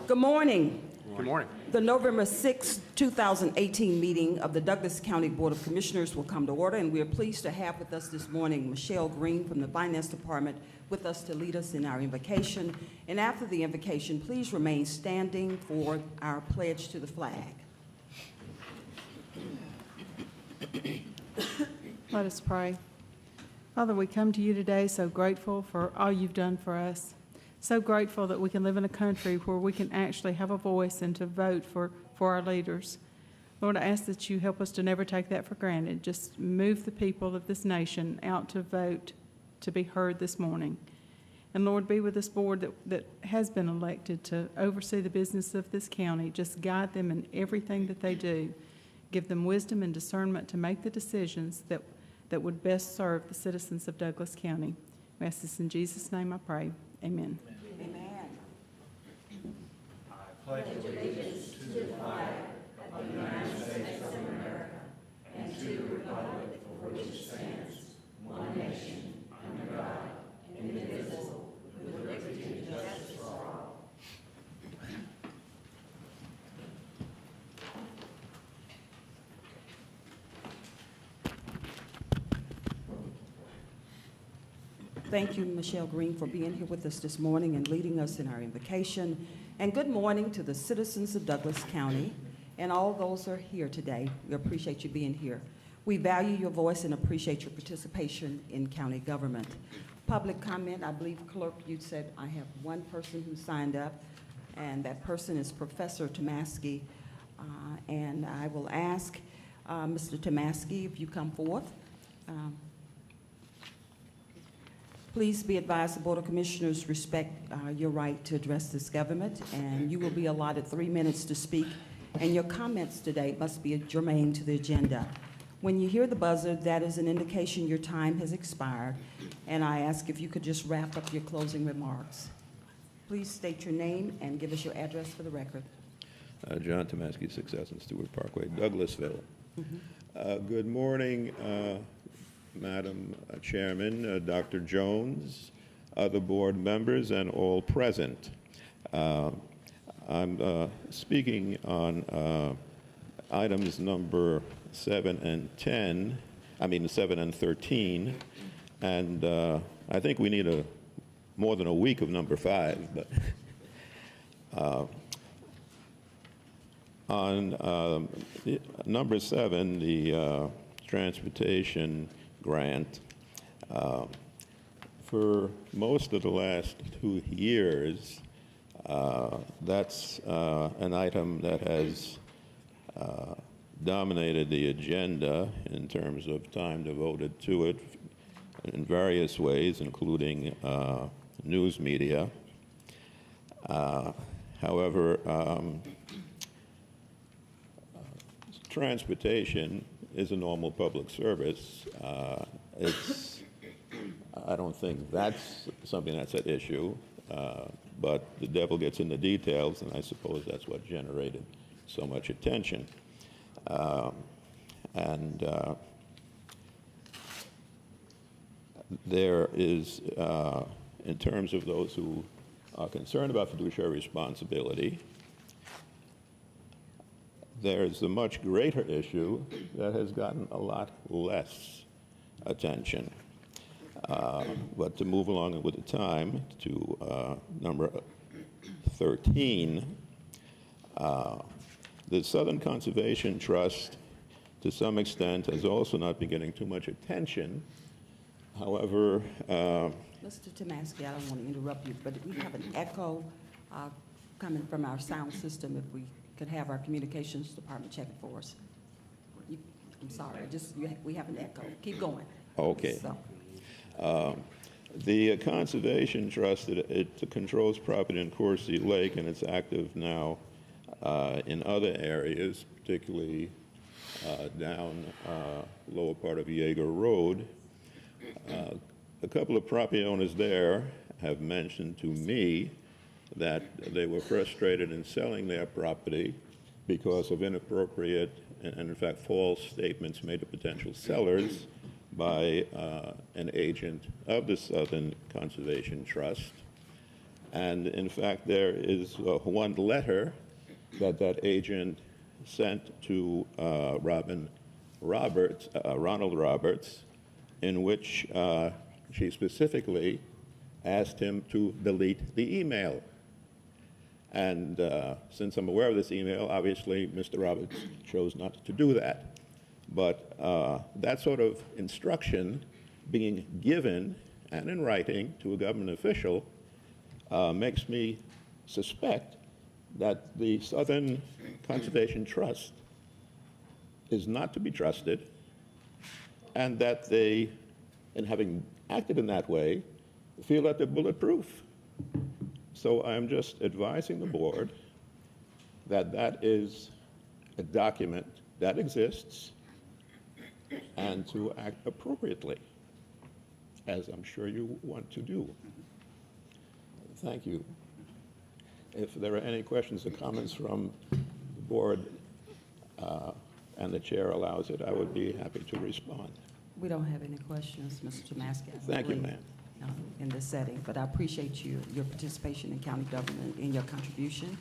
Good morning. Good morning. The November 6, 2018 meeting of the Douglas County Board of Commissioners will come to order, and we are pleased to have with us this morning Michelle Green from the Finance Department with us to lead us in our invocation. And after the invocation, please remain standing for our pledge to the flag. Let us pray. Father, we come to you today so grateful for all you've done for us. So grateful that we can live in a country where we can actually have a voice and to vote for our leaders. Lord, I ask that you help us to never take that for granted. Just move the people of this nation out to vote, to be heard this morning. And Lord, be with this board that has been elected to oversee the business of this county. Just guide them in everything that they do. Give them wisdom and discernment to make the decisions that would best serve the citizens of Douglas County. We ask this in Jesus' name I pray. Amen. Amen. I pledge allegiance to the flag of the United States of America and to the republic for which it stands, one nation, under God, indivisible, with liberty and justice for all. Thank you, Michelle Green, for being here with us this morning and leading us in our invocation. And good morning to the citizens of Douglas County and all those who are here today. We appreciate you being here. We value your voice and appreciate your participation in county government. Public comment, I believe, Clerk, you said I have one person who signed up, and that person is Professor Tomasky. And I will ask Mr. Tomasky if you come forth. Please be advised the Board of Commissioners respect your right to address this government, and you will be allotted 3 minutes to speak, and your comments today must be germane to the agenda. When you hear the buzzer, that is an indication your time has expired, and I ask if you could just wrap up your closing remarks. Please state your name and give us your address for the record. John Tomasky, 6000 Stewart Parkway, Douglasville. Good morning, Madam Chairman, Dr. Jones, other board members, and all present. I'm speaking on items number 7 and 10, I mean 7 and 13, and I think we need more than a week of number 5, but on number 7, the transportation grant. For most of the last 2 years, that's an item that has dominated the agenda in terms of time devoted to it in various ways, including news media. However, transportation is a normal public service. I don't think that's something that's at issue, but the devil gets in the details, and I suppose that's what generated so much attention. There is, in terms of those who are concerned about fiduciary responsibility, there's a much greater issue that has gotten a lot less attention. But to move along with the time to number 13, the Southern Conservation Trust, to some extent, has also not been getting too much attention. However, Mr. Tomasky, I don't want to interrupt you, but we have an echo coming from our sound system. If we could have our communications department check it for us. I'm sorry, we have an echo. Keep going. okay. So. The Conservation Trust, it controls property in Coursey Lake, and it's active now in other areas, particularly down lower part of Yeager Road. A couple of property owners there have mentioned to me that they were frustrated in selling their property because of inappropriate and in fact false statements made to potential sellers by an agent of the Southern Conservation Trust. And in fact, there is one letter that that agent sent to Ronald Roberts, in which she specifically asked him to delete the email. And since I'm aware of this email, obviously Mr. Roberts chose not to do that. But that sort of instruction being given and in writing to a government official makes me suspect that the Southern Conservation Trust is not to be trusted, and that they, in having acted in that way, feel that they're bulletproof. So I'm just advising the board that that is a document that exists, and to act appropriately, as I'm sure you want to do. Thank you. If there are any questions or comments from the board and the chair allows it, I would be happy to respond. We don't have any questions, Mr. Tomasky. Thank you, ma'am. In this setting, but I appreciate your participation in county government and your contribution,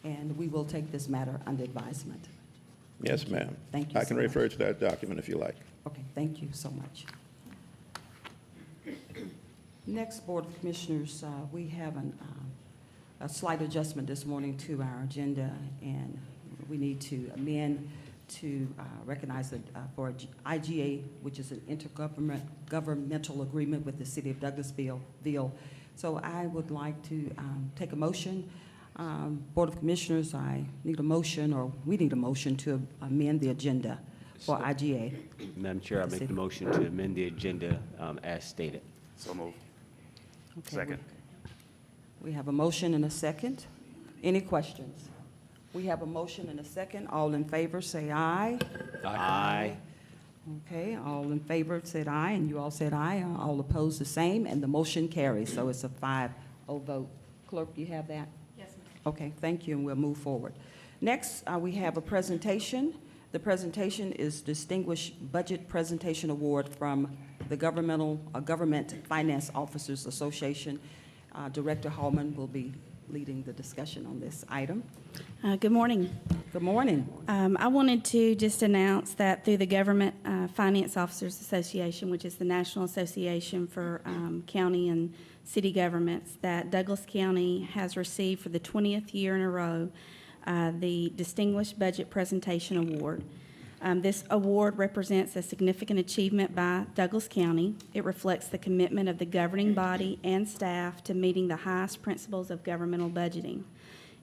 and we will take this matter under advisement. Yes, ma'am. Thank you I can so refer much. to that document if you like. Okay, thank you so much. Next, Board of Commissioners, we have a slight adjustment this morning to our agenda, and we need to amend to recognize that for IGA, which is an intergovernmental agreement with the City of Douglasville. So I would like to take a motion. Board of Commissioners, I need a motion, or we need a motion to amend the agenda for IGA. Madam Chair, I make the motion to amend the agenda as stated. So moved. Okay, Second. We have a motion and a second. Any questions? We have a motion and a second. All in favor, say aye. Aye. Okay, all in favor said aye, and you all said aye. All opposed, the same, and the motion carries. So it's a 5-0 vote. Clerk, you have that? Yes, ma'am. Okay, thank you, and we'll move forward. Next, we have a presentation. The presentation is Distinguished Budget Presentation Award from the Government Finance Officers Association. Director Hallman will be leading the discussion on this item. Good morning. Good morning. I wanted to just announce that through the Government Finance Officers Association, which is the National Association for County and City Governments, that Douglas County has received for the 20th year in a row the Distinguished Budget Presentation Award. This award represents a significant achievement by Douglas County. It reflects the commitment of the governing body and staff to meeting the highest principles of governmental budgeting.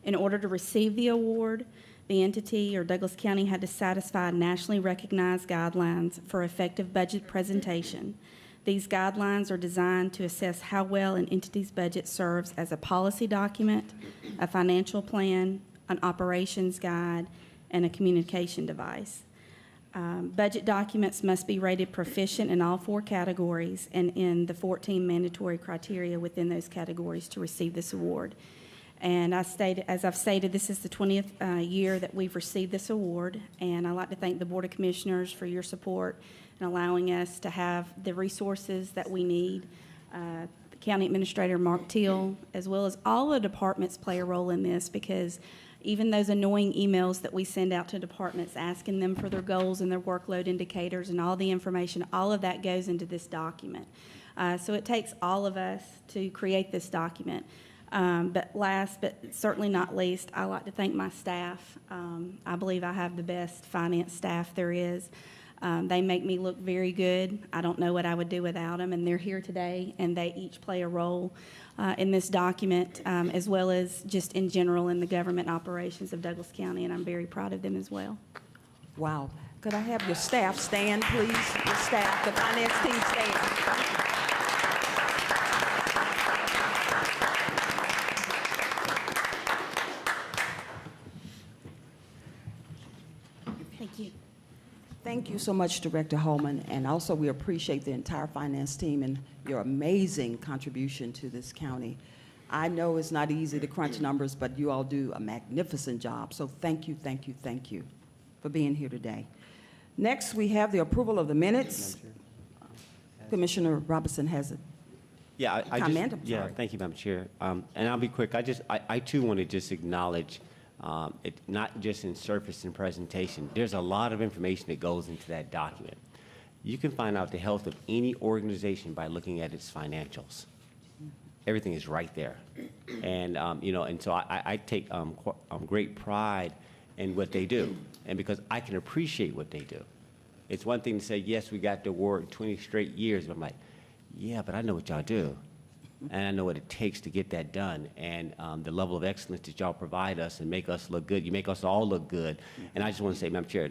In order to receive the award, the entity or Douglas County had to satisfy nationally recognized guidelines for effective budget presentation. These guidelines are designed to assess how well an entity's budget serves as a policy document, a financial plan, an operations guide, and a communication device. Budget documents must be rated proficient in all 4 categories and in the 14 mandatory criteria within those categories to receive this award. And as I've stated, this is the 20th year that we've received this award, and I'd like to thank the Board of Commissioners for your support in allowing us to have the resources that we need. The County Administrator Mark Teal, as well as all the departments, play a role in this, because even those annoying emails that we send out to departments asking them for their goals and their workload indicators and all the information, all of that goes into this document. So it takes all of us to create this document. But last, but certainly not least, I like to thank my staff. I believe I have the best finance staff there is. They make me look very good. I don't know what I would do without them, and they're here today, and they each play a role in this document, as well as just in general in the government operations of Douglas County, and I'm very proud of them as well. Wow. Could I have your staff stand, please? Your staff, the finance team stand. you so much, Director Holman, and also we appreciate the entire finance team and your amazing contribution to this county. I know it's not easy to crunch numbers, but you all do a magnificent job, so thank you, thank you, thank you for being here today. Next, we have the approval of the minutes. Commissioner Robinson has it. Yeah, I just, Comment, I'm yeah, sorry. thank you, Madam Chair. And I'll be quick. I too want to just acknowledge, it, not just in surface and presentation, there's a lot of information that goes into that document. You can find out the health of any organization by looking at its financials. Everything is right there. And, you know, and so I take great pride in what they do, and because I can appreciate what they do. It's one thing to say, yes, we got the award 20 straight years, but I'm like, yeah, but I know what y'all do. And I know what it takes to get that done. And the level of excellence that y'all provide us and make us look good, you make us all look good. And I just want to say, Madam Chair,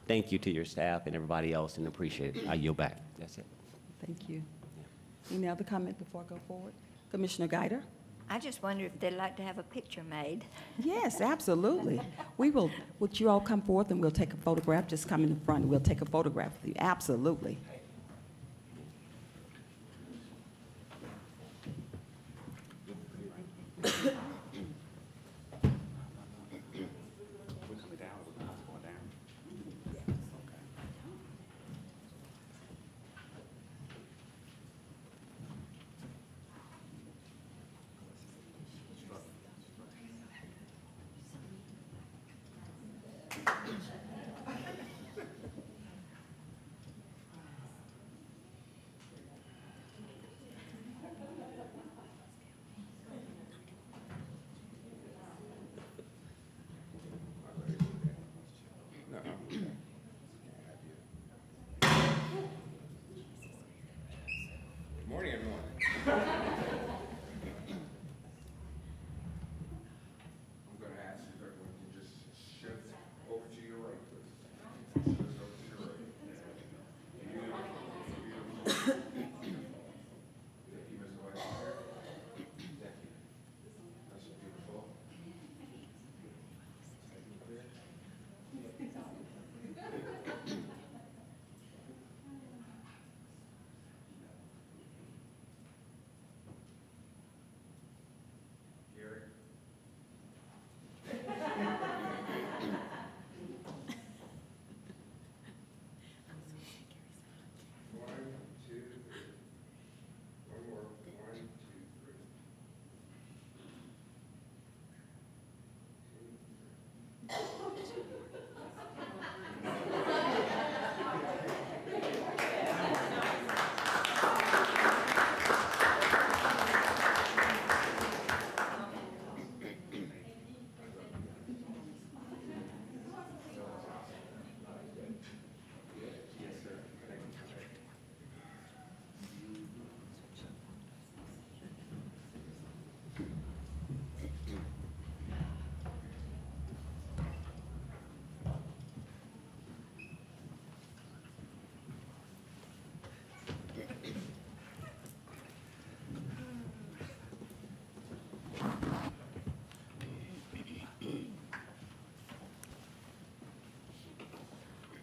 thank you to your staff and everybody else, and appreciate it. I yield back. That's it. Thank you. Any other comment before I go forward? Commissioner Guider? I just wonder if they'd like to have a picture made. Yes, absolutely. We will, would you all come forth and we'll take a photograph? Just come in the front and we'll take a photograph with you. Absolutely. Good morning, everyone. I'm going to ask if everyone can just shift over to your right, please. Shift over to your right. Beautiful. Thank you, Mr. Vice Chair. Thank you. That's beautiful. Gary? One, two, three. One more. One, two, three.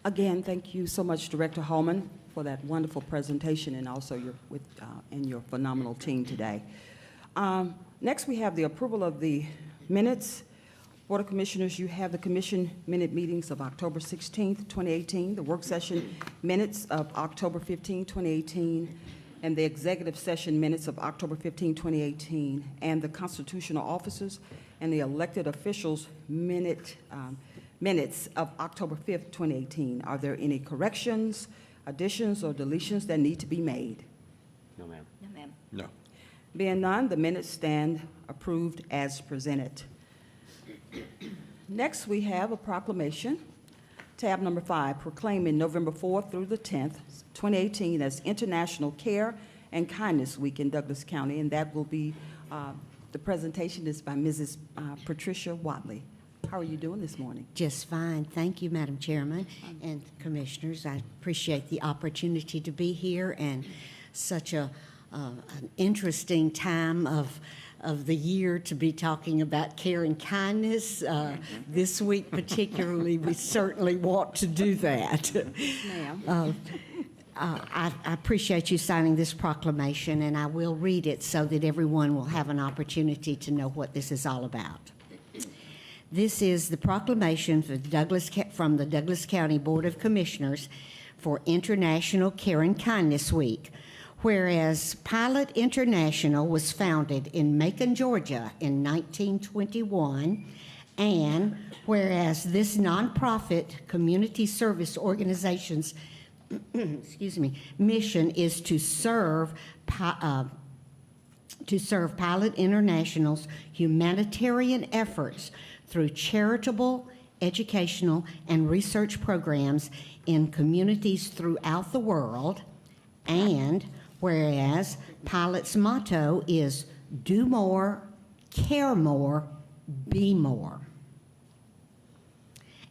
Again, thank you so much, Director Holman, for that wonderful presentation and also and your phenomenal team today. Next, we have the approval of the minutes. Board of Commissioners, you have the commission minute meetings of October 16th, 2018, the work session minutes of October 15, 2018, and the executive session minutes of October 15, 2018, and the constitutional officers and the elected officials minutes of October 5th, 2018. Are there any corrections, additions, or deletions that need to be made? No, ma'am. No, ma'am. No. Being none, the minutes stand approved as presented. Next, we have a proclamation. Tab number 5, proclaiming November 4th through the 10th, 2018 as International Care and Kindness Week in Douglas County, and that will be, the presentation is by Mrs. Patricia Watley. How are you doing this morning? Just fine. Thank you, Madam Chairman and Commissioners. I appreciate the opportunity to be here and such an interesting time of of the year to be talking about care and kindness. This week particularly, we certainly want to do that. Ma'am. I appreciate you signing this proclamation, and I will read it so that everyone will have an opportunity to know what this is all about. This is the proclamation for from the Douglas County Board of Commissioners for International Care and Kindness Week. Whereas Pilot International was founded in Macon, Georgia in 1921, and whereas this nonprofit community service organization's mission is to serve Pilot International's humanitarian efforts through charitable, educational, and research programs in communities throughout the world, and whereas Pilot's motto is do more, care more, be more,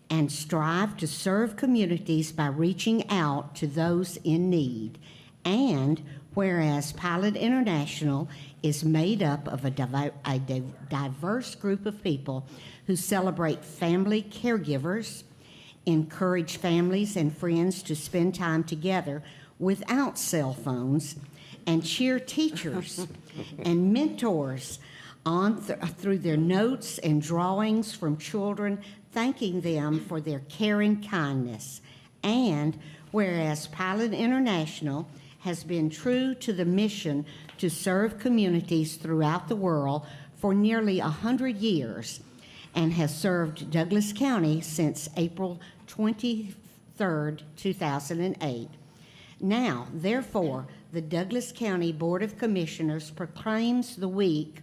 and strive to serve communities by reaching out to those in need. And whereas Pilot International is made up of a diverse group of people who celebrate family caregivers, encourage families and friends to spend time together without cell phones, and cheer teachers and mentors on through their notes and drawings from children, thanking them for their caring kindness. And whereas Pilot International has been true to the mission to serve communities throughout the world for nearly 100 years and has served Douglas County since April 23rd, 2008. Now, therefore, the Douglas County Board of Commissioners proclaims the week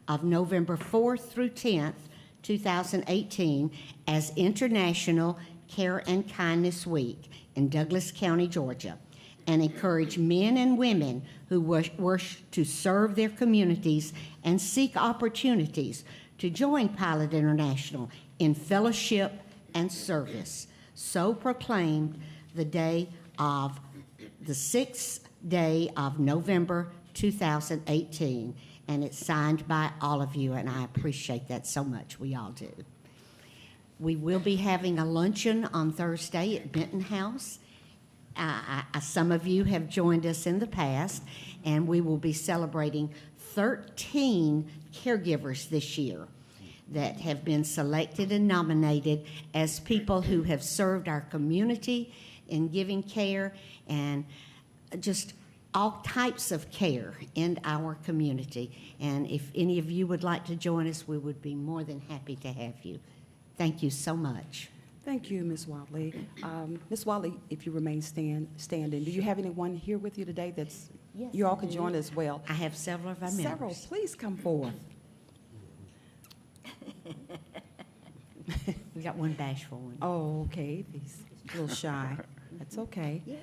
of November 4th through 10th, 2018 as International Care and Kindness Week in Douglas County, Georgia, and encourage men and women who wish to serve their communities and seek opportunities to join Pilot International in fellowship and service. So proclaimed the 6th day of November 2018. And it's signed by all of you, and I appreciate that so much. We all do. We will be having a luncheon on Thursday at Benton House. Some of you have joined us in the past, and we will be celebrating 13 caregivers this year that have been selected and nominated as people who have served our community in giving care and just all types of care in our community. And if any of you would like to join us, we would be more than happy to have you. Thank you so much. Thank you, Ms. Watley. Ms. Watley, if you remain standing, do you have anyone here with you today that's, Yes, you all I can do. join as well? I have several of our Several, members. please come forward. We got one bashful one. Oh, okay, he's a little shy. That's okay. Yeah.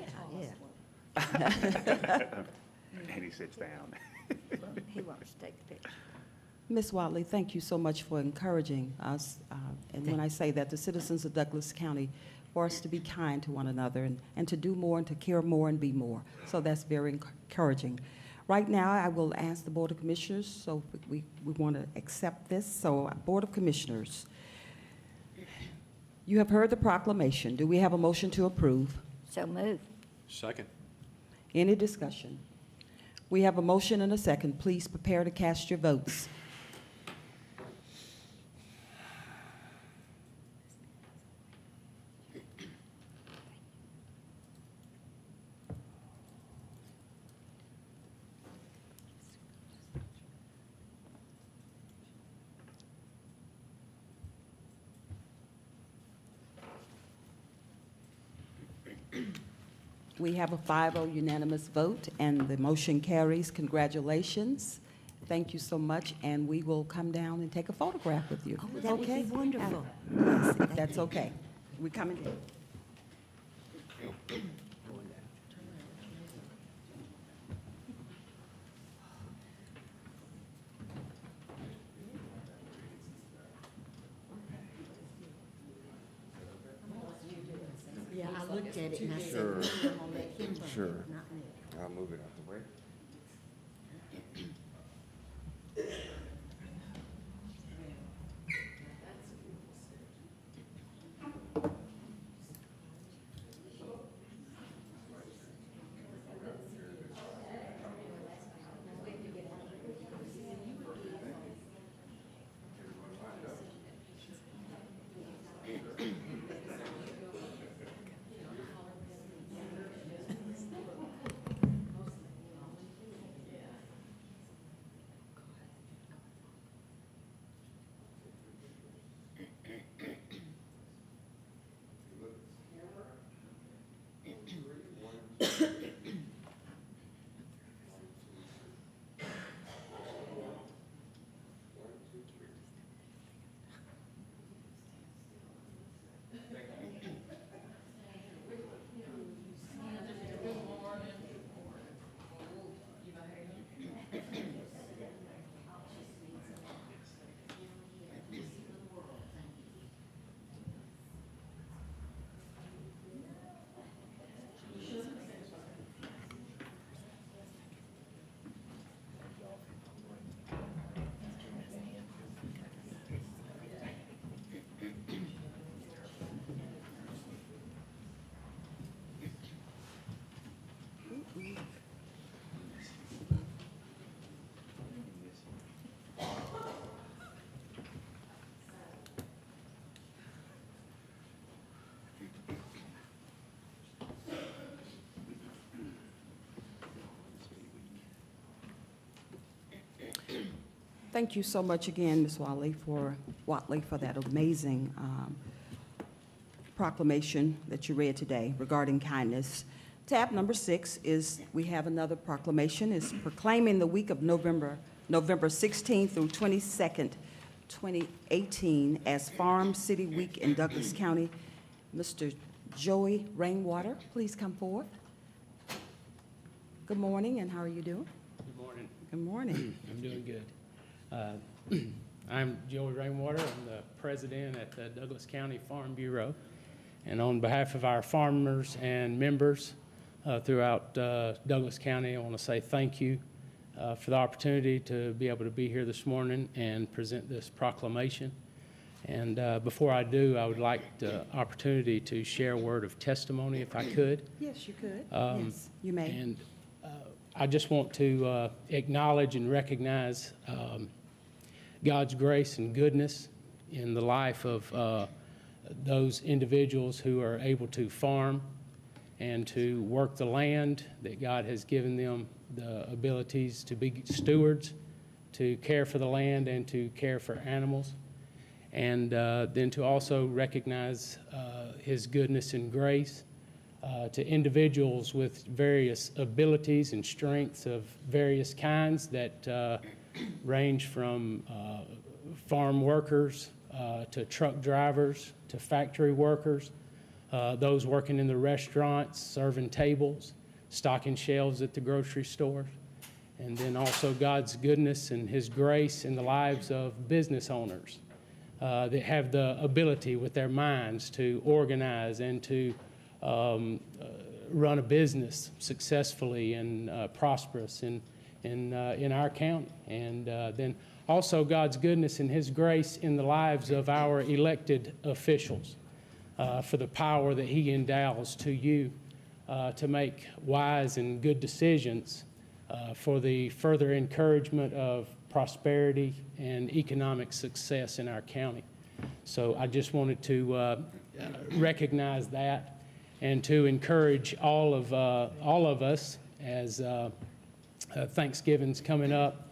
And he sits down. He wants to take the picture. Ms. Watley, thank you so much for encouraging us, and when I say that, the citizens of Douglas County, for us to be kind to one another and to do more and to care more and be more. So that's very encouraging. Right now, I will ask the Board of Commissioners, so we want to accept this. So, Board of Commissioners, you have heard the proclamation. Do we have a motion to approve? So move. Second. Any discussion? We have a motion and a second. Please prepare to cast your votes. We have a 5-0 unanimous vote, and the motion carries. Congratulations. Thank you so much, and we will come down and take a photograph with you. Oh, that would be wonderful. Yes, if that's okay. We coming in. Yeah, I looked at it and I said, Sure. I'm gonna let him vote, Sure. not me. I'll move it out the way. Thank you so much again, Ms. Watley, for that amazing proclamation that you read today regarding kindness. Tab number 6 is, we have another proclamation, is proclaiming the week of November 16th through 22nd, 2018 as Farm City Week in Douglas County. Mr. Joey Rainwater, please come forward. Good morning, and how are you doing? Good morning. Good morning. I'm doing good. I'm Joey Rainwater. I'm the president at the Douglas County Farm Bureau. And on behalf of our farmers and members throughout Douglas County, I want to say thank you for the opportunity to be able to be here this morning and present this proclamation. And before I do, I would like the opportunity to share a word of testimony, if I could. Yes, you could. Yes, you may. And I just want to acknowledge and recognize God's grace and goodness in the life of those individuals who are able to farm and to work the land, that God has given them the abilities to be stewards, to care for the land and to care for animals. And then to also recognize His goodness and grace to individuals with various abilities and strengths of various kinds that range from farm workers to truck drivers to factory workers, those working in the restaurants, serving tables, stocking shelves at the grocery store, and then also God's goodness and His grace in the lives of business owners that have the ability with their minds to organize and to run a business successfully and prosperous in our county. And then also God's goodness and His grace in the lives of our elected officials for the power that He endows to you to make wise and good decisions for the further encouragement of prosperity and economic success in our county. So I just wanted to recognize that and to encourage all of us as Thanksgiving's coming up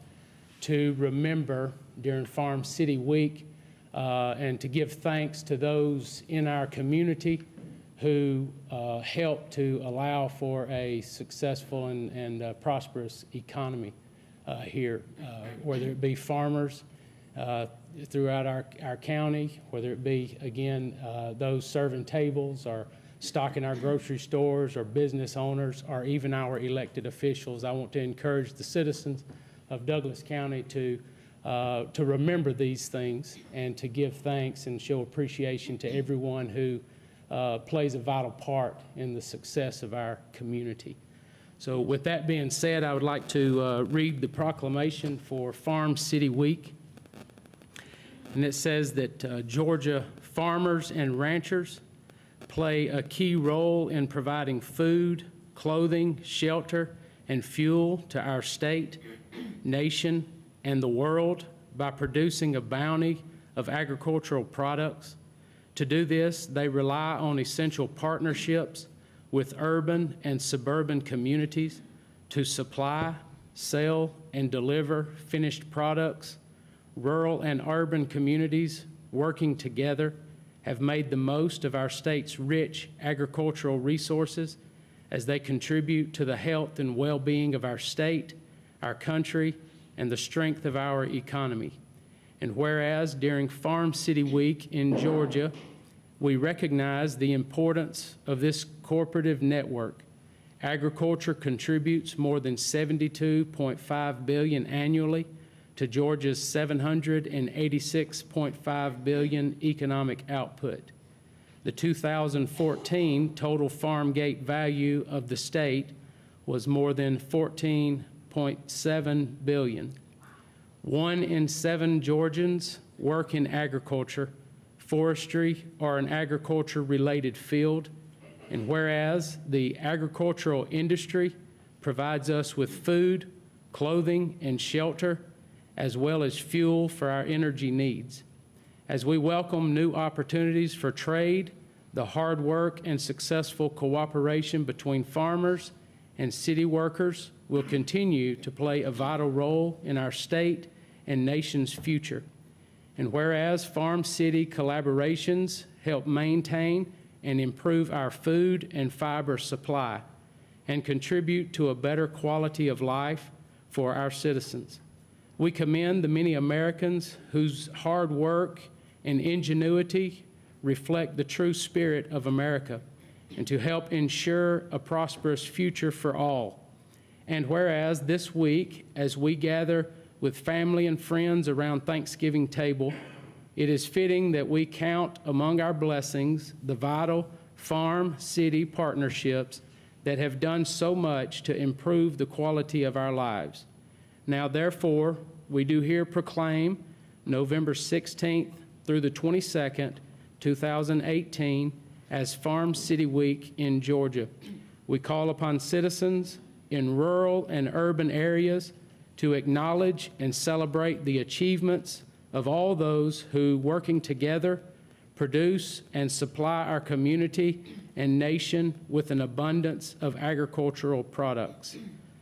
to remember during Farm City Week and to give thanks to those in our community who help to allow for a successful and prosperous economy here, whether it be farmers throughout our county, whether it be, again, those serving tables or stocking our grocery stores or business owners or even our elected officials. I want to encourage the citizens of Douglas County to remember these things and to give thanks and show appreciation to everyone who plays a vital part in the success of our community. So with that being said, I would like to read the proclamation for Farm City Week. And it says that Georgia farmers and ranchers play a key role in providing food, clothing, shelter, and fuel to our state, nation, and the world by producing a bounty of agricultural products. To do this, they rely on essential partnerships with urban and suburban communities to supply, sell, and deliver finished products. Rural and urban communities working together have made the most of our state's rich agricultural resources as they contribute to the health and well-being of our state, our country, and the strength of our economy. And whereas during Farm City Week in Georgia, we recognize the importance of this cooperative network. Agriculture contributes more than $72.5 billion annually to Georgia's $786.5 billion economic output. The 2014 total farm gate value of the state was more than $14.7 billion. 1 in 7 Georgians work in agriculture, forestry, or an agriculture-related field. And whereas the agricultural industry provides us with food, clothing, and shelter, as well as fuel for our energy needs. As we welcome new opportunities for trade, the hard work and successful cooperation between farmers and city workers will continue to play a vital role in our state and nation's future. And whereas Farm City collaborations help maintain and improve our food and fiber supply and contribute to a better quality of life for our citizens. We commend the many Americans whose hard work and ingenuity reflect the true spirit of America and to help ensure a prosperous future for all. And whereas this week, as we gather with family and friends around Thanksgiving table, it is fitting that we count among our blessings the vital farm-city partnerships that have done so much to improve the quality of our lives. Now, therefore, we do here proclaim November 16th through the 22nd, 2018, as Farm City Week in Georgia. We call upon citizens in rural and urban areas to acknowledge and celebrate the achievements of all those who, working together, produce and supply our community and nation with an abundance of agricultural products.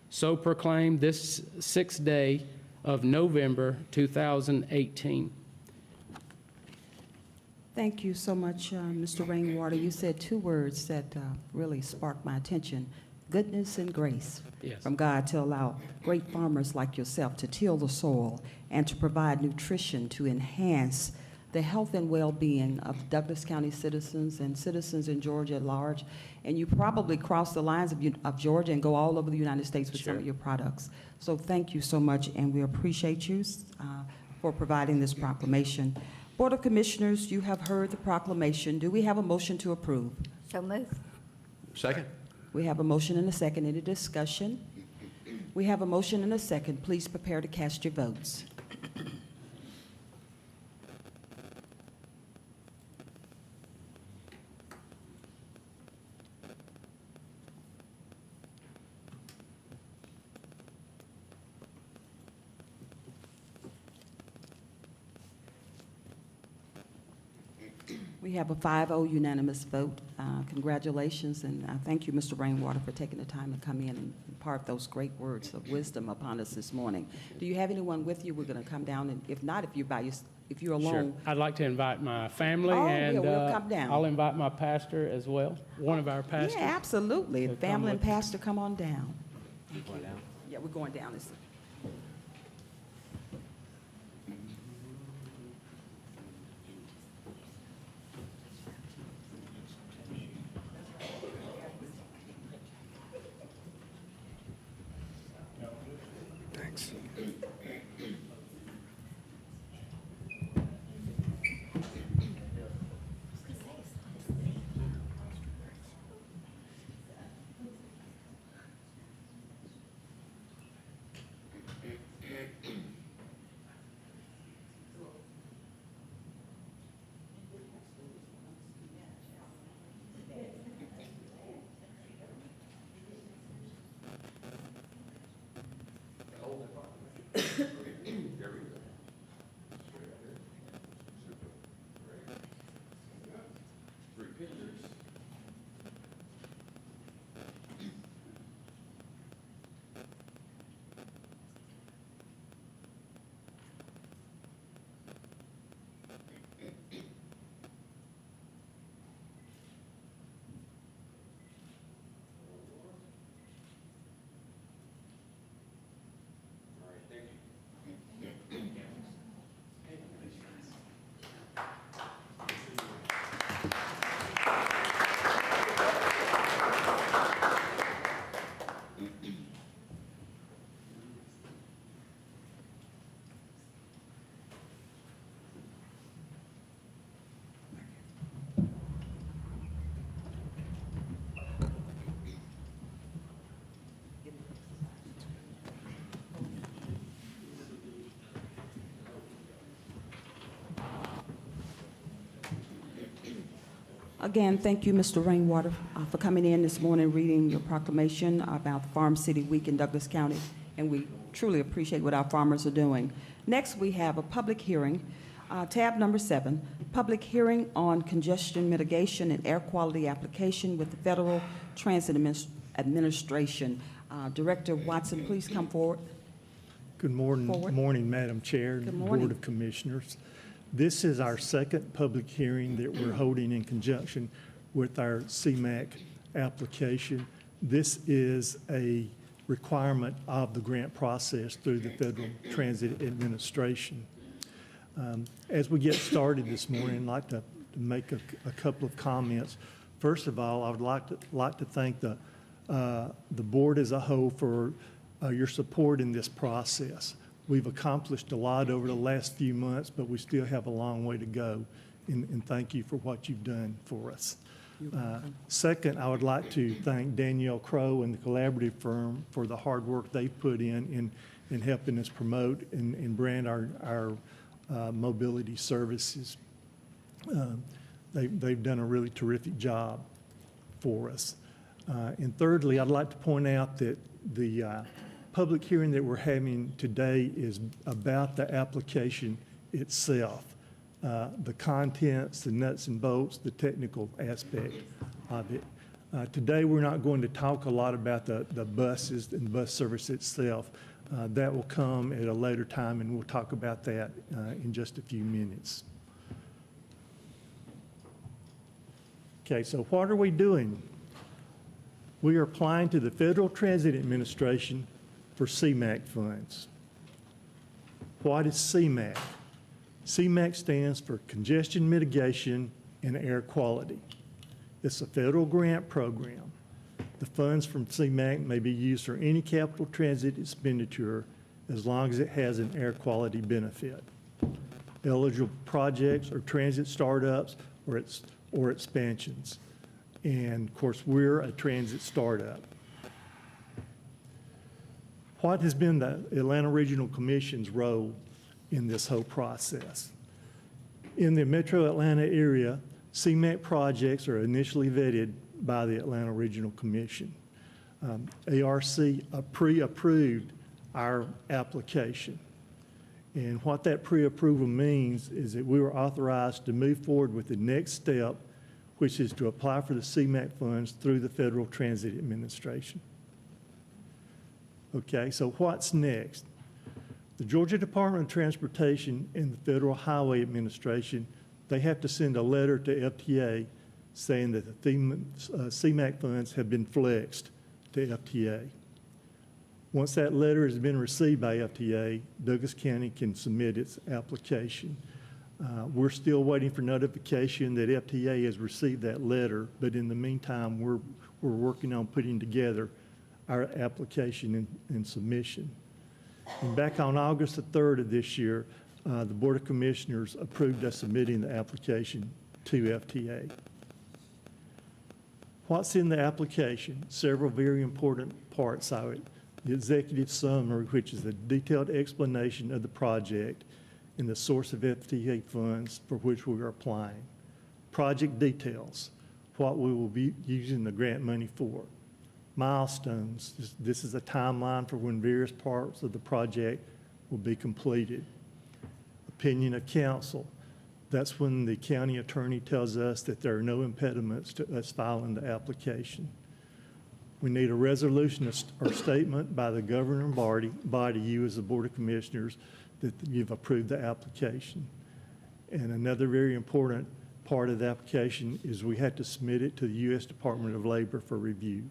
So proclaim this 6th day of November 2018. Thank you so much, Mr. Rainwater. You said two words that really sparked my attention: goodness and grace. Yes. From God to allow great farmers like yourself to till the soil and to provide nutrition to enhance the health and well-being of Douglas County citizens and citizens in Georgia at large. And you probably cross the lines of Georgia and go all over the United States with some of your products. So thank you so much, and we appreciate you for providing this proclamation. Board of Commissioners, you have heard the proclamation. Do we have a motion to approve? So moved. Second? We have a motion and a second. Any discussion? We have a motion and a second. Please prepare to cast your votes. We have a 5-0 unanimous vote. Congratulations, and thank you, Mr. Rainwater, for taking the time to come in and impart those great words of wisdom upon us this morning. Do you have anyone with you? We're going to come down, and if not, if you're alone. Sure. I'd like to invite my family, Oh, and yeah, we'll come down. I'll invite my pastor as well, one of our pastors. Yeah, absolutely. So come Family and with- pastor, come on down. Yeah, we're going down. Thanks. Again, thank you, Mr. Rainwater, for coming in this morning, reading your proclamation about Farm City Week in Douglas County, and we truly appreciate what our farmers are doing. Next, we have a public hearing, tab number 7, public hearing on congestion mitigation and air quality application with the Federal Transit Administration. Director Watson, please come forward. Forward. Morning, Madam Chair. Good and morning. Board of Commissioners. This is our second public hearing that we're holding in conjunction with our CMAQ application. This is a requirement of the grant process through the Federal Transit Administration. As we get started this morning, I'd like to make a couple of comments. First of all, I would like to thank the board as a whole for your support in this process. We've accomplished a lot over the last few months, but we still have a long way to go, and thank you for what you've done for us. Second, I would like to thank Danielle Crowe and the collaborative firm for the hard work they've put in helping us promote and brand our mobility services. They've done a really terrific job for us. And thirdly, I'd like to point out that the public hearing that we're having today is about the application itself, the contents, the nuts and bolts, the technical aspect of it. Today, we're not going to talk a lot about the buses and bus service itself. That will come at a later time, and we'll talk about that in just a few minutes. Okay, so what are we doing? We are applying to the Federal Transit Administration for CMAQ funds. What is CMAQ? CMAQ stands for Congestion Mitigation and Air Quality. It's a federal grant program. The funds from CMAQ may be used for any capital transit expenditure as long as it has an air quality benefit. Eligible projects are transit startups or expansions. And of course, we're a transit startup. What has been the Atlanta Regional Commission's role in this whole process? In the Metro Atlanta area, CMAQ projects are initially vetted by the Atlanta Regional Commission. ARC pre-approved our application. And what that pre-approval means is that we were authorized to move forward with the next step, which is to apply for the CMAQ funds through the Federal Transit Administration. Okay, so what's next? The Georgia Department of Transportation and the Federal Highway Administration, they have to send a letter to FTA saying that the CMAQ funds have been flexed to FTA. Once that letter has been received by FTA, Douglas County can submit its application. We're still waiting for notification that FTA has received that letter, but in the meantime, we're working on putting together our application and submission. And back on August the 3rd of this year, the Board of Commissioners approved us submitting the application to FTA. What's in the application? Several very important parts of it. The executive summary, which is a detailed explanation of the project and the source of FTA funds for which we are applying. Project details, what we will be using the grant money for. Milestones, this is a timeline for when various parts of the project will be completed. Opinion of council, that's when the county attorney tells us that there are no impediments to us filing the application. We need a resolution or statement by the governing body, you as the Board of Commissioners, that you've approved the application. And another very important part of the application is we have to submit it to the U.S. Department of Labor for review.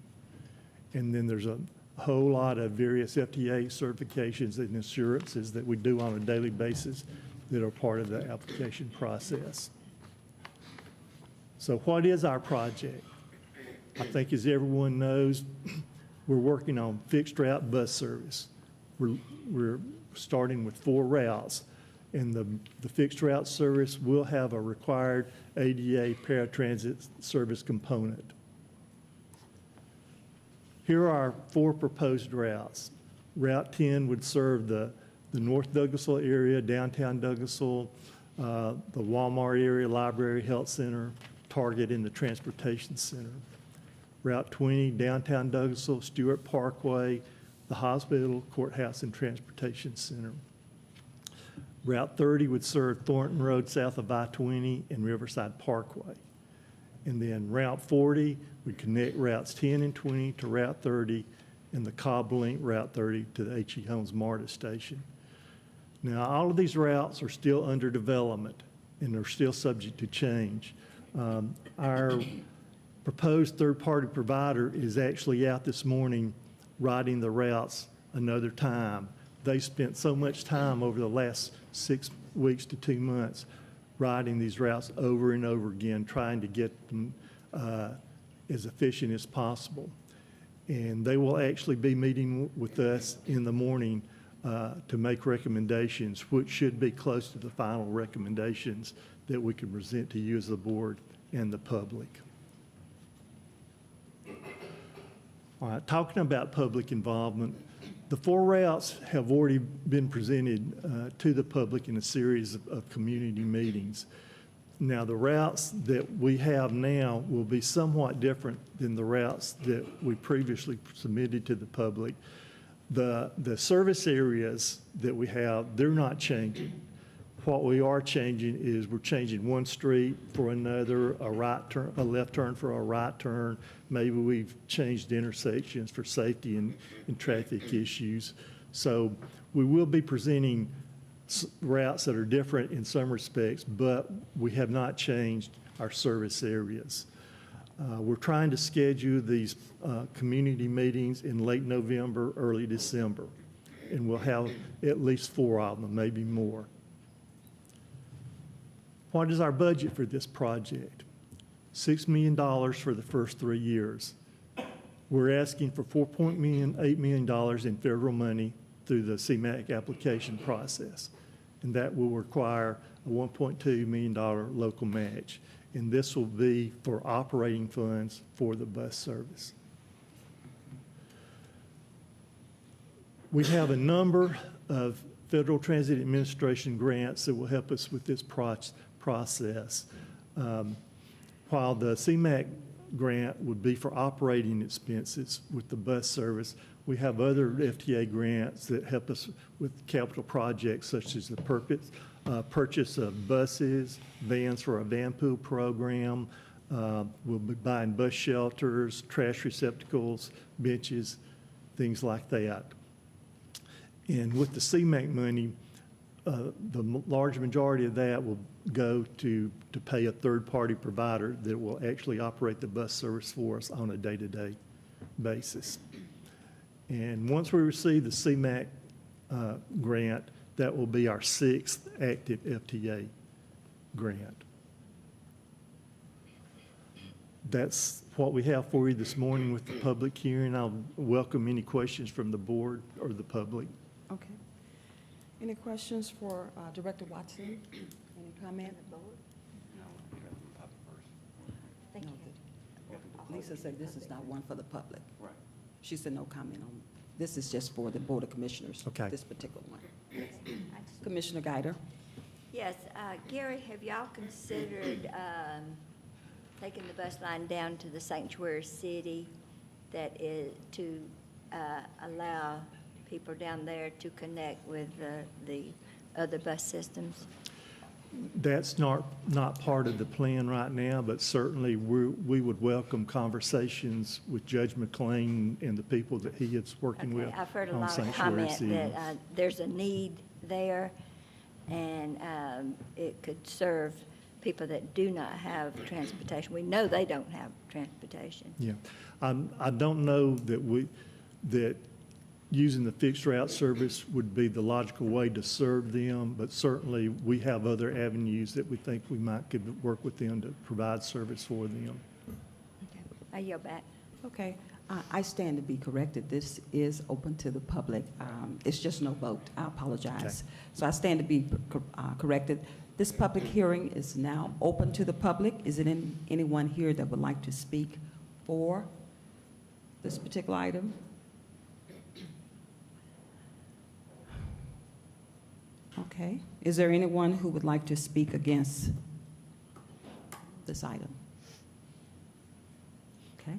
And then there's a whole lot of various FTA certifications and assurances that we do on a daily basis that are part of the application process. So what is our project? I think as everyone knows, we're working on fixed route bus service. We're starting with 4 routes, and the fixed route service will have a required ADA paratransit service component. Here are our 4 proposed routes. Route 10 would serve the North Douglasville area, downtown Douglasville, the Walmart area, library, health center, Target, and the transportation center. Route 20, downtown Douglasville, Stewart Parkway, the hospital, courthouse, and transportation center. Route 30 would serve Thornton Road south of I-20 and Riverside Parkway. And then Route 40 would connect routes 10 and 20 to Route 30 and the Cobb Link Route 30 to the H.E. Holmes MARTA station. Now, all of these routes are still under development and they're still subject to change. Our proposed third-party provider is actually out this morning riding the routes another time. They spent so much time over the last 6 weeks to 2 months riding these routes over and over again, trying to get them as efficient as possible. And they will actually be meeting with us in the morning to make recommendations, which should be close to the final recommendations that we can present to you as the board and the public. All right, talking about public involvement, the 4 routes have already been presented to the public in a series of community meetings. Now, the routes that we have now will be somewhat different than the routes that we previously submitted to the public. The service areas that we have, they're not changing. What we are changing is we're changing one street for another, a right turn, a left turn for a right turn. Maybe we've changed intersections for safety and traffic issues. So we will be presenting routes that are different in some respects, but we have not changed our service areas. We're trying to schedule these community meetings in late November, early December, and we'll have at least 4 of them, maybe more. What is our budget for this project? $6 million for the first 3 years. We're asking for $4.8 million in federal money through the CMAQ application process, and that will require a $1.2 million local match. And this will be for operating funds for the bus service. We have a number of Federal Transit Administration grants that will help us with this process. While the CMAQ grant would be for operating expenses with the bus service, we have other FTA grants that help us with capital projects such as the purchase of buses, vans for a van pool program. We'll be buying bus shelters, trash receptacles, benches, things like that. And with the CMAQ money, the large majority of that will go to pay a third-party provider that will actually operate the bus service for us on a day-to-day basis. And once we receive the CMAQ grant, that will be our 6th active FTA grant. That's what we have for you this morning with the public hearing. I'll welcome any questions from the board or the public. Okay. Any questions for Director Watson? Any comment? Thank No, you. Lisa said this is not one for the public. Right. She said no comment on, this is just for the Board of Commissioners. Okay. This particular one. Commissioner Guider. Yes, Gary, have y'all considered taking the bus line down to the sanctuary city that is to allow people down there to connect with the other bus systems? That's not part of the plan right now, but certainly we would welcome conversations with Judge McLean and the people that he is working with I've heard a on lot of Sanctuary comment City. that there's a need there, and it could serve people that do not have transportation. We know they don't have transportation. Yeah, I don't know that using the fixed route service would be the logical way to serve them, but certainly we have other avenues that we think we could work with them to provide service for them. Okay. I yield back. Okay. I stand to be corrected. This is open to the public. It's just no vote. I apologize. Okay. So I stand to be corrected. This public hearing is now open to the public. Is it anyone here that would like to speak for this particular item? Okay. Is there anyone who would like to speak against this item? Okay.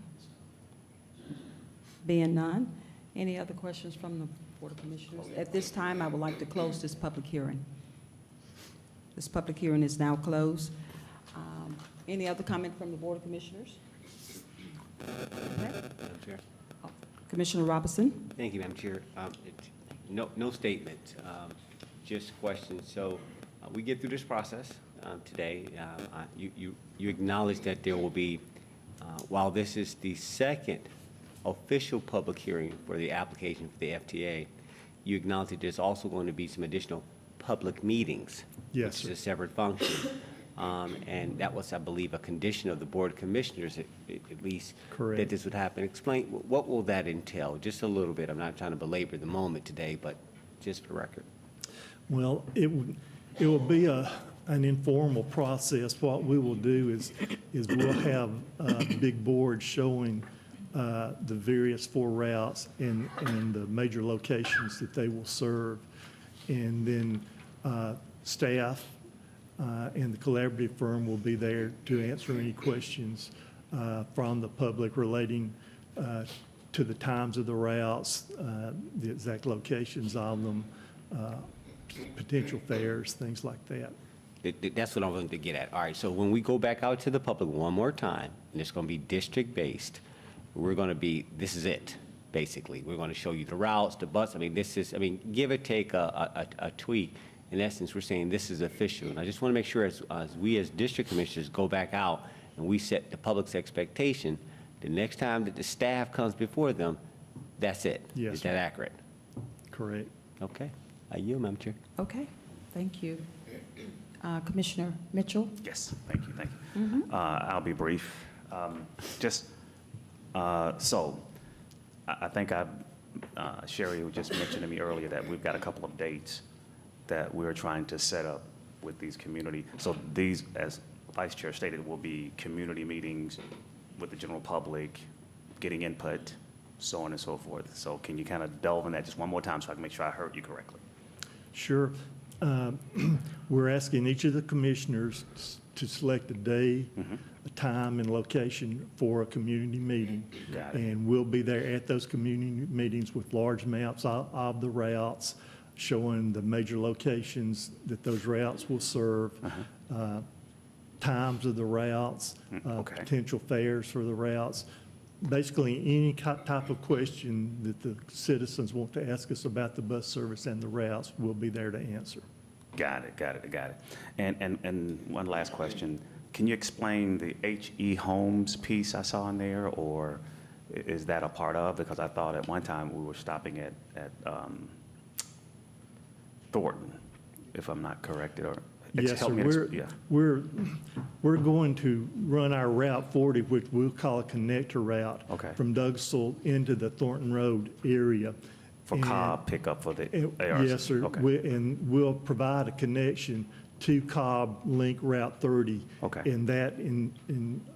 Being none, any other questions from the Board of Commissioners? At this time, I would like to close this public hearing. This public hearing is now closed. Any other comment from the Board of Commissioners? Okay. Chair. Oh, Commissioner Robinson? Thank you, Madam Chair. No statement, just questions. So we get through this process today. You acknowledge that there will be, while this is the second official public hearing for the application for the FTA, you acknowledge that there's also going to be some additional public meetings. Yes, Which sir. is a separate function. And that was, I believe, a condition of the Board of Commissioners, at least. Correct. That this would happen. Explain, what will that entail? Just a little bit. I'm not trying to belabor the moment today, but just for the record. Well, it will be an informal process. What we will do is we'll have a big board showing the various 4 routes and the major locations that they will serve. And then staff and the collaborative firm will be there to answer any questions from the public relating to the times of the routes, the exact locations of them, potential fares, things like that. That's what I wanted to get at. All right, so when we go back out to the public one more time, and it's going to be district-based, we're going to be, this is it, basically. We're going to show you the routes, the bus. I mean, this is, I mean, give or take a tweak. In essence, we're saying this is official. And I just want to make sure as we as district commissioners go back out and we set the public's expectation, the next time that the staff comes before them, that's it. Yes, Is that sir. accurate? Correct. Okay. I yield, Madam Chair. Okay, thank you. Commissioner Mitchell? Yes, thank you, thank you. I'll be brief. So I think Sherry just mentioned to me earlier that we've got a couple of dates that we're trying to set up with these community. So these, as Vice Chair stated, will be community meetings with the general public, getting input, so on and so forth. So can you kind of delve in that just one more time so I can make sure I heard you correctly? Sure. We're asking each of the commissioners to select a day, a time, and location for a community meeting. Got it. And we'll be there at those community meetings with large maps of the routes, showing the major locations that those routes will serve, times of the routes, Okay. potential fares for the routes. Basically, any type of question that the citizens want to ask us about the bus service and the routes, we'll be there to answer. Got it. And one last question. Can you explain the H.E. Holmes piece I saw in there, or is that a part of? Because I thought at one time we were stopping at Thornton, if I'm not corrected, or Yes, help me sir. yeah. We're going to run our Route 40, which we'll call a connector route. Okay. From Douglasville into the Thornton Road area. For And- Cobb pickup for the ARC? Yes, sir. Okay. And we'll provide a connection to Cobb Link Route 30. Okay. And that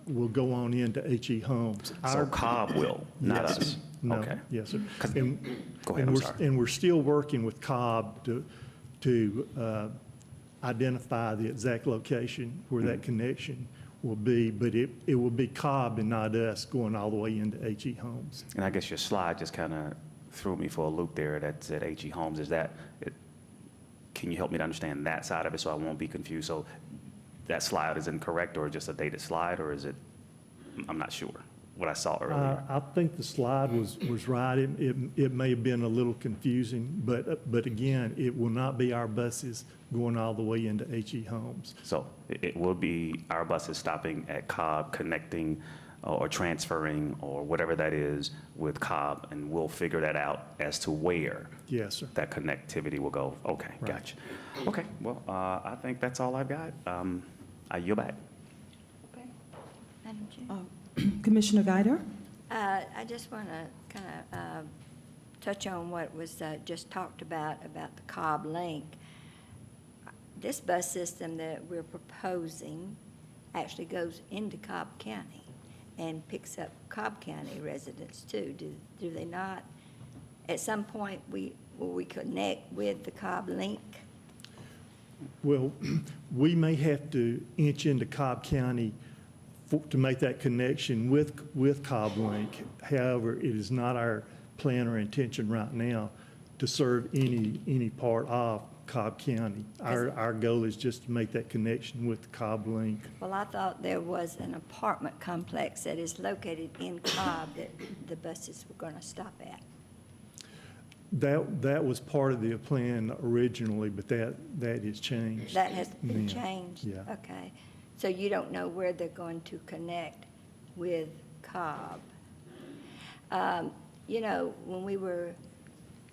will go on into H.E. Holmes. So Cobb will, not Yes. us? No, Okay. yes, sir. Go ahead, And I'm we're- sorry. And we're still working with Cobb to identify the exact location where Mm-hmm. that connection will be, but it will be Cobb and not us going all the way into H.E. Holmes. And I guess your slide just kind of threw me for a loop there that said H.E. Holmes. Is that, can you help me to understand that side of it so I won't be confused? So that slide is incorrect or just a dated slide, or is it, I'm not sure, what I saw earlier. I think the slide was right. It may have been a little confusing, but again, it will not be our buses going all the way into H.E. Holmes. So it will be our buses stopping at Cobb, connecting or transferring or whatever that is with Cobb, and we'll figure that out as to where Yes, sir. that connectivity will go. Okay, Right. gotcha. Okay, well, I think that's all I've got. I yield back. Okay. Madam Chair? Commissioner Guider? I just want to kind of touch on what was just talked about the Cobb Link. This bus system that we're proposing actually goes into Cobb County and picks up Cobb County residents too, do they not? At some point, will we connect with the Cobb Link? Well, we may have to inch into Cobb County to make that connection with Cobb Link. However, it is not our plan or intention right now to serve any part of Cobb County. Our goal is just to make that connection with the Cobb Link. Well, I thought there was an apartment complex that is located in Cobb that the buses were going to stop at. That was part of the plan originally, but that has changed. That has been Yeah. changed? Yeah. Okay. So you don't know where they're going to connect with Cobb? You know, when we were,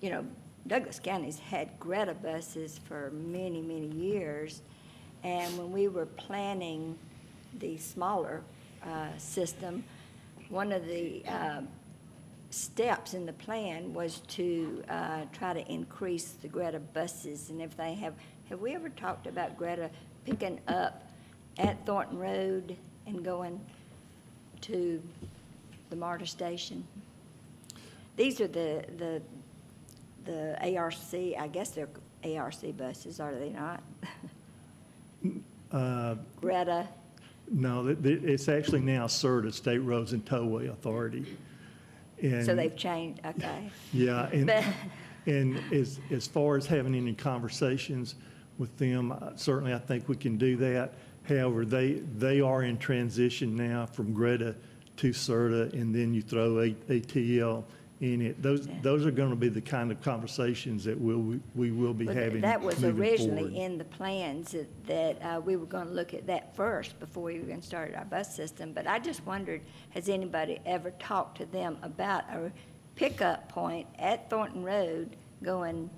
you know, Douglas County's had Greta buses for many, many years. And when we were planning the smaller system, one of the steps in the plan was to try to increase the Greta buses and everything. Have we ever talked about Greta picking up at Thornton Road and going to the MARTA station? These are the ARC, I guess they're ARC buses, are they not? Greta, No, it's actually now CERTA, State Roads and Tollway Authority. And so they've changed, okay. Yeah, But- and as far as having any conversations with them, certainly I think we can do that. However, they are in transition now from Greta to CERTA, and then you throw ATL in it. Those are going to be the kind of conversations that we will be But having that was moving originally forward. in the plans that we were going to look at that first before we were going to start our bus system. But I just wondered, has anybody ever talked to them about a pickup point at Thornton Road going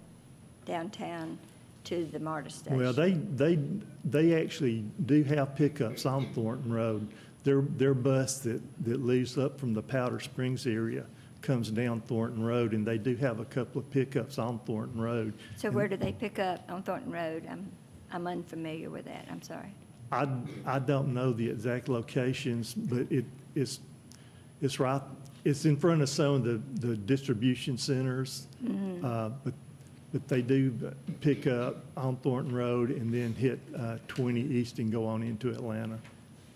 downtown to the MARTA station? Well, they actually do have pickups on Thornton Road. Their bus that leaves up from the Powder Springs area comes down Thornton Road, and they do have a couple of pickups on Thornton Road. So where do they pick up on Thornton Road? I'm unfamiliar with that, I'm sorry. I don't know the exact locations, but it's right, it's in front of some of the distribution centers. But they do pick up on Thornton Road and then hit 20 East and go on into Atlanta.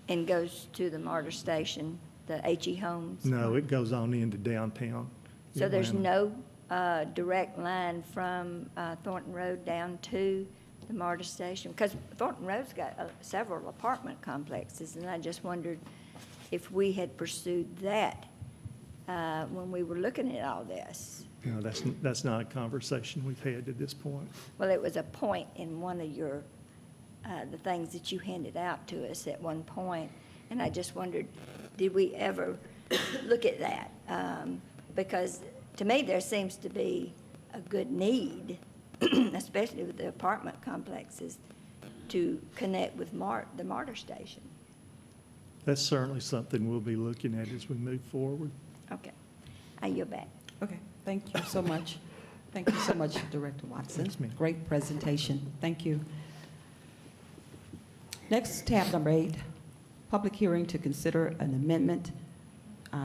And goes to the MARTA station, the H.E. Homes? No, it goes on into downtown. So there's Atlanta. no direct line from Thornton Road down to the MARTA station? Because Thornton Road's got several apartment complexes, and I just wondered if we had pursued that when we were looking at all this. No, that's not a conversation we've had at this point. Well, it was a point in one of your, the things that you handed out to us at one point, and I just wondered, did we ever look at that? Because to me, there seems to be a good need, especially with the apartment complexes, to connect with the MARTA station. That's certainly something we'll be looking at as we move forward. Okay, I yield back. Okay, thank you so much. Thank you so much, Director Watson. Yes, ma'am. Great presentation. Thank you. Next, tab number 8, public hearing to consider an amendment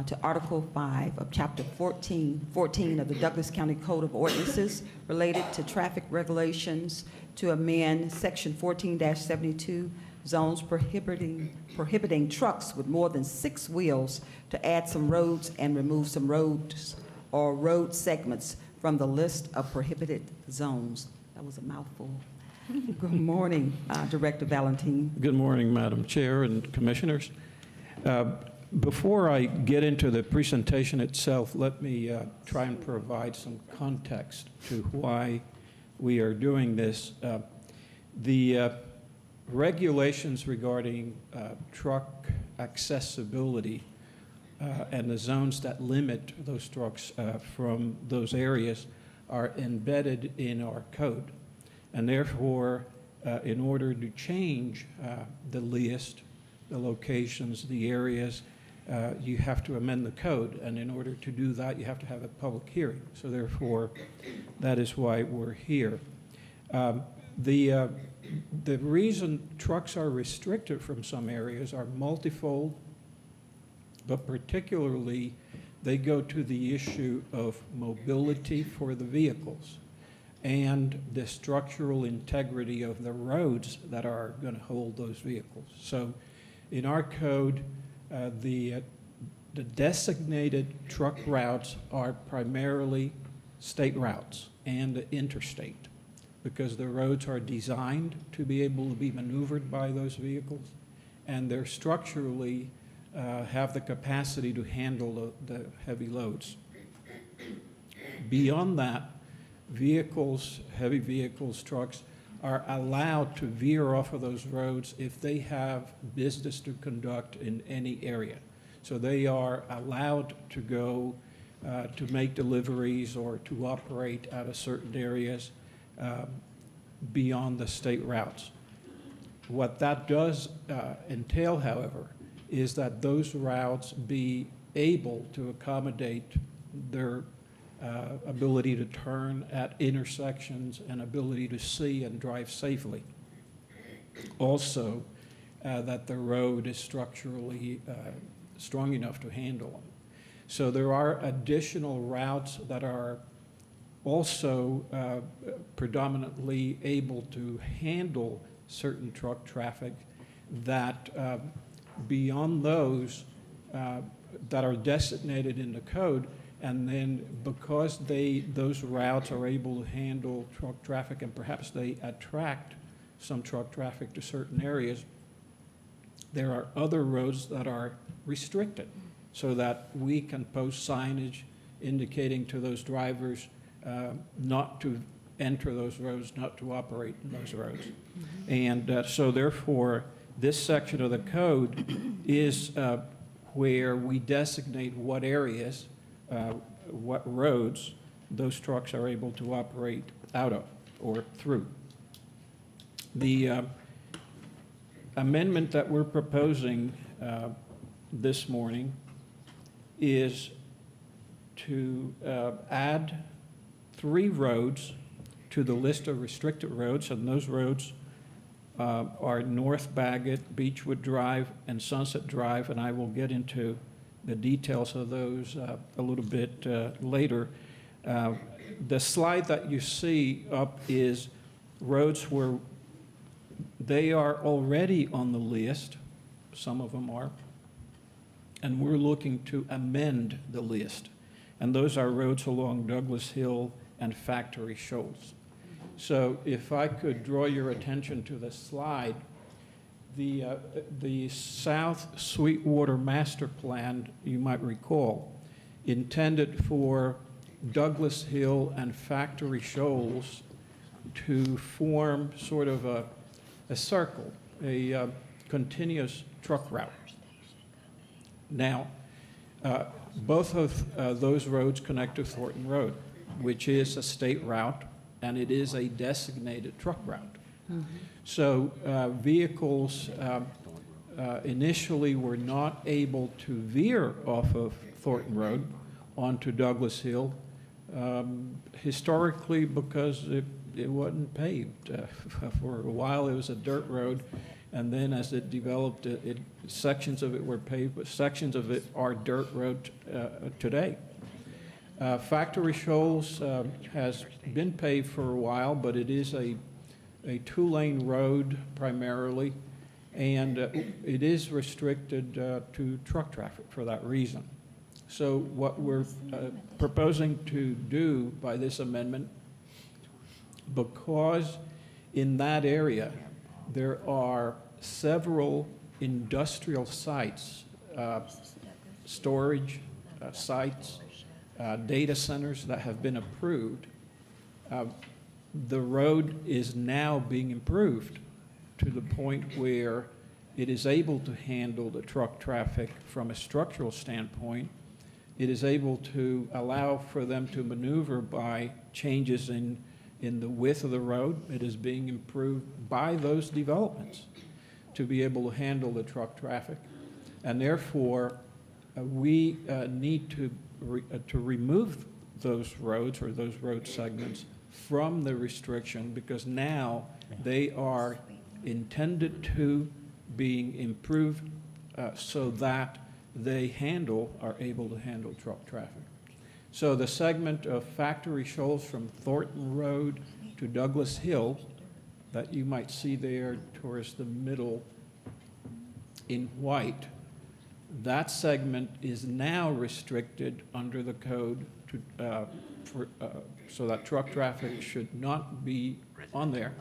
to Article 5 of Chapter 14 of the Douglas County Code of Ordinances related to traffic regulations to amend Section 14-72 zones prohibiting trucks with more than 6 wheels to add some roads and remove some roads or road segments from the list of prohibited zones. That was a mouthful. Good morning, Director Valentin. Good morning, Madam Chair and Commissioners. Before I get into the presentation itself, let me try and provide some context to why we are doing this. The regulations regarding truck accessibility and the zones that limit those trucks from those areas are embedded in our code. And therefore, in order to change the list, the locations, the areas, you have to amend the code. And in order to do that, you have to have a public hearing. So therefore, that is why we're here. The reason trucks are restricted from some areas are multifold, but particularly they go to the issue of mobility for the vehicles and the structural integrity of the roads that are going to hold those vehicles. So in our code, the designated truck routes are primarily state routes and interstate. because the roads are designed to be able to be maneuvered by those vehicles, and they're structurally have the capacity to handle the heavy loads. Beyond that, vehicles, heavy vehicles, trucks, are allowed to veer off of those roads if they have business to conduct in any area. So they are allowed to go to make deliveries or to operate out of certain areas beyond the state routes. What that does entail, however, is that those routes be able to accommodate their ability to turn at intersections and ability to see and drive safely. Also, that the road is structurally strong enough to handle them. So there are additional routes that are also predominantly able to handle certain truck traffic that beyond those that are designated in the code, and then because those routes are able to handle truck traffic and perhaps they attract some truck traffic to certain areas, there are other roads that are restricted so that we can post signage indicating to those drivers not to enter those roads, not to operate in those roads. And so therefore, this section of the code is where we designate what areas, what roads those trucks are able to operate out of or through. The amendment that we're proposing this morning is to add 3 roads to the list of restricted roads, and those roads are North Bagot, Beechwood Drive, and Sunset Drive, and I will get into the details of those a little bit later. The slide that you see up is roads where they are already on the list, some of them are, and we're looking to amend the list. And those are roads along Douglas Hill and Factory Shoals. So if I could draw your attention to the slide, the South Sweetwater Master Plan, you might recall, intended for Douglas Hill and Factory Shoals to form sort of a circle, a continuous truck route. Now, both of those roads connect to Thornton Road, which is a state route, and it is a designated truck route. Mm-hmm. So vehicles initially were not able to veer off of Thornton Road onto Douglas Hill, historically because it wasn't paved. For a while it was a dirt road, and then as it developed, sections of it were paved, but sections of it are dirt road today. Factory Shoals has been paved for a while, but it is a 2-lane road primarily, and it is restricted to truck traffic for that reason. So what we're proposing to do by this amendment, because in that area there are several industrial sites, storage sites, data centers that have been approved, the road is now being improved to the point where it is able to handle the truck traffic from a structural standpoint. It is able to allow for them to maneuver by changes in the width of the road. It is being improved by those developments to be able to handle the truck traffic. And therefore, we need to remove those roads or those road segments from the restriction, because now they are intended to being improved so that they are able to handle truck traffic. So the segment of Factory Shoals from Thornton Road to Douglas Hill that you might see there towards the middle in white, that segment is now restricted under the code to, so that truck traffic should not be on there.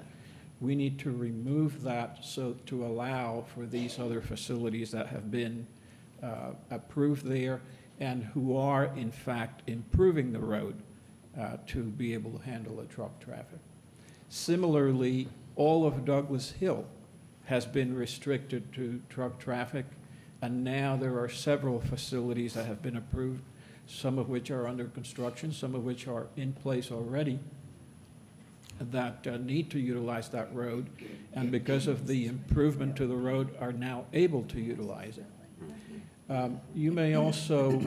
We need to remove that so to allow for these other facilities that have been approved there and who are in fact improving the road to be able to handle the truck traffic. Similarly, all of Douglas Hill has been restricted to truck traffic, and now there are several facilities that have been approved, some of which are under construction, some of which are in place already, that need to utilize that road, and because of the improvement to the road are now able to utilize it. You may also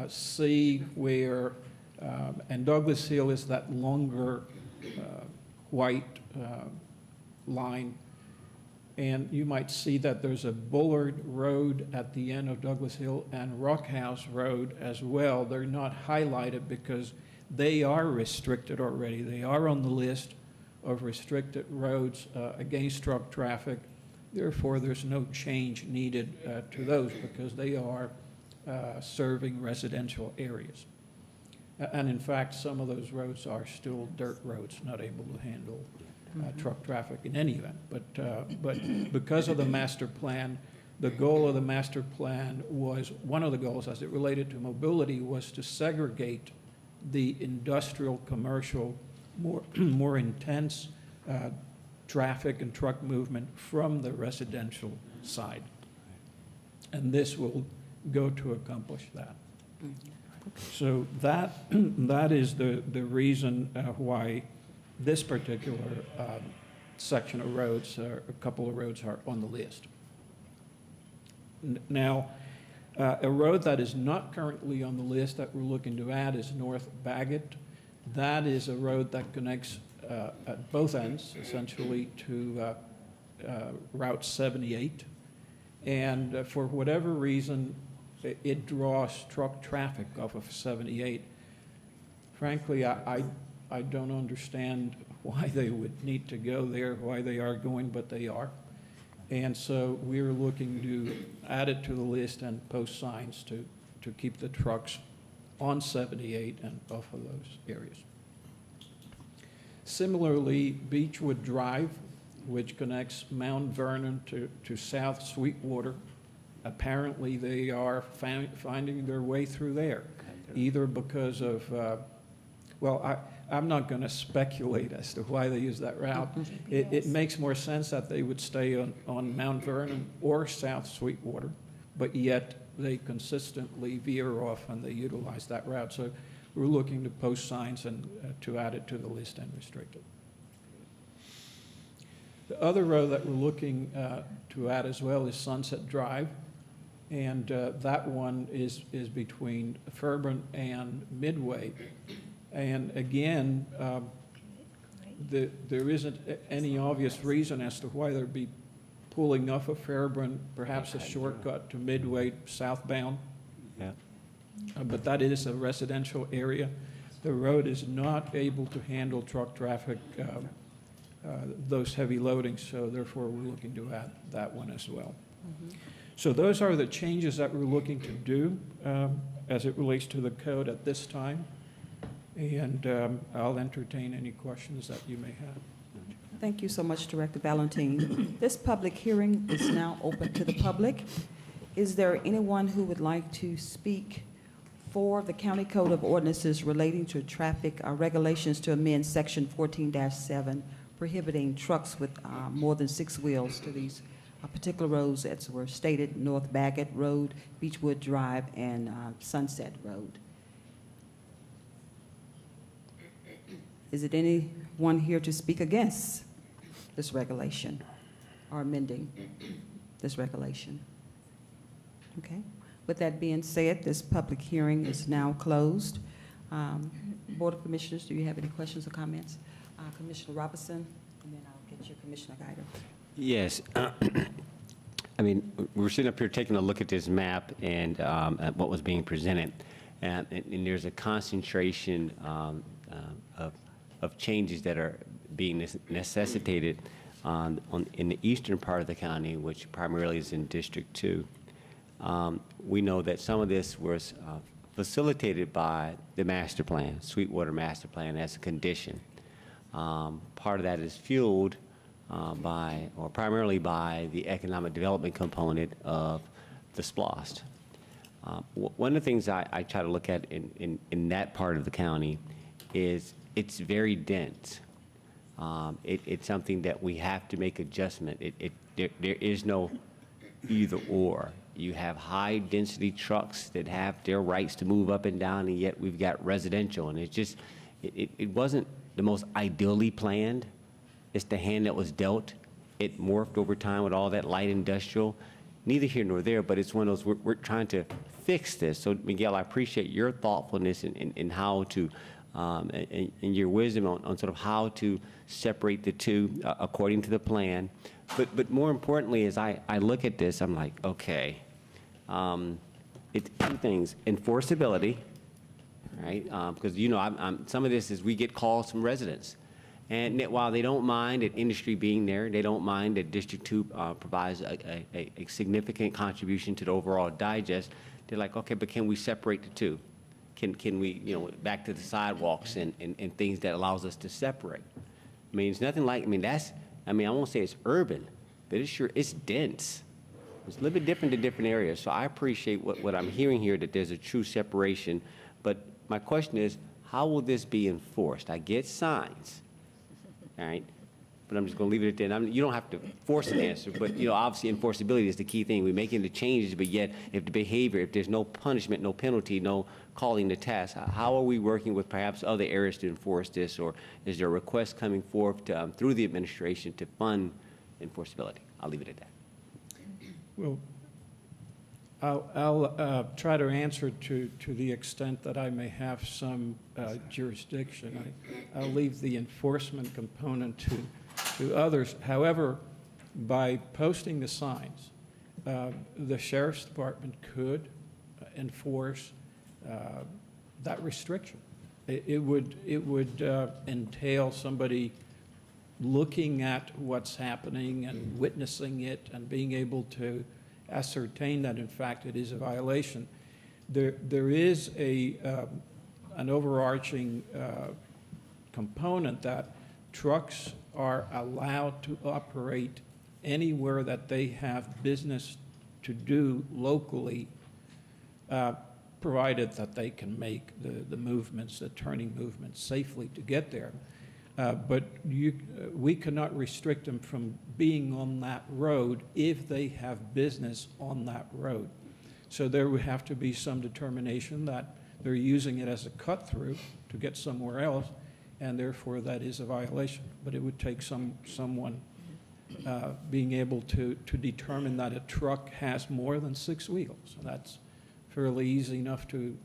see where, and Douglas Hill is that longer white line, and you might see that there's a Bullard Road at the end of Douglas Hill and Rockhouse Road as well. They're not highlighted because they are restricted already. They are on the list of restricted roads against truck traffic. Therefore, there's no change needed to those because they are serving residential areas. And in fact, some of those roads are still dirt roads, not able to handle truck traffic in any event. But because of the master plan, the goal of the master plan was, one of the goals as it related to mobility was to segregate the industrial, commercial, more intense traffic and truck movement from the residential side. And this will go to accomplish that. So that is the reason why this particular section of roads, a couple of roads are on the list. Now, a road that is not currently on the list that we're looking to add is North Bagot. That is a road that connects at both ends, essentially, to Route 78. And for whatever reason, it draws truck traffic off of 78. Frankly, I don't understand why they would need to go there, why they are going, but they are. And so we're looking to add it to the list and post signs to keep the trucks on 78 and off of those areas. Similarly, Beechwood Drive, which connects Mount Vernon to South Sweetwater, apparently they are finding their way through there, either because of, I'm not going to speculate as to why they use that route. It makes more sense that they would stay on Mount Vernon or South Sweetwater, but yet they consistently veer off and they utilize that route. So we're looking to post signs and to add it to the list and restrict it. The other road that we're looking to add as well is Sunset Drive, and that one is between Fairburn and Midway. And again, there isn't any obvious reason as to why they'd be pulling off of Fairburn, perhaps a shortcut to Midway southbound. Yeah. But that is a residential area. The road is not able to handle truck traffic, those heavy loadings, so therefore we're looking to add that one as well. So those are the changes that we're looking to do as it relates to the code at this time. And I'll entertain any questions that you may have. Thank you so much, Director Valentin. This public hearing is now open to the public. Is there anyone who would like to speak for the County Code of Ordinances relating to traffic regulations to amend Section 14-7, prohibiting trucks with more than 6 wheels to these particular roads as were stated, North Bagot Road, Beechwood Drive, and Sunset Road? Is it anyone here to speak against this regulation or amending this regulation? Okay. With that being said, this public hearing is now closed. Board of Commissioners, do you have any questions or comments? Commissioner Robinson, and then I'll get you Commissioner Guider. Yes. I mean, we're sitting up here taking a look at this map and at what was being presented, and there's a concentration of changes that are being necessitated in the eastern part of the county, which primarily is in District 2. We know that some of this was facilitated by the master plan, Sweetwater Master Plan, as a condition. Part of that is fueled by, or primarily by, the economic development component of the SPLOST. One of the things I try to look at in that part of the county is it's very dense. It's something that we have to make adjustment. There is no either or. You have high-density trucks that have their rights to move up and down, and yet we've got residential, and it wasn't the most ideally planned. It's the hand that was dealt. It morphed over time with all that light industrial. Neither here nor there, but it's one of those, we're trying to fix this. So, Miguel, I appreciate your thoughtfulness in how to, and your wisdom on sort of how to separate the two according to the plan. But more importantly, as I look at this, I'm like, okay, it's two things: enforceability, right? Because some of this is we get calls from residents, and while they don't mind that industry being there, they don't mind that District 2 provides a significant contribution to the overall digest. They're like, okay, but can we separate the two? Can we, back to the sidewalks and things that allows us to separate? I mean, it's nothing like, I won't say it's urban, but it's dense. It's a little bit different in different areas. So I appreciate what I'm hearing here, that there's a true separation. But my question is, how will this be enforced? I get signs, all right? But I'm just going to leave it at that. You don't have to force an answer, but obviously enforceability is the key thing. We're making the changes, but yet if the behavior, if there's no punishment, no penalty, no calling the task, how are we working with perhaps other areas to enforce this, or is there a request coming forth through the administration to fund enforceability? I'll leave it at that. Well, I'll try to answer to the extent that I may have some jurisdiction. I'll leave the enforcement component to others. However, by posting the signs, the Sheriff's Department could enforce that restriction. It would entail somebody looking at what's happening and witnessing it and being able to ascertain that, in fact, it is a violation. There is an overarching component that trucks are allowed to operate anywhere that they have business to do locally, provided that they can make the movements, the turning movements safely to get there. But we cannot restrict them from being on that road if they have business on that road. So there would have to be some determination that they're using it as a cut-through to get somewhere else, and therefore that is a violation. But it would take someone being able to determine that a truck has more than 6 wheels. And that's fairly easy enough to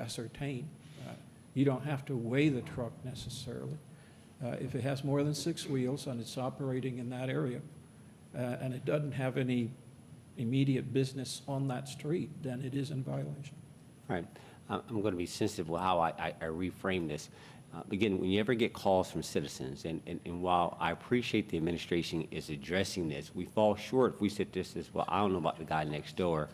ascertain. You don't have to weigh the truck necessarily. If it has more than 6 wheels and it's operating in that area, and it doesn't have any immediate business on that street, then it is in violation. All right. I'm going to be sensitive with how I reframe this. Again, when you ever get calls from citizens, and while I appreciate the administration is addressing this, we fall short if we sit this as, well, I don't know about the guy next door.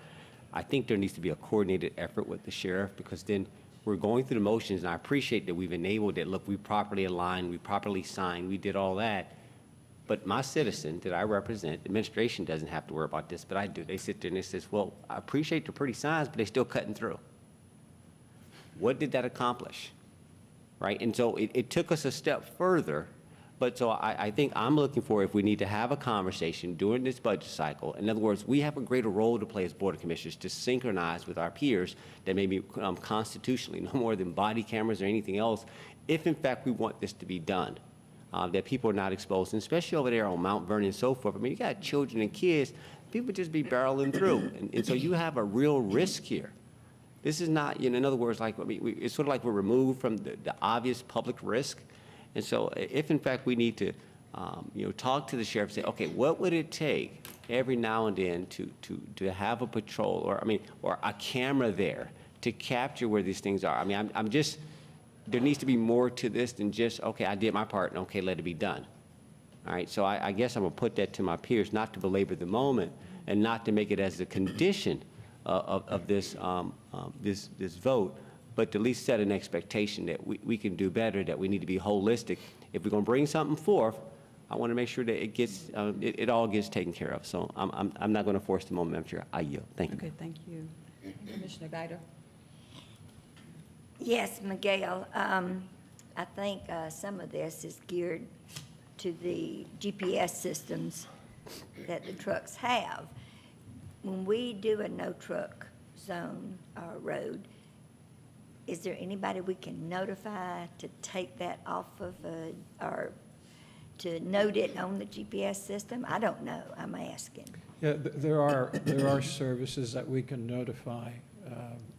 I think there needs to be a coordinated effort with the sheriff, because then we're going through the motions, and I appreciate that we've enabled it. Look, we properly aligned, we properly signed, we did all that. But my citizen that I represent, the administration doesn't have to worry about this, but I do. They sit there and they say, well, I appreciate the pretty signs, but they're still cutting through. What did that accomplish? Right? And so it took us a step further. But so I think I'm looking for, if we need to have a conversation during this budget cycle, in other words, we have a greater role to play as Board of Commissioners to synchronize with our peers that maybe constitutionally, no more than body cameras or anything else, if in fact we want this to be done, that people are not exposed, and especially over there on Mount Vernon and so forth. I mean, you got children and kids, people just be barreling through. And so you have a real risk here. This is not, in other words, like, it's sort of like we're removed from the obvious public risk. And so if, in fact, we need to, talk to the sheriff and say, okay, what would it take every now and then to have a patrol or a camera there to capture where these things are? I mean, I'm just, there needs to be more to this than just, okay, I did my part, and okay, let it be done. All right, so I guess I'm going to put that to my peers, not to belabor the moment and not to make it as a condition of this vote, but to at least set an expectation that we can do better, that we need to be holistic. if we're going to bring something forth, I want to make sure that it gets, it all gets taken care of. So I'm not going to force the moment, Madam Chair. I yield. Thank you. Okay, thank you. Commissioner Guider? Yes, Miguel, I think some of this is geared to the GPS systems that the trucks have. When we do a no-truck zone or road, is there anybody we can notify to take that off of, or to note it on the GPS system? I don't know, I'm asking. Yeah, there are services that we can notify,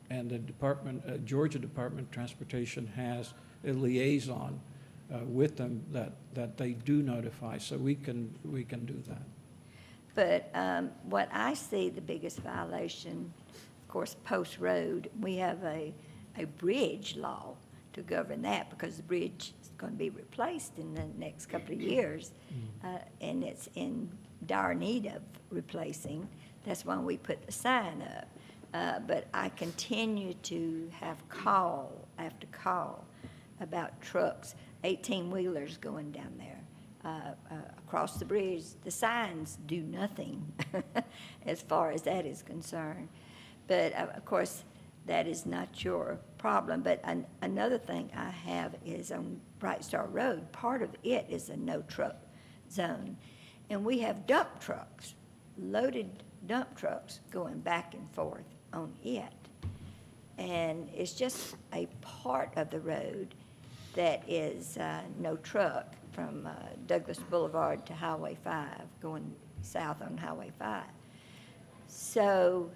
and the Georgia Department of Transportation has a liaison with them that they do notify, so we can do that. But what I see the biggest violation, of course, Post Road, we have a bridge law to govern that because the bridge is going to be replaced in the next couple of years, and it's in dire need of replacing. That's why we put the sign up. But I continue to have call after call about trucks, 18-wheelers going down there. Across the bridge, the signs do nothing as far as that is concerned. But of course, that is not your problem. But another thing I have is on Bright Star Road, part of it is a no-truck zone. And we have dump trucks, loaded dump trucks going back and forth on it. And it's just a part of the road that is no truck from Douglas Boulevard to Highway 5, going south on Highway 5. So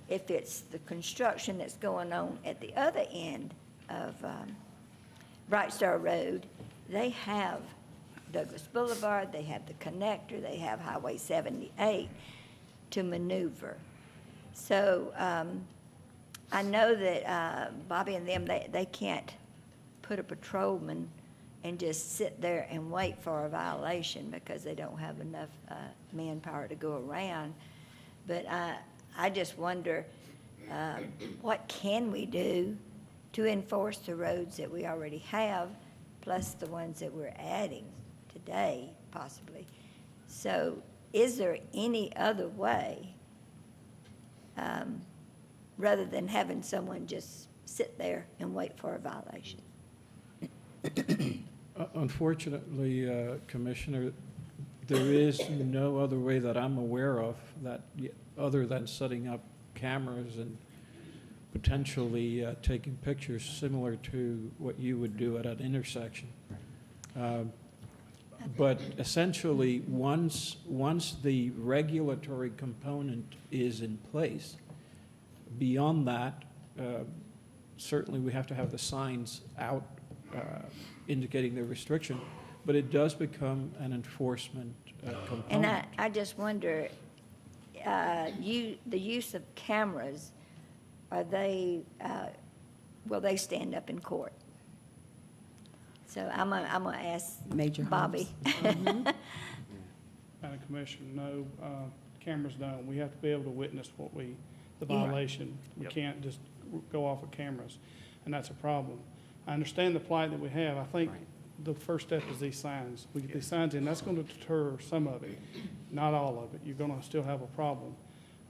if it's the construction that's going on at the other end of Bright Star Road, they have Douglas Boulevard, they have the connector, they have Highway 78 to maneuver. So I know that Bobby and them, they can't put a patrolman and just sit there and wait for a violation because they don't have enough manpower to go around. But I just wonder, what can we do to enforce the roads that we already have, plus the ones that we're adding today, possibly? So is there any other way, rather than having someone just sit there and wait for a violation? Unfortunately, Commissioner, there is no other way that I'm aware of that, other than setting up cameras and potentially taking pictures similar to what you would do at an intersection. But essentially, once the regulatory component is in place, beyond that, certainly we have to have the signs out indicating the restriction, but it does become an enforcement component. And I just wonder, the use of cameras, are they, will they stand up in court? So I'm gonna ask Major Bobby. Madam Commissioner, no, cameras don't. We have to be able to witness the violation. We can't just go off of cameras, and that's a problem. I understand the plight that we have. I think the first step is these signs. We get these signs in, that's going to deter some of it, not all of it. You're going to still have a problem.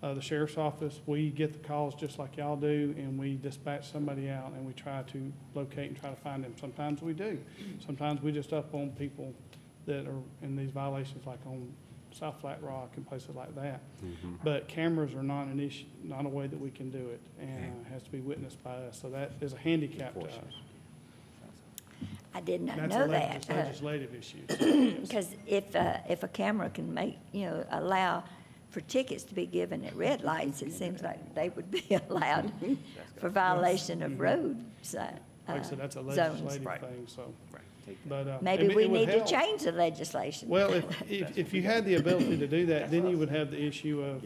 The sheriff's office, we get the calls just like y'all do, and we dispatch somebody out, and we try to locate and try to find them. Sometimes we do. Sometimes we just up on people that are in these violations, like on South Flat Rock and places like that. But cameras are not an issue, not a way that we can do it, and it has to be witnessed by us. So that is a handicap to us. I did not That's know a that. legislative issue. Because if a camera can make, allow for tickets to be given at red lights, it seems like they would be allowed for violation of road Like I said, that's a zones. legislative thing, so. But, Maybe we it would need to help. change the legislation. Well, if you had the ability to do that, then you would have the issue of,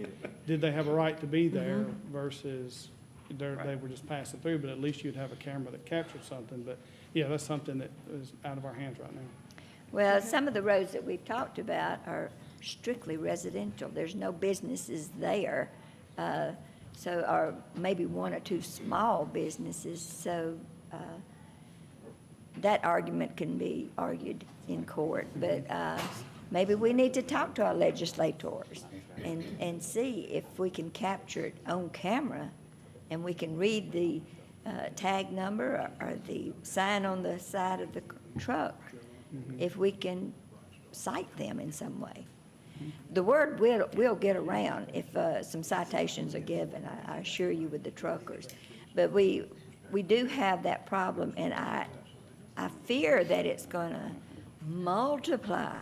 did they have a right to be there versus they were just passing through, but at least you'd have a camera that captured something. But, yeah, that's something that is out of our hands right now. Well, some of the roads that we've talked about are strictly residential. There's no businesses there. Or maybe one or two small businesses. So that argument can be argued in court, but maybe we need to talk to our legislators and see if we can capture it on camera, and we can read the tag number or the sign on the side of the truck, if we can cite them in some way. The word will get around if some citations are given, I assure you, with the truckers. But we do have that problem, and I fear that it's going to multiply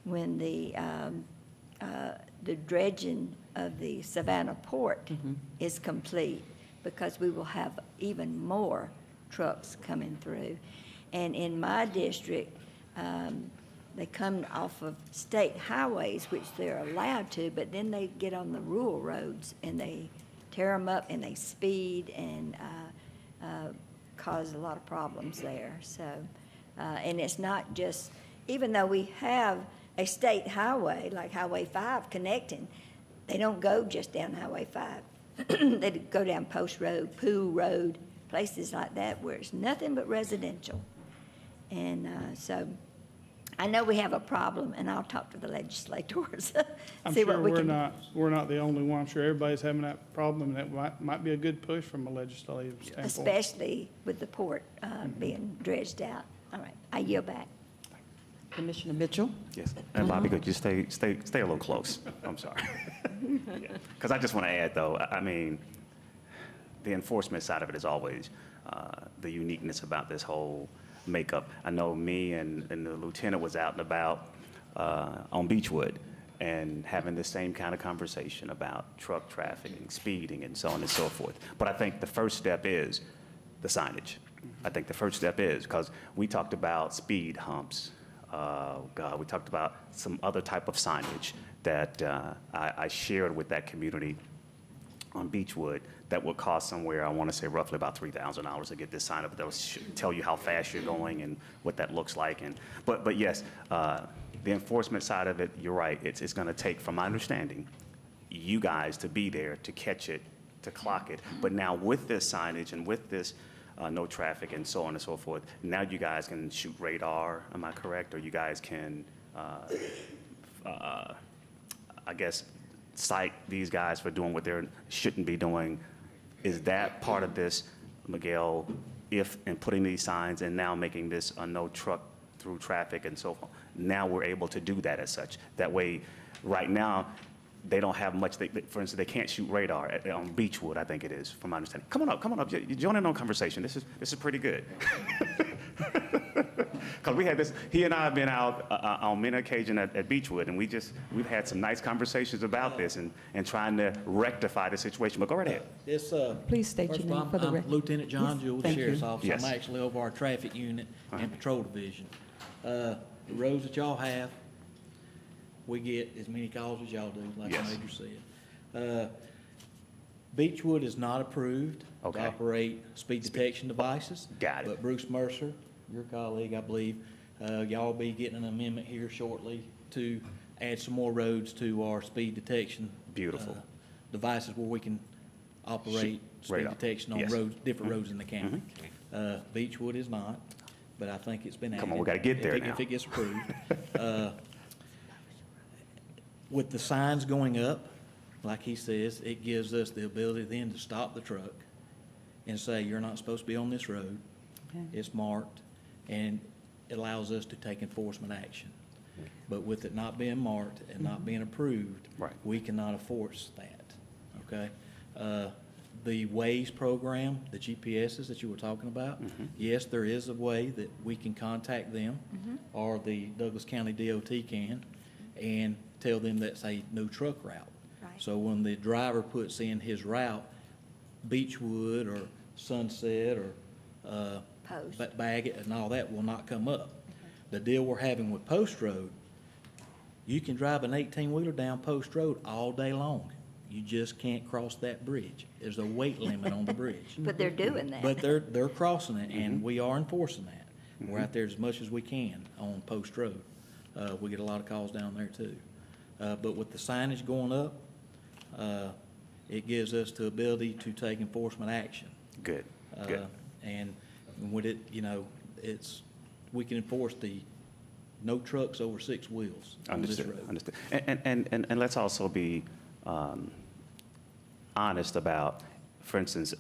when the dredging of the Savannah Port is complete, because we will have even more trucks coming through. And in my district, they come off of state highways, which they're allowed to, but then they get on the rural roads and they tear them up and they speed and cause a lot of problems there. So, and it's not just, even though we have a state highway, like Highway 5 connecting, they don't go just down Highway 5. They go down Post Road, Pool Road, places like that where it's nothing but residential. And so I know we have a problem, and I'll talk to the legislators, I'm see sure what we can. we're not the only one. I'm sure everybody's having that problem, and that might be a good push from a legislative standpoint. Especially with the port being dredged out. All right, I yield back. Commissioner Mitchell? Yes, and Bobby, could you stay a little close? I'm sorry. Because I just want to add, though, I mean, the enforcement side of it is always the uniqueness about this whole makeup. I know me and the lieutenant was out and about on Beechwood and having the same kind of conversation about truck traffic and speeding and so on and so forth. But I think the first step is the signage. I think the first step is, because we talked about speed humps. We talked about some other type of signage that I shared with that community on Beechwood that would cost somewhere, I want to say roughly about $3,000 to get this sign up. That will tell you how fast you're going and what that looks like. But yes, the enforcement side of it, you're right. It's going to take, from my understanding, you guys to be there to catch it, to clock it. But now with this signage and with this no traffic and so on and so forth, now you guys can shoot radar, am I correct? Or you guys can, I guess, cite these guys for doing what they shouldn't be doing. Is that part of this, Miguel, and putting these signs and now making this a no truck through traffic and so forth? Now we're able to do that as such. That way, right now, they don't have much. For instance, they can't shoot radar on Beechwood, I think it is, from my understanding. Come on up. You join in on conversation. This is pretty good. Because we had this, he and I have been out on many occasions at Beechwood, and we've had some nice conversations about this and trying to rectify the situation. But go right ahead. Please state your name for the record. I'm Lieutenant John Jewell, the Thank Sheriff's you. Officer. Yes. I'm actually over our traffic unit and patrol division. The roads that y'all have, we get as many calls as y'all do, like the Yes. Major said. Beechwood is not approved to Okay. operate speed detection devices. Got it. But Bruce Mercer, your colleague, I believe, y'all will be getting an amendment here shortly to add some more roads to our speed detection. Beautiful. Devices where we can operate speed radar. detection on Yes. roads, different roads in the county. Beechwood is not, but I think it's been added. Come on, we gotta get there if it- now. If it gets approved. With the signs going up, like he says, it gives us the ability then to stop the truck and say, you're not supposed to be on this road. Okay. It's marked, and it allows us to take enforcement action. But with it not being marked and not being approved, Right. we cannot enforce that, okay? The Waze program, the GPSs that you were talking about, yes, there is a way that we can contact them, or the Douglas County DOT can, and tell them that's a no truck route. Right. So when the driver puts in his route, Beechwood or Sunset or Post. Baggett and all that will not come up. The deal we're having with Post Road, you can drive an 18-wheeler down Post Road all day long. You just can't cross that bridge. There's a weight limit on the bridge. But they're doing that. But they're crossing it, and we are enforcing that. We're out there as much as we can on Post Road. We get a lot of calls down there too. But with the signage going up, it gives us the ability to take enforcement action. Good. And with it, it's we can enforce the no trucks over 6 wheels on this Understood, road. understood. And let's also be honest about, for instance,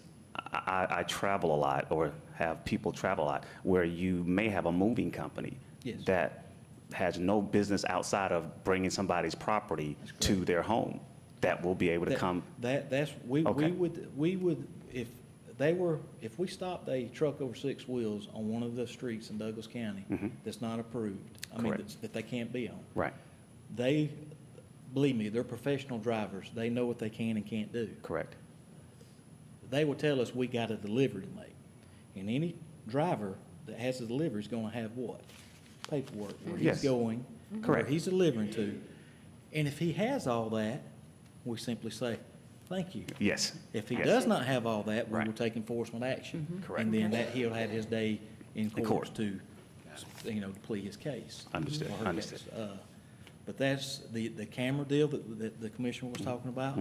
I travel a lot, or have people travel a lot, where you may have a moving company Yes. that has no business outside of bringing somebody's property to their home, that will be able to come. We Okay. would, if we stopped a truck over 6 wheels on one of the streets in Douglas County that's not approved, I mean, Correct. that they can't be on. Right, They, believe me, they're professional drivers. They know what they can and can't do. correct. They will tell us we got a delivery to make. And any driver that has a delivery is gonna have what? Paperwork, where Yes. he's going, where Correct. he's delivering to. And if he has all that, we simply say, thank you. Yes. If he Yes. does not have all that, we will Right. take enforcement action. Correct. And then that, he'll have his day in In court court. to, to plead his case. Understood, or her understood. case. But that's the camera deal that the commissioner was talking about.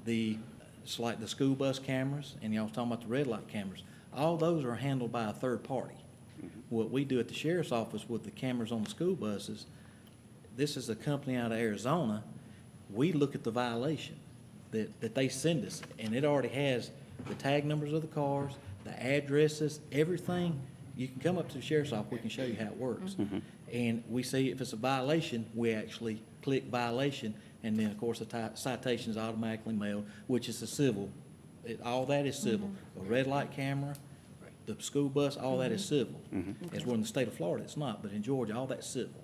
It's like the school bus cameras, and y'all was talking about the red light cameras. All those are handled by a third party. What we do at the sheriff's office with the cameras on the school buses, this is a company out of Arizona. We look at the violation that they send us, and it already has the tag numbers of the cars, the addresses, everything. You can come up to the sheriff's office, we can show you how it works. And we see if it's a violation, we actually click violation, and then, of course, the citation is automatically mailed, which is a civil. All that is civil. A red light camera, the school bus, all that is civil. As well in the state of Florida, it's not, but in Georgia, all that's civil.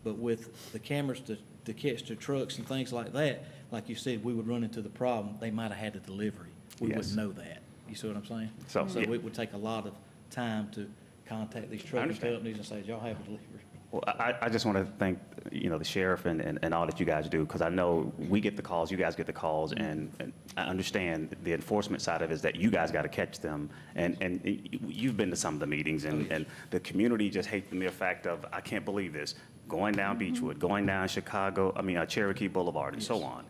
But with the cameras to catch the trucks and things like that, like you said, we would run into the problem, they might have had a delivery. We Yes. wouldn't know that. You see what I'm saying? So, So yeah. it would take a lot of time to contact these trucking understand. companies and say, y'all have a delivery. Well, I just want to thank, the sheriff and all that you guys do, because I know we get the calls, you guys get the calls, and I understand the enforcement side of it is that you guys got to catch them. And you've been to some of the meetings, and the community just hates the mere fact of, I can't believe this, going down Beechwood, going down Cherokee Boulevard, and so on.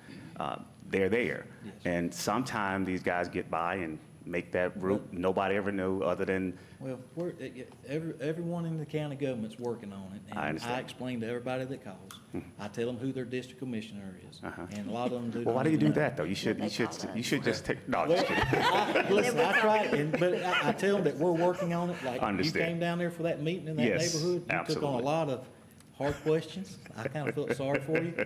They're there. Yes. And sometimes these guys get by and make that route. Nobody ever knew other than, Well, everyone in the county government's working on it. I understand. And I explain to everybody that calls. I tell them who their district commissioner is. And a lot of them do. well, why not do you even do know. that, though? You should just take, no, I'm Well, just kidding. Listen, I try, but I tell them that we're working on it. Like, you Understood. came down there for that meeting in that Yes, neighborhood. You took on absolutely. a lot of hard questions. I kind of felt sorry for you,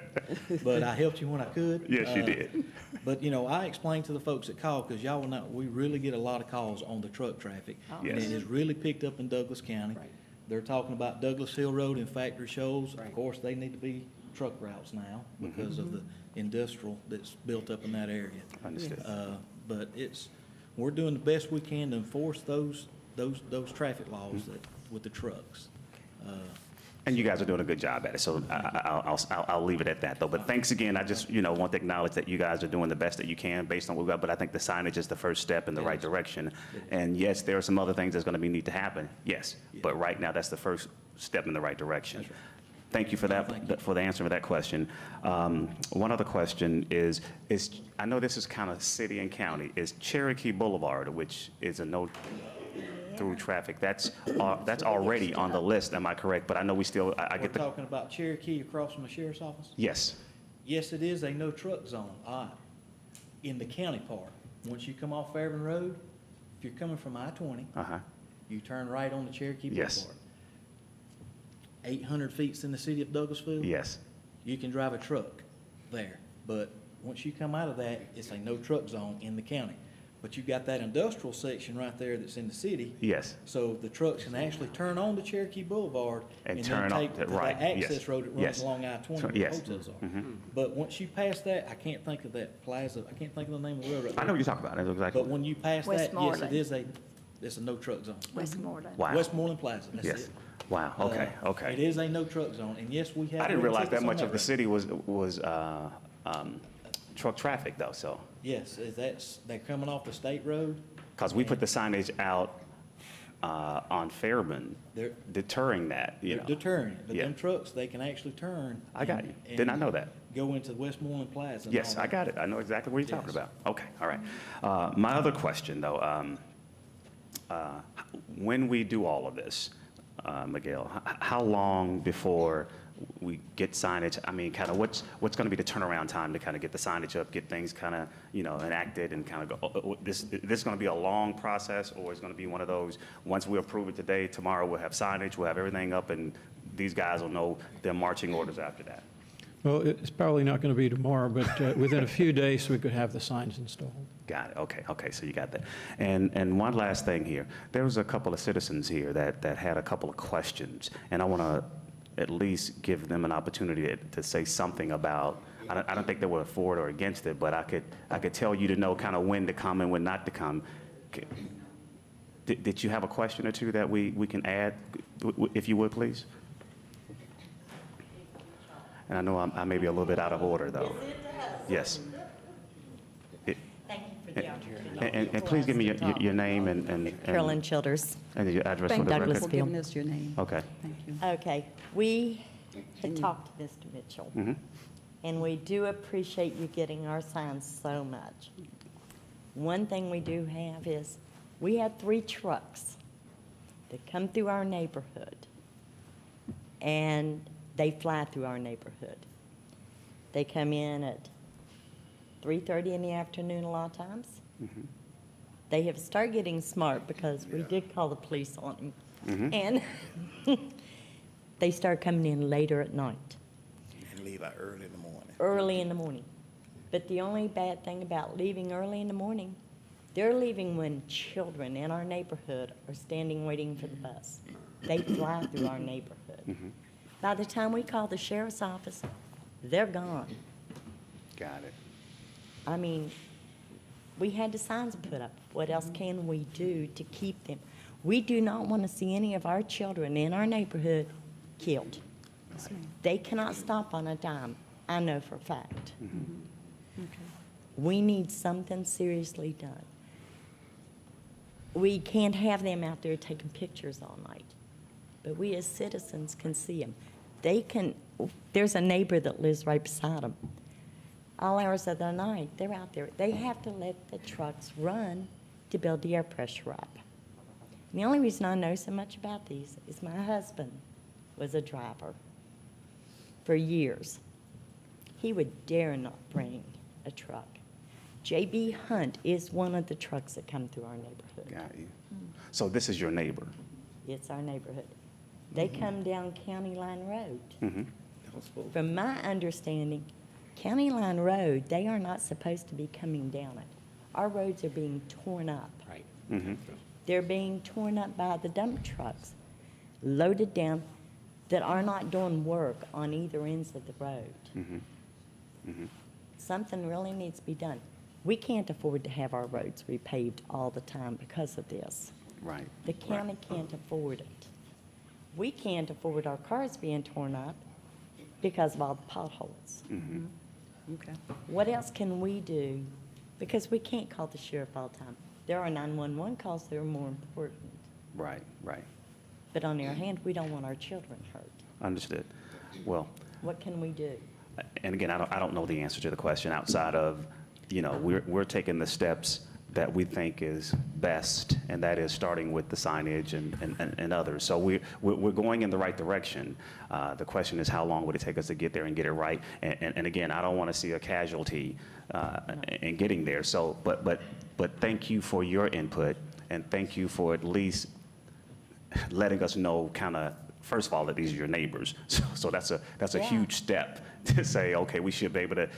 but I helped you when I could. Yes, you did. But, I explained to the folks that call, because y'all will know, we really get a lot of calls on the truck traffic. And Yes. it has really picked up in Douglas County. They're talking about Douglas Hill Road and Factory Shoals. Of course, they need to be truck routes now because of the industrial that's built up in that area. Understood. But we're doing the best we can to enforce those traffic laws with the trucks. And you guys are doing a good job at it, so I'll leave it at that, though. But thanks again. I just, want to acknowledge that you guys are doing the best that you can based on what we've got, but I think the signage is the first step in the right direction. And yes, there are some other things that's going to need to happen, yes. But right now, that's the first step in the right direction. Thank you for that, for the answer to that question. One other question is I know this is kind of city and county, is Cherokee Boulevard, which is a no-through traffic, that's already on the list, am I correct? But I know we still, I We're get the, talking about Cherokee across from the sheriff's office? yes, Yes, it is a no truck zone, in the county part. Once you come off Fairburn Road, if you're coming from I-20, you turn right on the Cherokee Yes. Boulevard. 800 feet's in the city of Douglasville. yes, You can drive a truck there, but once you come out of that, it's a no truck zone in the county. But you got that industrial section right there that's in the city. yes. So the trucks can actually turn on to Cherokee Boulevard And and turn then off take to- the right, yes, access road that runs yes. along I-20 where Yes. the hotels are. But once you pass that, I can't think of that plaza, I can't think of the name of the road right I know there. what you're talking about, I know exactly. But when you pass that, yes, Westmoreland. it's a no truck zone. Westmoreland. Wow. Westmoreland Plaza, that's Yes, it. wow, okay, It okay. is a no truck zone, and yes, we have. I didn't realize that tickets on much of the road. city was truck traffic, though, so. Yes, they're coming off the state road. Because we put the signage out on Fairburn, They're- deterring that, They're deterring it, but Yeah. them trucks, they can actually turn. I got and- you. Did not and know that. Go into Westmoreland Plaza. and Yes, all I that. got it. I know exactly what you're talking Yes. about. Okay, all right. My other question, though, when we do all of this, Miguel, how long before we get signage? I mean, kind of what's going to be the turnaround time to kind of get the signage up, get things kind of, enacted and kind of go, this going to be a long process, or is going to be one of those, once we approve it today, tomorrow we'll have signage, we'll have everything up, and these guys will know their marching orders after that? Well, it's probably not going to be tomorrow, but within a few days, we could have the signs installed. Got it. Okay, so you got that. And one last thing here. There was a couple of citizens here that had a couple of questions, and I want to at least give them an opportunity to say something about, I don't think they were for it or against it, but I could tell you to know kind of when to come and when not to come. Did you have a question or two that we can add, if you would, please? And I know I may be a little bit out of order, though. Yes. Thank you for the opportunity. And please give me your name and Carolyn Childers. And your address for the record. Douglas For giving us your name. Okay. Thank you. Okay, we had talked to Mr. Mitchell, Mm-hmm. and we do appreciate you getting our signs so much. One thing we do have is, we have 3 trucks that come through our neighborhood, and they fly through our neighborhood. They come in at 3:30 in the afternoon a lot of times. Mm-hmm. They have started getting smart because we did call the police on them. Mm-hmm. And they start coming in later at night. And leave out early in the morning. Early in the morning. But the only bad thing about leaving early in the morning, they're leaving when children in our neighborhood are standing waiting for the bus. They fly through our neighborhood. Mm-hmm. By the time we call the sheriff's office, they're gone. Got it. I mean, we had the signs put up. What else can we do to keep them? We do not want to see any of our children in our neighborhood killed. They cannot stop on a dime. I know for a fact. Mm-hmm. Okay. We need something seriously done. We can't have them out there taking pictures all night, but we as citizens can see them. They can, there's a neighbor that lives right beside them. All hours of the night, they're out there. They have to let the trucks run to build the air pressure up. And the only reason I know so much about these is my husband was a driver for years. He would dare not bring a truck. J.B. Hunt is one of the trucks that come through our neighborhood. Got you. So this is your neighbor? It's our neighborhood. They come down County Line Road. Mm-hmm. From my understanding, County Line Road, they are not supposed to be coming down it. Our roads are being torn up. Right. Mm-hmm. They're being torn up by the dump trucks, loaded down, that are not doing work on either ends of the road. Mm-hmm. Mm-hmm. Something really needs to be done. We can't afford to have our roads repaved all the time because of this. Right. The county can't afford it. We can't afford our cars being torn up because of all the potholes. Mm-hmm. Okay. What else can we do? Because we can't call the sheriff all the time. There are 911 calls that are more important. Right, right. But on the other hand, we don't want our children hurt. Understood. Well, What can we do? and again, I don't know the answer to the question outside of, we're taking the steps that we think is best, and that is starting with the signage and others. So we're going in the right direction. The question is, how long would it take us to get there and get it right? And again, I don't want to see a casualty in getting there. So, but thank you for your input, and thank you for at least letting us know kind of, first of all, that these are your neighbors. So that's a huge step to say, okay, we should be able to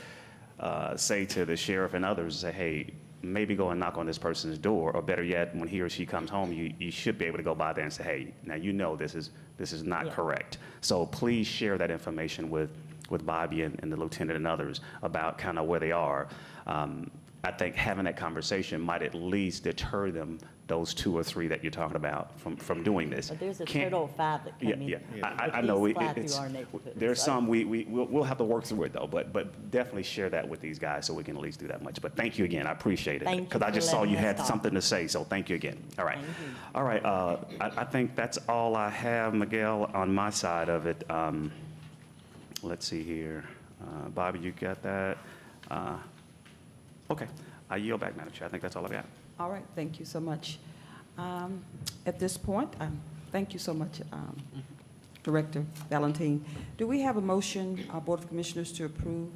say to the sheriff and others, say, hey, maybe go and knock on this person's door, or better yet, when he or she comes home, you should be able to go by there and say, hey, now this is not correct. So please share that information with Bobby and the lieutenant and others about kind of where they are. I think having that conversation might at least deter them, those 2 or 3 that you're talking about, from doing this. But there's a total of 5 that come in. Yeah. But I know these fly it's, through our neighborhood. there's So- some we'll have to work through it though, but definitely share that with these guys so we can at least do that much. But thank you again, I appreciate it. Thank you Because I for just saw letting you us had talk. something to say, so thank you again. All right. Thank you. All right, I think that's all I have, Miguel, on my side of it. Let's see here. Bobby, you got that? Okay, I yield back, Madam Chair. I think that's all I've got. All right, thank you so much. At this point, thank you so much, Director Valentin. Do we have a motion, Board of Commissioners, to approve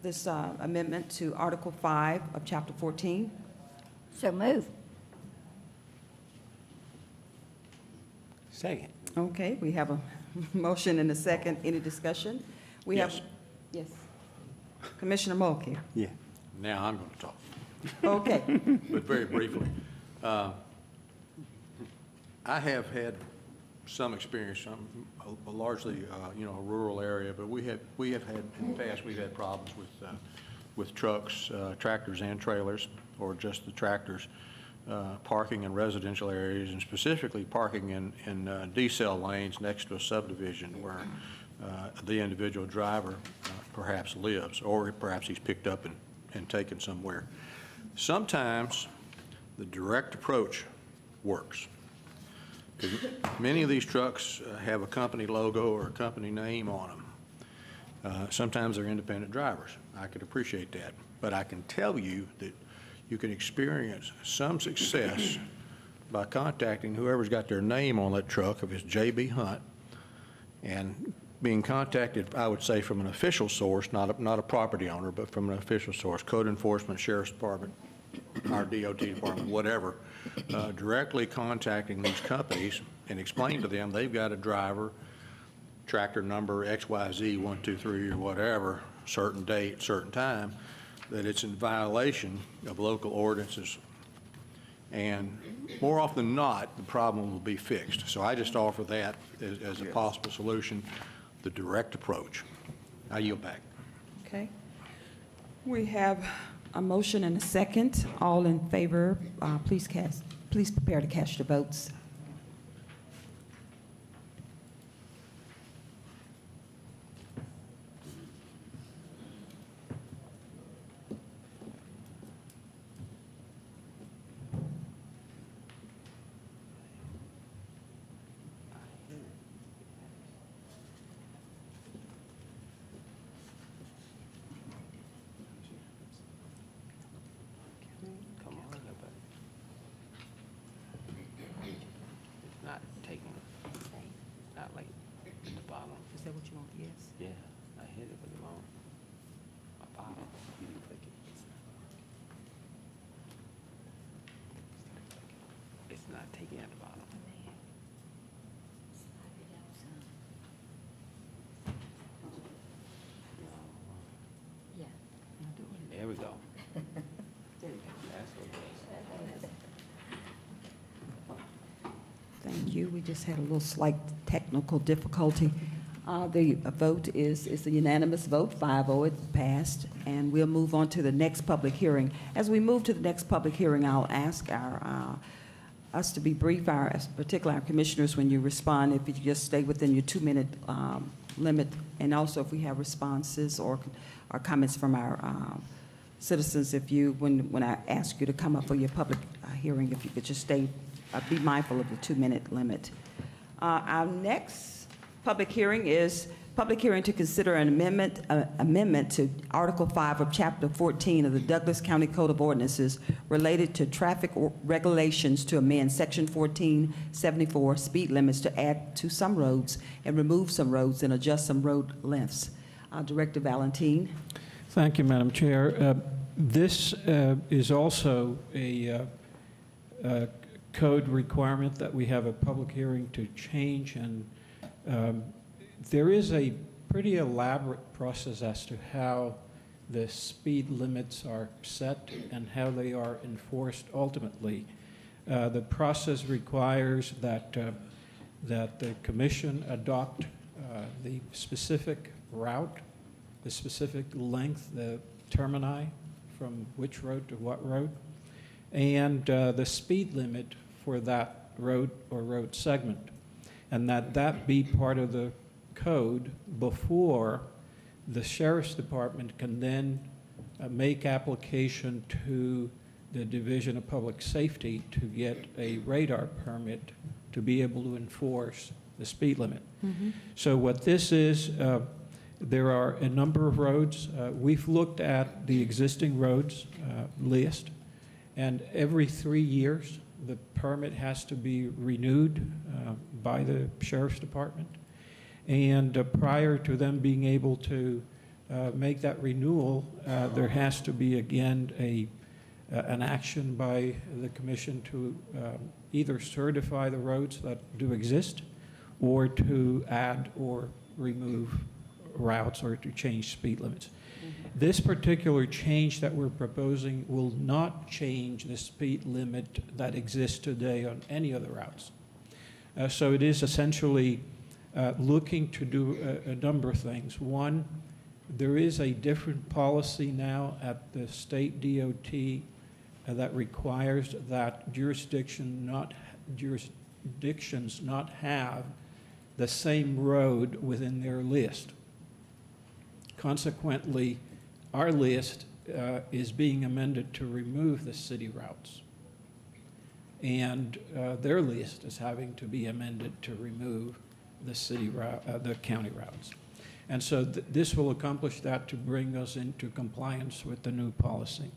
this amendment to Article 5 of Chapter 14? So move. Second. Okay, we have a motion and a second. Any discussion? We have. Yes. Commissioner Mulkey. Yeah. Now I'm going to talk. Okay. But very briefly, I have had some experience, largely, a rural area, but we have had, in the past, we've had problems with trucks, tractors and trailers, or just the tractors, parking in residential areas, and specifically parking in decel lanes next to a subdivision where the individual driver perhaps lives, or perhaps he's picked up and taken somewhere. Sometimes the direct approach works. Many of these trucks have a company logo or a company name on them. Sometimes they're independent drivers. I could appreciate that. But I can tell you that you can experience some success by contacting whoever's got their name on that truck, if it's J.B. Hunt, and being contacted, I would say, from an official source, not a property owner, but from an official source, code enforcement, sheriff's department, our DOT department, whatever, directly contacting these companies and explain to them they've got a driver, tractor number XYZ 123 or whatever, certain date, certain time, that it's in violation of local ordinances. And more often than not, the problem will be fixed. So I just offer that as a possible solution, the direct approach. I yield back. Okay. We have a motion and a second. All in favor, please prepare to cast your votes. Come on, everybody. It's not taking, not like at the bottom. Is that what you want? Yes. Yeah, I hit it with the wrong. My bottom. You didn't click it. It's not taking at the bottom. Yeah. There we go. That's okay. Thank you. We just had a little slight technical difficulty. The vote is a unanimous vote, 5-0, it passed, and we'll move on to the next public hearing. As we move to the next public hearing, I'll ask us to be brief, particularly our commissioners, when you respond, if you just stay within your 2-minute limit, and also if we have responses or comments from our citizens, if you, when I ask you to come up for your public hearing, if you could just stay, be mindful of the 2-minute limit. Our next public hearing is public hearing to consider an amendment to Article 5 of Chapter 14 of the Douglas County Code of Ordinances related to traffic regulations to amend Section 1474 speed limits to add to some roads and remove some roads and adjust some road lengths. Director Valentin. Thank you, Madam Chair. This is also a code requirement that we have a public hearing to change, and there is a pretty elaborate process as to how the speed limits are set and how they are enforced ultimately. The process requires that the commission adopt the specific route, the specific length, the termini from which road to what road, and the speed limit for that road or road segment, and that be part of the code before the Sheriff's Department can then make application to the Division of Public Safety to get a radar permit to be able to enforce the speed limit. Mm-hmm. So what this is, there are a number of roads. We've looked at the existing roads list, and every 3 years the permit has to be renewed by the Sheriff's Department. And prior to them being able to make that renewal, there has to be, again, an action by the commission to either certify the roads that do exist or to add or remove routes or to change speed limits. This particular change that we're proposing will not change the speed limit that exists today on any of the routes. So it is essentially looking to do a number of things. One, there is a different policy now at the state DOT that requires that jurisdictions not have the same road within their list. Consequently, our list is being amended to remove the city routes. And their list is having to be amended to remove the the county routes. And so this will accomplish that to bring us into compliance with the new policy.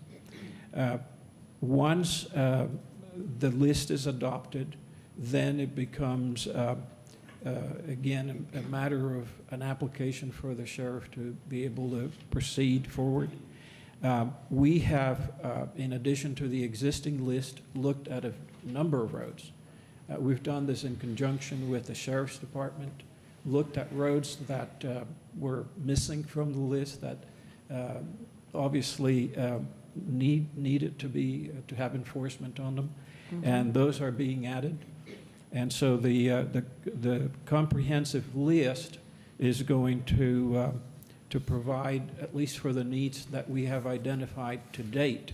Once the list is adopted, then it becomes, again, a matter of an application for the sheriff to be able to proceed forward. We have, in addition to the existing list, looked at a number of roads. We've done this in conjunction with the Sheriff's Department, looked at roads that were missing from the list that obviously needed to have enforcement on them, and those are being added. And so the comprehensive list is going to provide, at least for the needs that we have identified to date.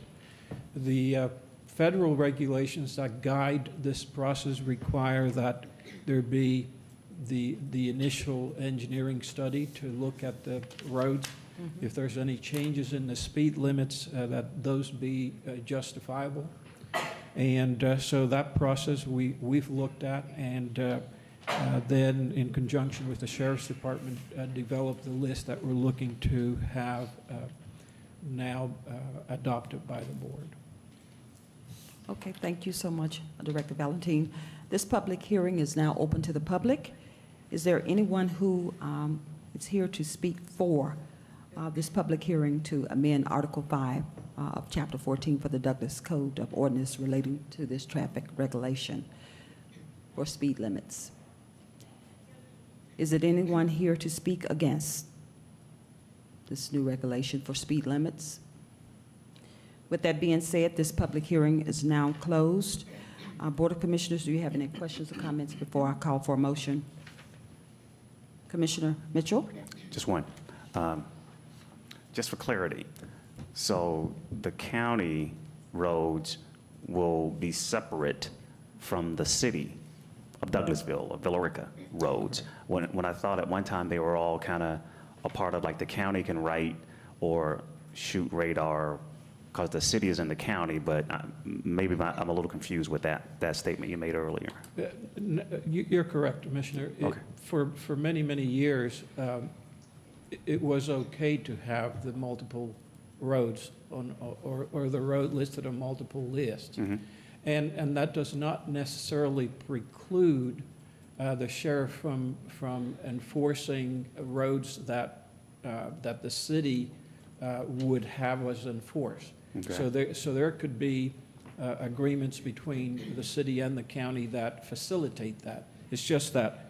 The federal regulations that guide this process require that there be the initial engineering study to look at the roads. If there's any changes in the speed limits, that those be justifiable. And so that process we've looked at, and then in conjunction with the Sheriff's Department, developed the list that we're looking to have now adopted by the board. Okay, thank you so much, Director Valentin. This public hearing is now open to the public. Is there anyone who is here to speak for this public hearing to amend Article 5 of Chapter 14 for the Douglas Code of Ordinance relating to this traffic regulation for speed limits? Is it anyone here to speak against this new regulation for speed limits? With that being said, this public hearing is now closed. Board of Commissioners, do you have any questions or comments before I call for a motion? Commissioner Mitchell? Just one. Just for clarity, so the county roads will be separate from the city of Douglasville or Villa Rica roads. When I thought at one time they were all kind of a part of, like, the county can write or shoot radar because the city is in the county, but maybe I'm a little confused with that statement you made earlier. You're correct, Commissioner. Okay. For many, many years, it was okay to have the multiple roads on, or the road listed on multiple lists. And that does not necessarily preclude the sheriff from enforcing roads that the city would have us enforce. Okay. So there could be agreements between the city and the county that facilitate that. It's just that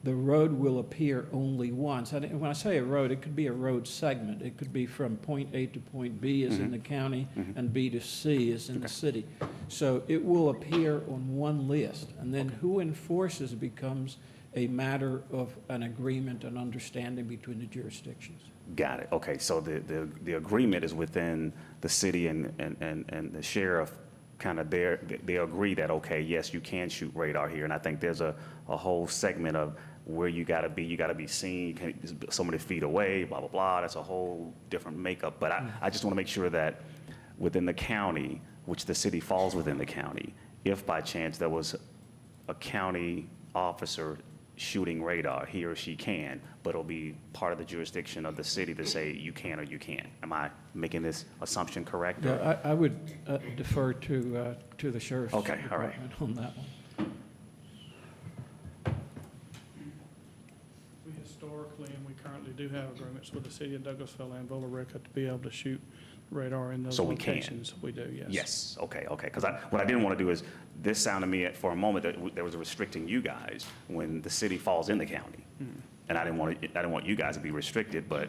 the road will appear only once. And when I say a road, it could be a road segment. It could be from point A to point B as in the county, and B to C as in the city. So it will appear on one list, and then who enforces becomes a matter of an agreement and understanding between the jurisdictions. Got it. Okay, so the agreement is within the city and the sheriff. Kind of they agree that, okay, yes, you can shoot radar here, and I think there's a whole segment of where you got to be seen so many feet away, blah blah blah. That's a whole different makeup. But I just want to make sure that within the county, which the city falls within the county, if by chance there was a county officer shooting radar, he or she can, but it'll be part of the jurisdiction of the city to say you can or you can't. Am I making this assumption correct? or- Yeah, I would defer to the sheriff's Okay, all right. department on that one. We historically, and we currently do have agreements with the city of Douglasville and Villa Rica to be able to shoot radar in those So we can? locations. We do, yes. Yes, okay, okay. Because what I didn't want to do is, this sounded to me for a moment that there was a restricting you guys when the city falls in the county. And I didn't want you guys to be restricted, but,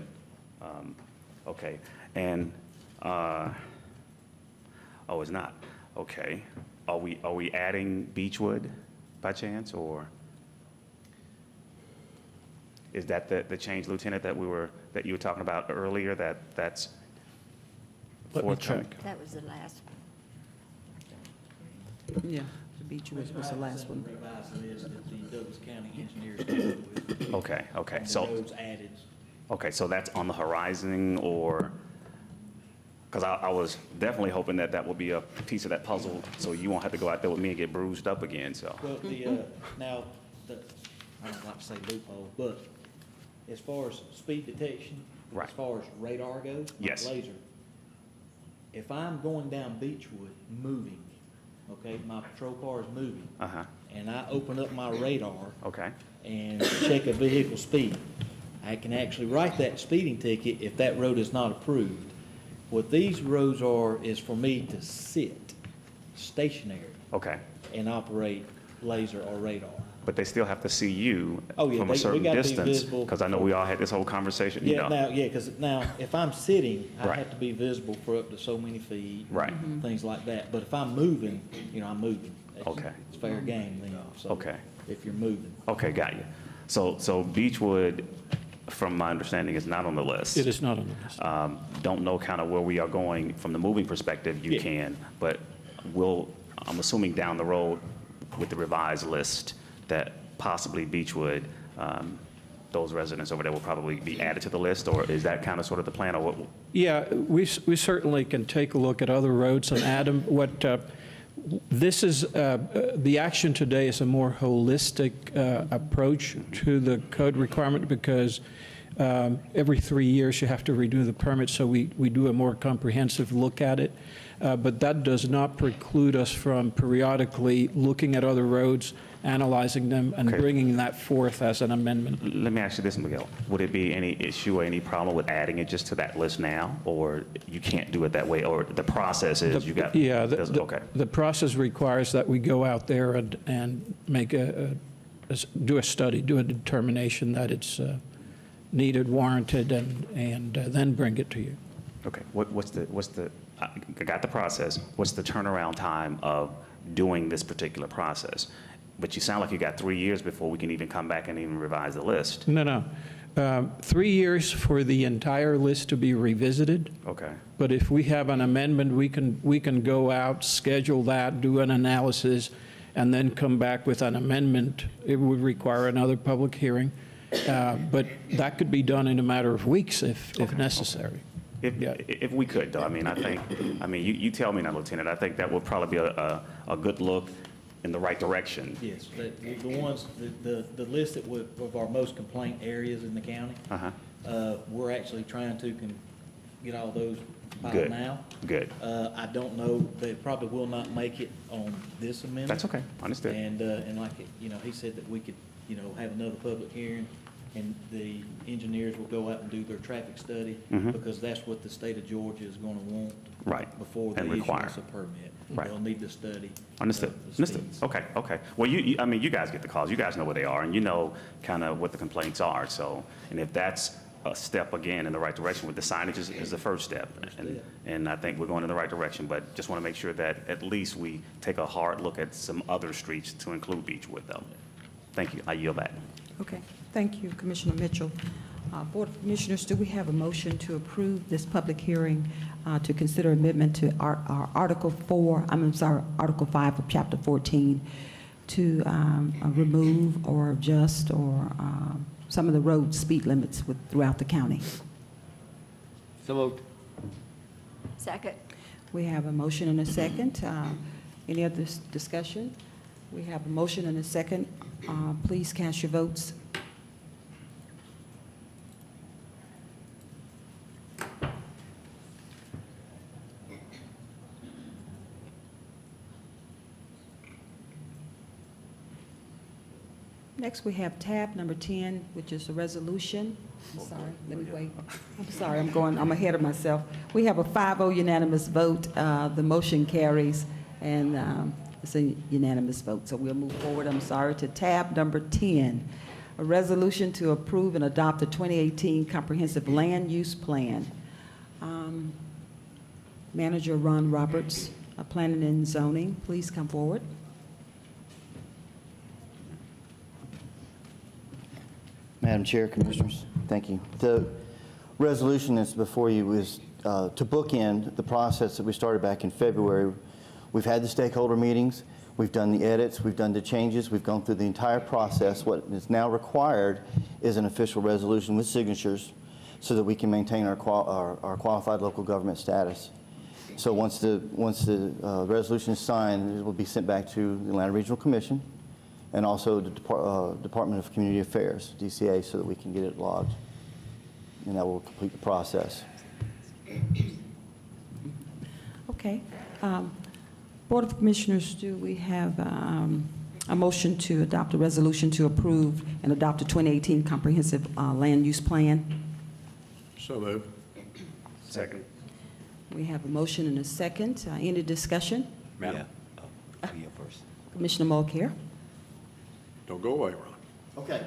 okay. And, oh, it's not, okay. Are we adding Beechwood by chance, or? Is that the change, Lieutenant, that you were talking about earlier, that's Let me forthcoming? check. That was the last one. Yeah, the beach was the last one. Revised list that the Douglas County engineers came up with. Okay, okay, And so. the roads added. Okay, so that's on the horizon, or, because I was definitely hoping that would be a piece of that puzzle, so you won't have to go out there with me and get bruised up again, so. Well, now, I don't like to say loophole, but as far as speed detection, Right. as far as radar goes, like Yes. laser, if I'm going down Beechwood moving, okay, my patrol car is moving, Uh-huh, and I open up my radar okay, and check a vehicle speed, I can actually write that speeding ticket if that road is not approved. What these roads are is for me to sit stationary okay. and operate laser or radar. But they still have to see you Oh, yeah, from we a certain gotta be distance, visible. because I know we all had this whole conversation, you Yeah, know. because now, if I'm sitting, I Right. have to be visible for up to so many feet. Right. Things like that. But if I'm moving, I'm moving. It's- Okay. It's fair game then, so. Okay. If you're moving. Okay, got you. So Beechwood, from my understanding, is not on the list. It is not on the list. Don't know kind of where we are going from the moving perspective, you Yeah. can, but I'm assuming down the road with the revised list that possibly Beechwood, those residents over there will probably be added to the list, or is that kind of sort of the plan, or what? Yeah, we certainly can take a look at other roads and add them. This is, the action today is a more holistic approach to the code requirement, because every 3 years you have to renew the permit, so we do a more comprehensive look at it. But that does not preclude us from periodically looking at other roads, analyzing them, and Okay. bringing that forth as an amendment. Let me ask you this, Miguel. Would it be any issue or any problem with adding it just to that list now, or you can't do it that way, or the process is you got? Yeah, Okay, the process requires that we go out there and make do a study, do a determination that it's needed, warranted, and then bring it to you. okay. What's the, I got the process. What's the turnaround time of doing this particular process? But you sound like you got 3 years before we can even come back and even revise the list. No. 3 years for the entire list to be revisited. Okay, But if we have an amendment, we can go out, schedule that, do an analysis, and then come back with an amendment. It would require another public hearing, but that could be done in a matter of weeks if necessary. if we could, though, you tell me now, Lieutenant, I think that would probably be a good look in the right direction. Yes, the ones, the list that of our most complaint areas in the county, we're actually trying to get all those filed Good. now. Good. I don't know, they probably will not make it on this amendment. That's okay, understood. And like, he said that we could, have another public hearing, and the engineers will go out and do their traffic study, because that's what the state of Georgia is gonna want. Right, Before they and issue require. us a permit. Right. They'll need to study. Understood, the understood. speeds. Okay. Well, you guys get the calls, you guys know where they are, and you know kind of what the complaints are, so, and if that's a step again in the right direction, with the signage is the first step, and I think we're going in the right direction, but just want to make sure that at least we take a hard look at some other streets to include Beechwood, though. Thank you, I yield back. Okay, thank you, Commissioner Mitchell. Board of Commissioners, do we have a motion to approve this public hearing to consider amendment to our Article 5 of Chapter 14 to remove or adjust or some of the road speed limits throughout the county? So moved. Second. We have a motion and a second. Any other discussion? We have a motion and a second. Please cast your votes. Next, we have tab number 10, which is a resolution. I'm sorry, let me wait. I'm sorry, I'm ahead of myself. We have a 5-0 unanimous vote. The motion carries, and it's a unanimous vote. So we'll move forward, I'm sorry, to tab number 10, a resolution to approve and adopt the 2018 Comprehensive Land Use Plan. Manager Ron Roberts, Planning and Zoning, please come forward. Madam Chair, Commissioners, thank you. The resolution that's before you is to bookend the process that we started back in February. We've had the stakeholder meetings, we've done the edits, we've done the changes, we've gone through the entire process. What is now required is an official resolution with signatures so that we can maintain our qualified local government status. So once the resolution is signed, it will be sent back to the Atlanta Regional Commission and also the Department of Community Affairs, DCA, so that we can get it logged. And that will complete the process. Okay. Board of Commissioners, do we have a motion to adopt a resolution to approve and adopt a 2018 Comprehensive Land Use Plan? So moved. Second. We have a motion and a second. Any discussion? Madam? You first. Commissioner Mulcair? Don't go away, Ron. Okay.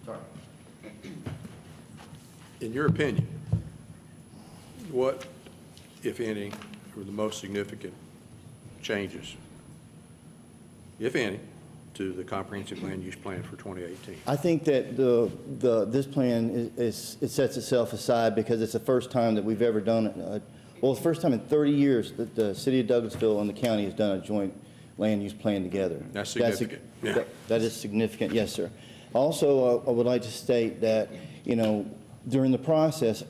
Sorry. In your opinion, what, if any, were the most significant changes, if any, to the Comprehensive Land Use Plan for 2018? I think that this plan it sets itself aside because it's the first time that we've ever done it. Well, it's the first time in 30 years that the city of Douglasville and the county has done a joint land use plan together. That's significant. That is significant, yes, sir. Also, I would like to state that, you know, during the process,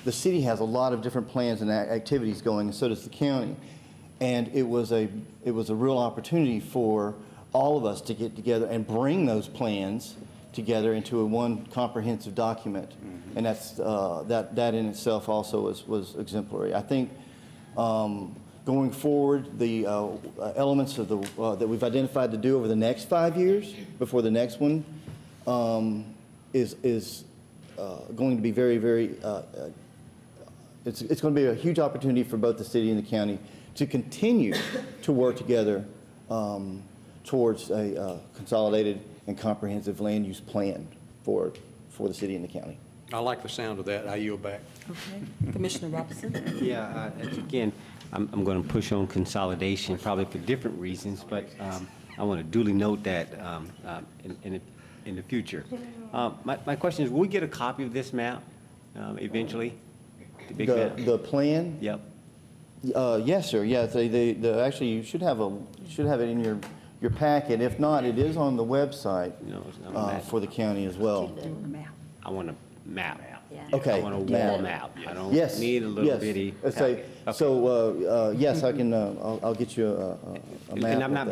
the city has a lot of different plans and activities going, and so does the county. And it was a real opportunity for all of us to get together and bring those plans together into one comprehensive document. And that's that in itself also was exemplary. I think going forward, the elements of that we've identified to do over the next 5 years before the next one is going to be very, very. It's going to be a huge opportunity for both the city and the county to continue to work together towards a consolidated and comprehensive land use plan for the city and the county. I like the sound of that. I yield back. Okay. Commissioner Robinson? Yeah, again, I'm going to push on consolidation, probably for different reasons, but I want to duly note that in the future. My question is, will we get a copy of this map eventually? The big map? The plan? Yep. Yes, sir. Yes, actually you should have it in your packet. If not, it is on the website for the county as well. I want a map. Okay. I want a wall map. I don't need a little bitty. Okay. So yes, I can. I'll get you a map. And I'm not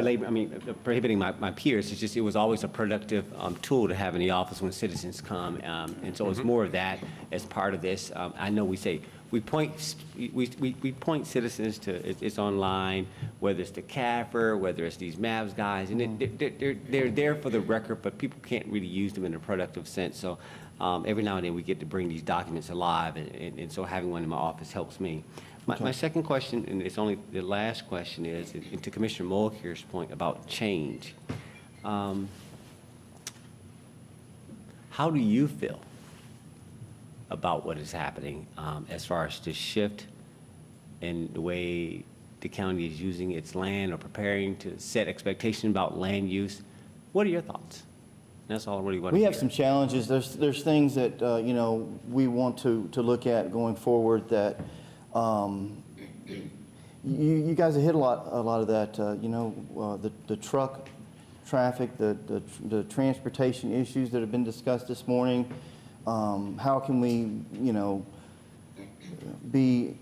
prohibiting my peers. It's just it was always a productive tool to have in the office when citizens come, and so it's more of that as part of this. I know we say we point citizens to it's online, whether it's the CAFR, whether it's these MAPS guys, and they're there for the record, but people can't really use them in a productive sense. So every now and then we get to bring these documents alive, and so having one in my office helps me. My second question, and it's only the last question, is to Commissioner Mulcair's point about change. How do you feel about what is happening as far as the shift in the way the county is using its land or preparing to set expectations about land use? What are your thoughts? That's all I really want to hear. We have some challenges. There's things that we want to look at going forward that you guys have hit a lot of that. The truck traffic, the transportation issues that have been discussed this morning. How can we be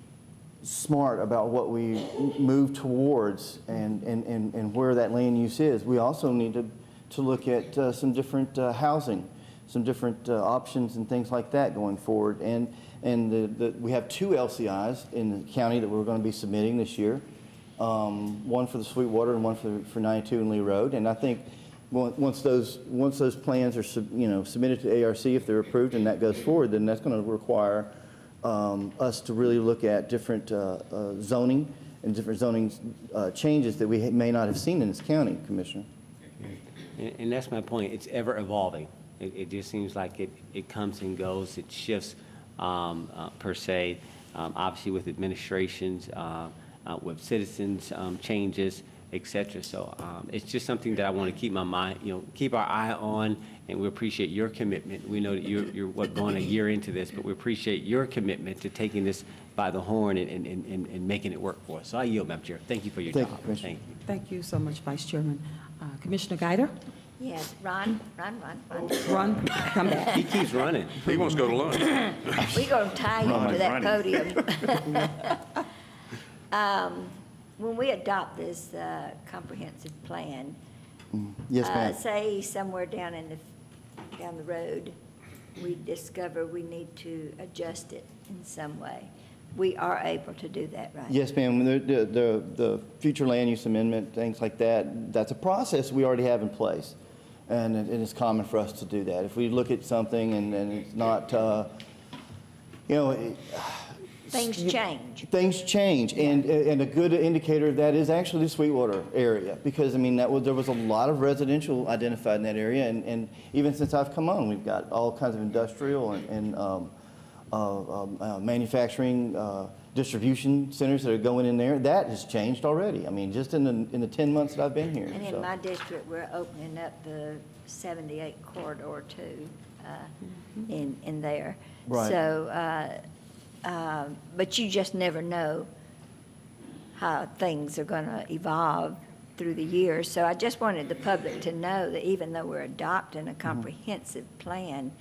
smart about what we move towards and where that land use is? We also need to look at some different housing, some different options and things like that going forward. And we have 2 LCIs in the county that we're going to be submitting this year, one for the Sweetwater and one for 92 and Lee Road. And I think once those plans are submitted to ARC, if they're approved and that goes forward, then that's going to require us to really look at different zoning and different zoning changes that we may not have seen in this county, Commissioner. And that's my point. It's ever evolving. It just seems like it comes and goes. It shifts per se, obviously with administrations, with citizens changes, et cetera. So it's just something that I want to keep my mind, keep our eye on, and we appreciate your commitment. We know that you're going a year into this, but we appreciate your commitment to taking this by the horn and making it work for us. So I yield, Madam Chair. Thank you for your job. Thank you. Thank you so much, Vice Chairman. Commissioner Guider? Yes, Ron, Run, come back. He keeps running. He wants to go to lunch. we're going to tie him to that podium. When we adopt this comprehensive plan, Yes, ma'am. say somewhere down the road, we discover we need to adjust it in some way, we are able to do that, right? Yes, ma'am. The future land use amendment, things like that, that's a process we already have in place. And it's common for us to do that. If we look at something and it's not, Things change. Things change, and a good indicator of that is actually the Sweetwater area, because, I mean, there was a lot of residential identified in that area, and even since I've come on, we've got all kinds of industrial and manufacturing distribution centers that are going in there. That has changed already. I mean, just in the 10 months that I've been here. And in so. my district, we're opening up the 78 corridor too, in there. Right. So, but you just never know how things are going to evolve through the years. So I just wanted the public to know that even though we're adopting a comprehensive plan,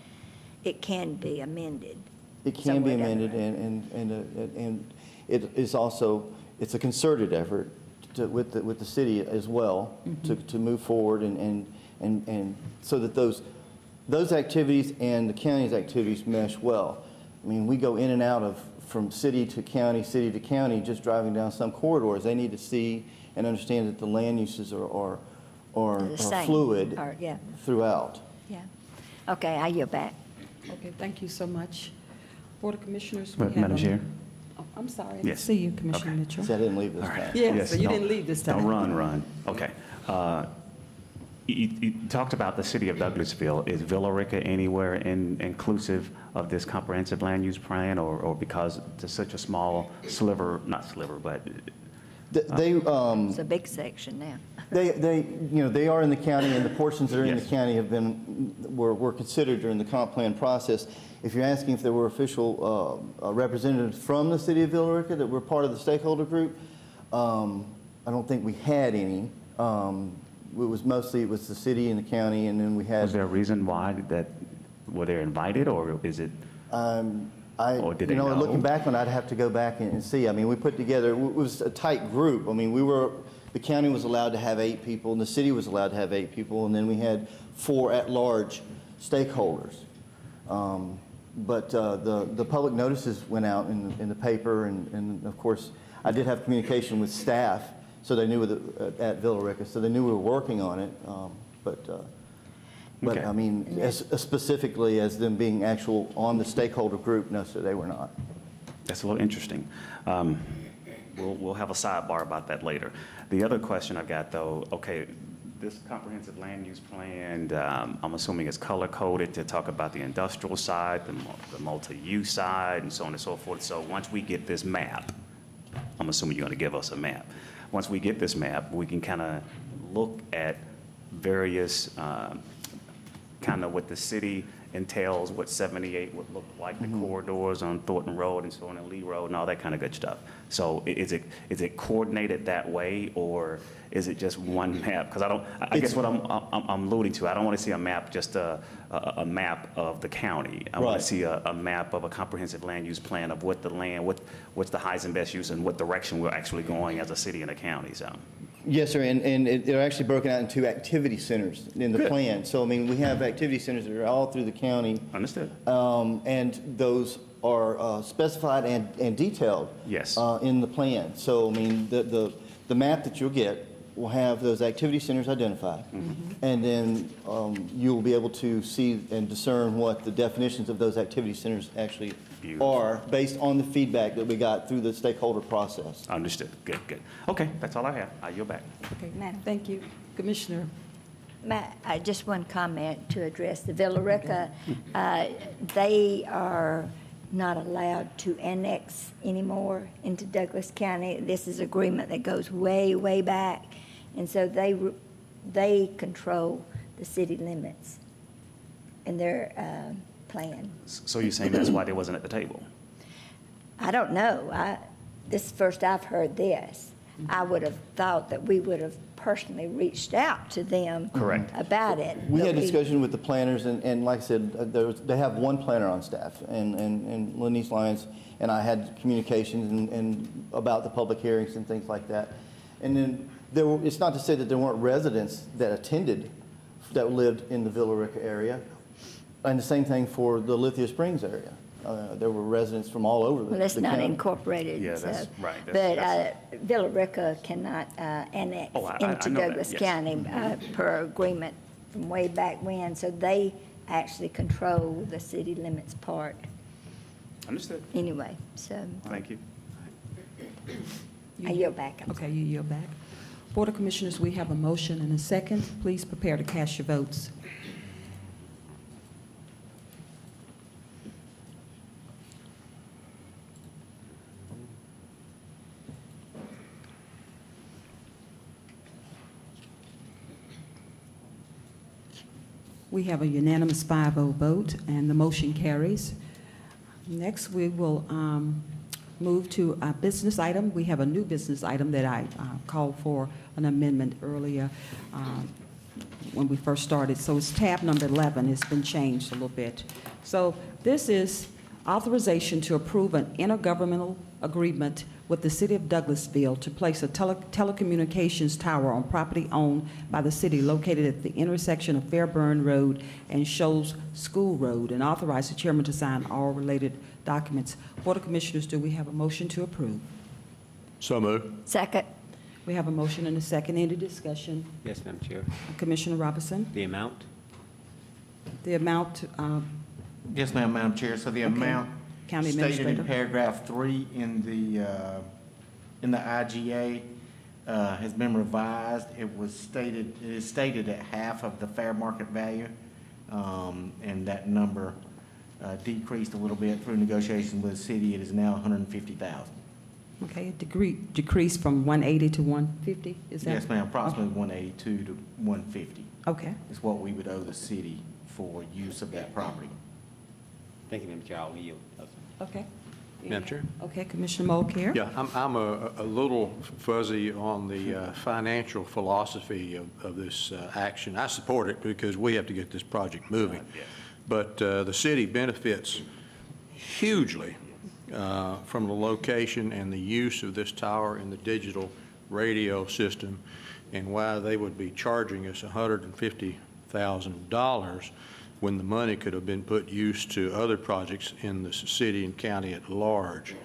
it can be amended. It can be amended, and it is also, it's a concerted effort with the city as well to move forward and so that those activities and the county's activities mesh well. I mean, we go in and out from city to county, just driving down some corridors. They need to see and understand that the land uses are fluid throughout. Yeah. Okay, I yield back. Okay, thank you so much. Board of Commissioners, Madam Chair? Oh, I'm sorry, I didn't Yes. see you, Commissioner Okay. Mitchell. See, I didn't leave this time. Yes, so you didn't leave this time. Don't run. Okay. You talked about the city of Douglasville. Is Villa Rica anywhere inclusive of this comprehensive land use plan, or because it's such a small sliver, not sliver, but It's a big section now. They are in the county, and the portions that are in the county were considered during the comp plan process. If you're asking if there were official representatives from the city of Villa Rica that were part of the stakeholder group, I don't think we had any. It was the city and the county, and then we had. Was there a reason why were they invited, or is it? Or did they know? Looking back on it, I'd have to go back and see. I mean, we put together, it was a tight group. I mean, the county was allowed to have 8 people, and the city was allowed to have 8 people, and then we had 4 at-large stakeholders. But the public notices went out in the paper, and of course, I did have communication with staff, so they knew at Villa Rica, so they knew we were working on it. But Okay. I mean, as specifically as them being actual on the stakeholder group, no, sir, they were not. That's a little interesting. We'll have a sidebar about that later. The other question I've got, though, okay, this comprehensive land use plan, I'm assuming is color-coded to talk about the industrial side, the multi-use side, and so on and so forth. So once we get this map, I'm assuming you're going to give us a map. Once we get this map, we can kind of look at various kind of what the city entails, what 78 would look like, the corridors on Thornton Road and so on, and Lee Road and all that kind of good stuff. So is it coordinated that way, or is it just one map? Because I guess what I'm alluding to, I don't want to see a map, just a map of the county. I want to see a map of a comprehensive land use plan of what the land, what's the highest and best use, and what direction we're actually going as a city and a county. So. Yes, sir, and they're actually broken out into activity centers in the Good. plan. So, I mean, we have activity centers that are all through the county. Understood. And those are specified and detailed. Yes. In the plan. So, I mean, the map that you'll get will have those activity centers identified. And then you will be able to see and discern what the definitions of those activity centers actually are based on the feedback that we got through the stakeholder process. Understood. Good, good. Okay, that's all I have. I yield back. Okay, thank you. Commissioner. Matt, just one comment to address the Villa Rica. They are not allowed to annex anymore into Douglas County. This is agreement that goes way, way back. And so they control the city limits in their plan. So you're saying that's why they wasn't at the table? I don't know. This is the first I've heard this. I would have thought that we would have personally reached out to them Correct. about it. We but had discussion with the planners, and like I said, they have one planner on staff, and Lenise Lyons and I had communications and about the public hearings and things like that. And then it's not to say that there weren't residents that attended that lived in the Villa Rica area, and the same thing for the Lithia Springs area. There were residents from all over the Well, that's the not county. incorporated. Yeah, so- that's right. But Villa Rica cannot annex Oh, I into know that, Douglas yes. County per agreement from way back when. So they actually control the city limits part Understood. anyway. So Thank you. I yield back. Okay, you yield back. Board of Commissioners, we have a motion and a second. Please prepare to cast your votes. We have a unanimous 5-0 vote, and the motion carries. Next, we will move to a business item. We have a new business item that I called for an amendment earlier when we first started. So it's tab number 11. It's been changed a little bit. So this is authorization to approve an intergovernmental agreement with the City of Douglasville to place a telecommunications tower on property owned by the city located at the intersection of Fairburn Road and Shoals School Road, and authorize the chairman to sign all related documents. Board of Commissioners, do we have a motion to approve? So moved. Second. We have a motion and a second. Any discussion? Yes, Madam Chair. Commissioner Robinson? The amount? The amount, Yes, ma'am, Madam Chair. So the Okay. amount County stated Administrator. in paragraph 3 in the IGA has been revised. It is stated at half of the fair market value, and that number decreased a little bit through negotiation with the city. It is now $150,000. okay, it decreased from 180 to 150, is that? Yes, ma'am, approximately 182 to 150 Okay. is what we would owe the city for use of that property. Thank you, Madam Chair. I'll yield. Okay. Madam Chair? Okay, Commissioner Mulcair? Yeah, I'm a little fuzzy on the financial philosophy of this action. I support it because we have to get this project moving. But the city benefits hugely from the location and the use of this tower in the digital radio system, and why they would be charging us $150,000 when the money could have been put use to other projects in the city and county at large,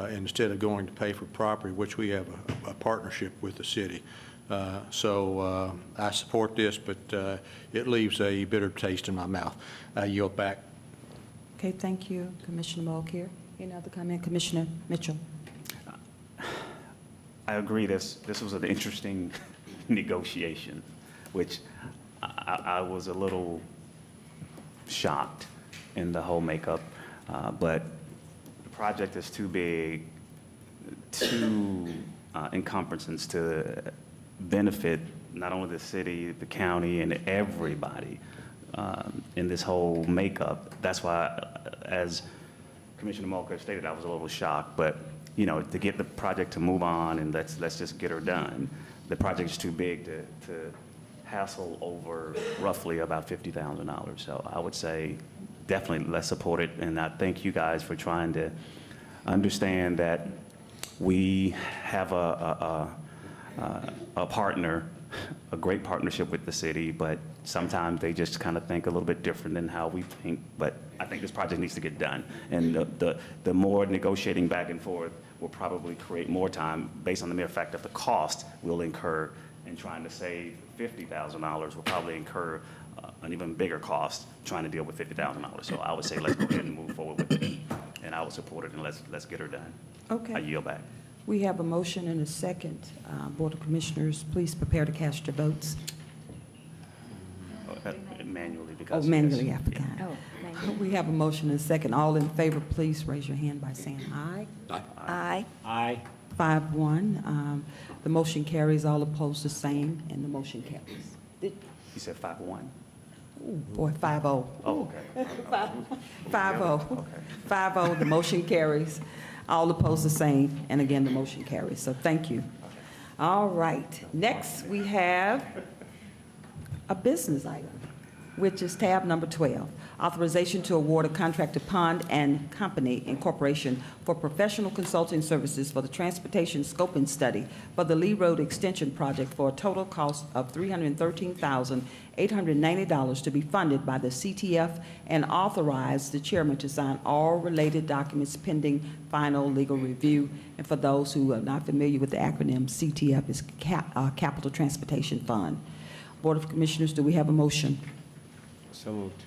instead of going to pay for property, which we have a partnership with the city. So I support this, but it leaves a bitter taste in my mouth. I yield back. Okay, thank you, Commissioner Mulcair. Any other comment? Commissioner Mitchell? I agree. This was an interesting negotiation, which I was a little shocked in the whole makeup, but the project is too big, too encompassing to benefit not only the city, the county, and everybody in this whole makeup. That's why, as Commissioner Mulcair stated, I was a little shocked, but you know, to get the project to move on and let's just get her done. The project is too big to hassle over roughly about $50,000. So I would say definitely let's support it, and I thank you guys for trying to understand that we have a a partner, a great partnership with the city, but sometimes they just kind of think a little bit different than how we think. But I think this project needs to get done. And the more negotiating back and forth will probably create more time based on the mere fact of the cost we'll incur in trying to save $50,000. We'll probably incur an even bigger cost trying to deal with $50,000. So I would say let's go ahead and move forward with it. And I would support it, and let's get her done. Okay. I yield back. We have a motion and a second. Board of Commissioners, please prepare to cast your votes. Manually, because. Oh, manually, yes. I forgot. Oh, manually. We have a motion and a second. All in favor, please raise your hand by saying aye. Aye. Aye. 5-1. The motion carries. All opposed, the same, and the motion carries. You said 5-1? Ooh, boy, 5-0. Oh, okay. 5-0. Okay. 5-0, the motion carries. All opposed, the same, and again, the motion carries. So thank you. All right. Next, we have a business item, which is tab number 12, authorization to award a contract to Pond and Company Incorporation for professional consulting services for the transportation scoping study for the Lee Road Extension Project for a total cost of $313,890 to be funded by the CTF, and authorize the chairman to sign all related documents pending final legal review. And for those who are not familiar with the acronym, CTF is Capital Transportation Fund. Board of Commissioners, do we have a motion? So moved.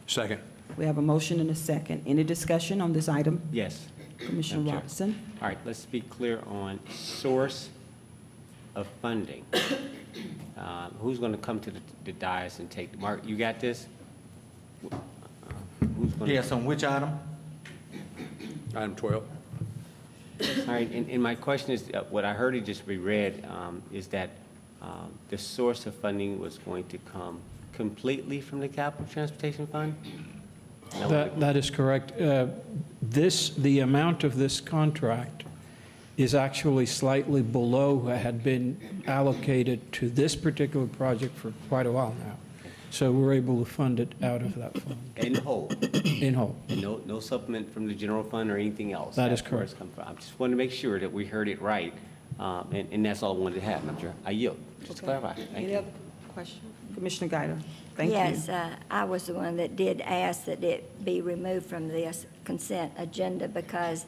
Second. We have a motion and a second. Any discussion on this item? Yes. Commissioner Madam Chair. Robinson? All right, let's be clear on source of funding. Who's going to come to the dais and take, Mark, you got this? Who's going to? Yes, on which item? Item 12. All right, and my question is, what I heard it just be read, is that the source of funding was going to come completely from the Capital Transportation Fund? That is correct. The amount of this contract is actually slightly below what had been allocated to this particular project for quite a while now. So we're able to fund it out of that fund. In whole? In whole. And no supplement from the general fund or anything else? That is That's where it's correct. come from. I just wanted to make sure that we heard it right, and that's all I wanted to have, Madam Chair. I yield, just to clarify. Thank Any you. other questions? Commissioner Guider? Thank you. Yes, I was the one that did ask that it be removed from this consent agenda, because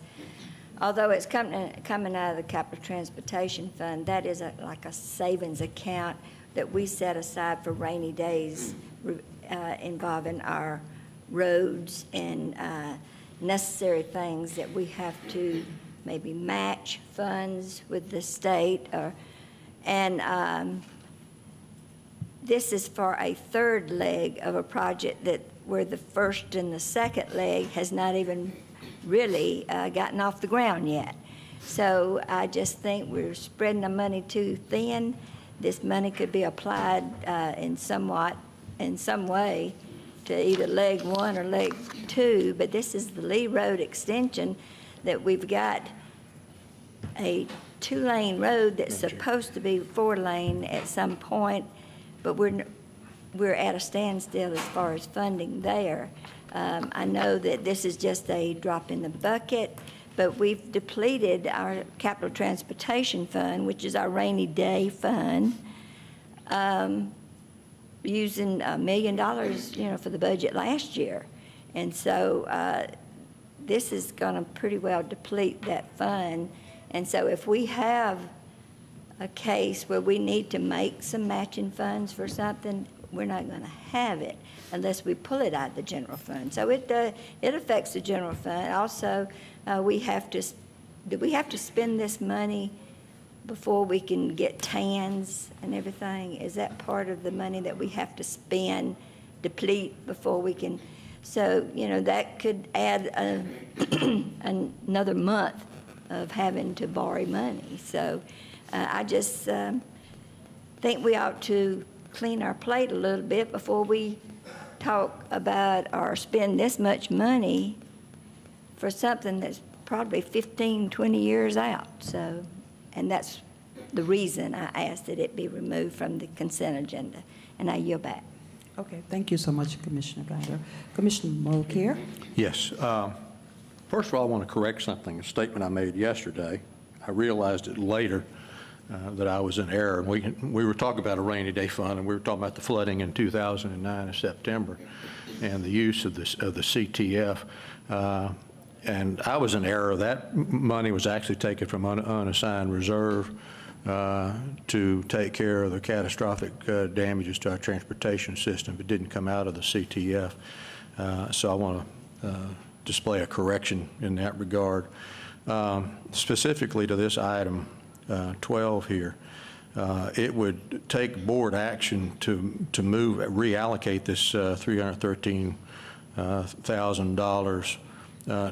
although it's coming out of the Capital Transportation Fund, that is like a savings account that we set aside for rainy days involving our roads and necessary things that we have to maybe match funds with the state, and this is for a third leg of a project where the first and the second leg has not even really gotten off the ground yet. So I just think we're spreading the money too thin. This money could be applied in some way to either leg 1 or leg 2, but this is the Lee Road extension that we've got a 2-lane road that's supposed to be 4-lane at some point, but we're at a standstill as far as funding there. I know that this is just a drop in the bucket, but we've depleted our Capital Transportation Fund, which is our rainy day fund, using $1 million, for the budget last year. And so this is going to pretty well deplete that fund. And so if we have a case where we need to make some matching funds for something, we're not going to have it unless we pull it out of the general fund. So it affects the general fund. Also, do we have to spend this money before we can get TANs and everything? Is that part of the money that we have to spend, deplete before we can? So, that could add another month of having to borrow money. So I just think we ought to clean our plate a little bit before we talk about or spend this much money for something that's probably 15, 20 years out. So, and that's the reason I asked that it be removed from the consent agenda. And I yield back. Okay, thank you so much, Commissioner Guider. Commissioner Mulcair? Yes. First of all, I want to correct something, a statement I made yesterday. I realized it later. that I was in error. We were talking about a rainy day fund, and we were talking about the flooding in 2009 in September and the use of the CTF. And I was in error. That money was actually taken from unassigned reserve to take care of the catastrophic damages to our transportation system. It didn't come out of the CTF. So I want to display a correction in that regard. Specifically to this item 12 here, it would take board action to reallocate this $313,000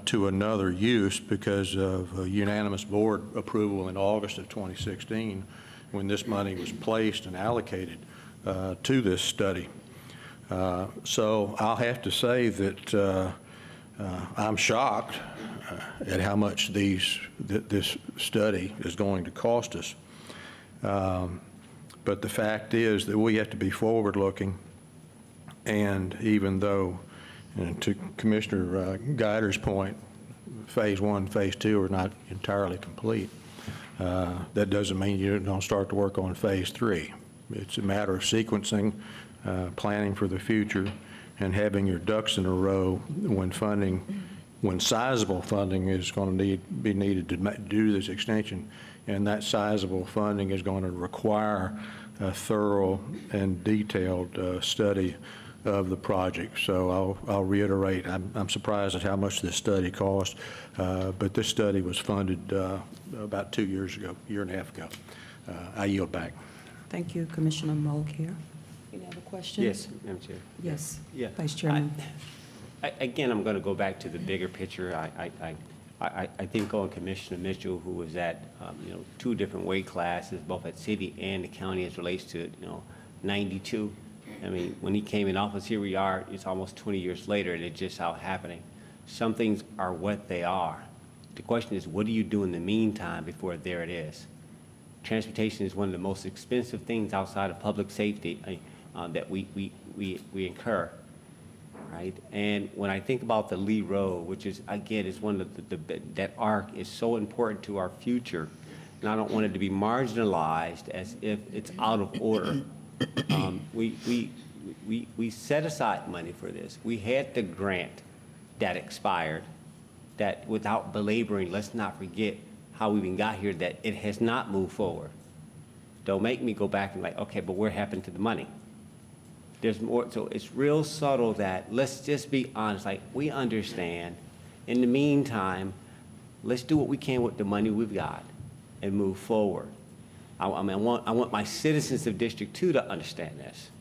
to another use because of unanimous board approval in August of 2016 when this money was placed and allocated to this study. So I'll have to say that I'm shocked at how much this study is going to cost us. But the fact is that we have to be forward-looking, and even though, to Commissioner Guider's point, Phase 1, Phase 2 are not entirely complete, that doesn't mean you don't start to work on Phase 3. It's a matter of sequencing, planning for the future, and having your ducks in a row when sizable funding is going to be needed to do this extension, and that sizable funding is going to require a thorough and detailed study of the project. So I'll reiterate, I'm surprised at how much this study cost, but this study was funded about 2 years ago, year and a half ago. I yield back. Thank you, Commissioner Mulcair. Any other questions? Yes, Madam Chair. Yes, Yeah. Vice Chairman. Again, I'm going to go back to the bigger picture. I think on Commissioner Mitchell, who was at 2 different weight classes, both at city and the county, as relates to 92. I mean, when he came in office, here we are. It's almost 20 years later, and it's just out happening. Some things are what they are. The question is, what do you do in the meantime before there it is? Transportation is one of the most expensive things outside of public safety that we incur. Right? And when I think about the Lee Road, which is, again, is one of that arc is so important to our future, and I don't want it to be marginalized as if it's out of order. We set aside money for this. We had the grant that expired, that without belaboring, let's not forget how we even got here, that it has not moved forward. Don't make me go back and like, okay, but what happened to the money? There's more, so it's real subtle that, let's just be honest, like, we understand. In the meantime, let's do what we can with the money we've got and move forward. I want my citizens of District 2 to understand this,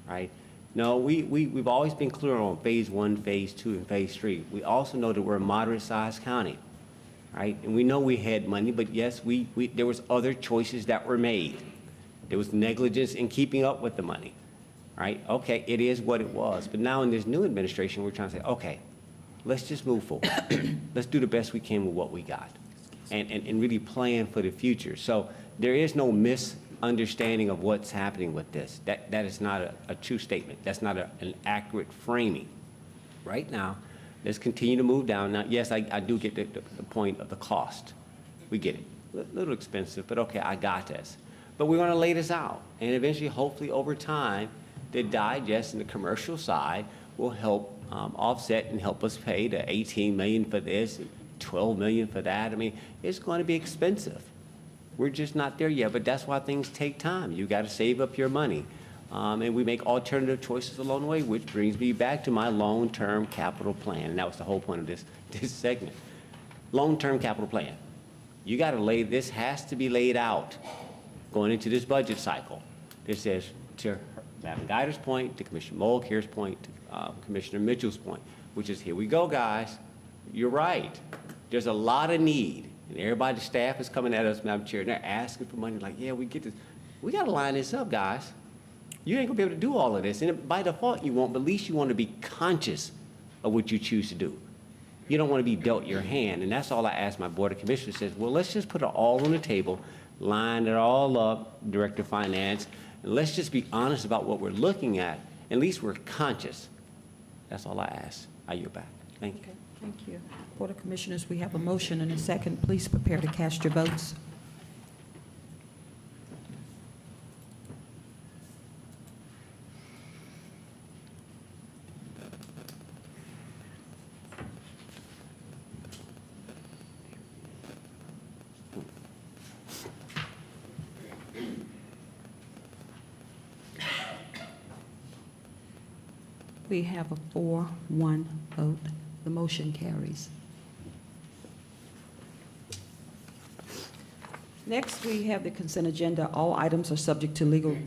right? No, we've always been clear on Phase 1, Phase 2, and Phase 3. We also know that we're a moderate-sized county, right? And we know we had money, but yes, there was other choices that were made. There was negligence in keeping up with the money. Right? Okay, it is what it was. But now in this new administration, we're trying to say, okay, let's just move forward. Let's do the best we can with what we got and really plan for the future. So there is no misunderstanding of what's happening with this. That is not a true statement. That's not an accurate framing. Right now, let's continue to move down. Now, yes, I do get the point of the cost. We get it. A little expensive, but okay, I got this. But we're going to lay this out. And eventually, hopefully, over time, the digest and the commercial side will help offset and help us pay the $18 million for this, $12 million for that. I mean, it's going to be expensive. We're just not there yet, but that's why things take time. You got to save up your money. And we make alternative choices along the way, which brings me back to my long-term capital plan. And that was the whole point of this segment. Long-term capital plan. You got to lay, this has to be laid out going into this budget cycle. This says, to Madam Guider's point, to Commissioner Mulcair's point, to Commissioner Mitchell's point, which is, here we go, guys. You're right. There's a lot of need. And everybody, staff is coming at us, Madam Chair, and they're asking for money like, yeah, we get this. We got to line this up, guys. You ain't going to be able to do all of this. And by default, you won't, but at least you want to be conscious of what you choose to do. You don't want to be dealt your hand. And that's all I ask my Board of Commissioners says, well, let's just put it all on the table, line it all up, Director of Finance, and let's just be honest about what we're looking at. At least we're conscious. That's all I ask. I yield back. Thank you. Okay, thank you. Board of Commissioners, we have a motion and a second. Please prepare to cast your votes. We have a 4-1 vote. The motion carries. Next, we have the consent agenda. All items are subject to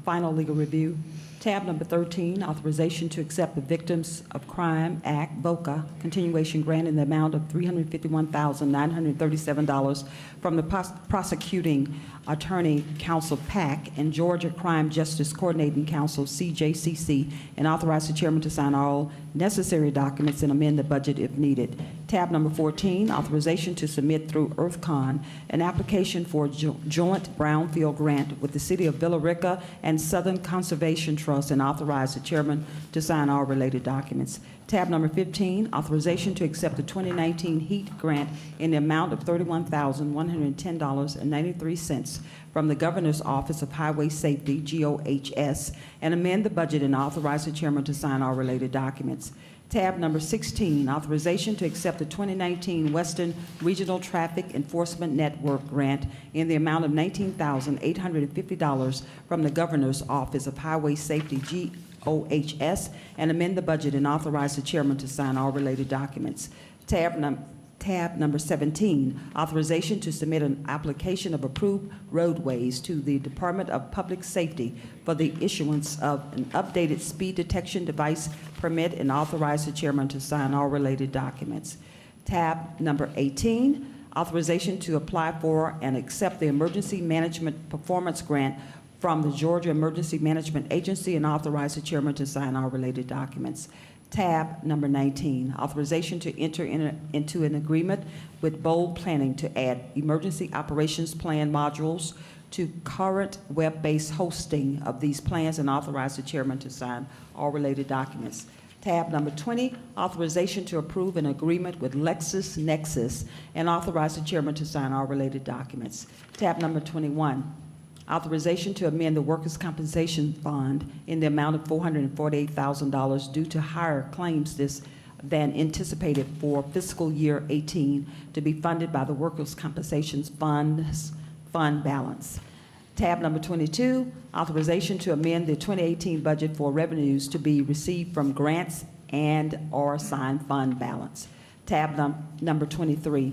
final legal review. Tab number 13, authorization to accept the Victims of Crime Act, VOCA, continuation grant in the amount of $351,937 from the Prosecuting Attorney Council, PAC, and Georgia Crime Justice Coordinating Council, CJCC, and authorize the chairman to sign all necessary documents and amend the budget if needed. Tab number 14, authorization to submit through EarthCon an application for a joint brownfield grant with the City of Villa Rica and Southern Conservation Trust, and authorize the chairman to sign all related documents. Tab number 15, authorization to accept the 2019 HEAT grant in the amount of $31,110.93 from the Governor's Office of Highway Safety, GOHS, and amend the budget and authorize the chairman to sign all related documents. Tab number 16, authorization to accept the 2019 Western Regional Traffic Enforcement Network grant in the amount of $19,850 from the Governor's Office of Highway Safety, GOHS, and amend the budget and authorize the chairman to sign all related documents. Tab number 17, authorization to submit an application of approved roadways to the Department of Public Safety for the issuance of an updated speed detection device permit, and authorize the chairman to sign all related documents. Tab number 18, authorization to apply for and accept the Emergency Management Performance Grant from the Georgia Emergency Management Agency, and authorize the chairman to sign all related documents. Tab number 19, authorization to enter into an agreement with Bold Planning to add emergency operations plan modules to current web-based hosting of these plans, and authorize the chairman to sign all related documents. Tab number 20, authorization to approve an agreement with LexisNexis, and authorize the chairman to sign all related documents. Tab number 21, authorization to amend the Workers' Compensation Fund in the amount of $448,000 due to higher claims than anticipated for fiscal year 18 to be funded by the Workers' Compensation Fund balance. Tab number 22, authorization to amend the 2018 budget for revenues to be received from grants and/or assigned fund balance. Tab number 23,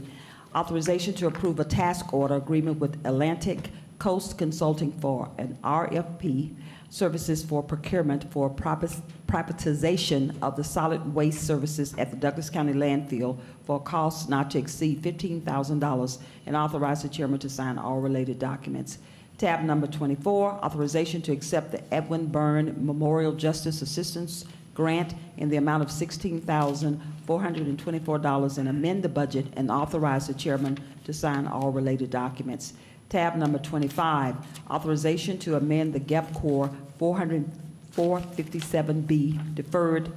authorization to approve a task order agreement with Atlantic Coast Consulting for an RFP services for procurement for privatization of the solid waste services at the Douglas County landfill for a cost not to exceed $15,000, and authorize the chairman to sign all related documents. Tab number 24, authorization to accept the Edwin Byrne Memorial Justice Assistance Grant in the amount of $16,424, and amend the budget and authorize the chairman to sign all related documents. Tab number 25, authorization to amend the GEPCOR 457B deferred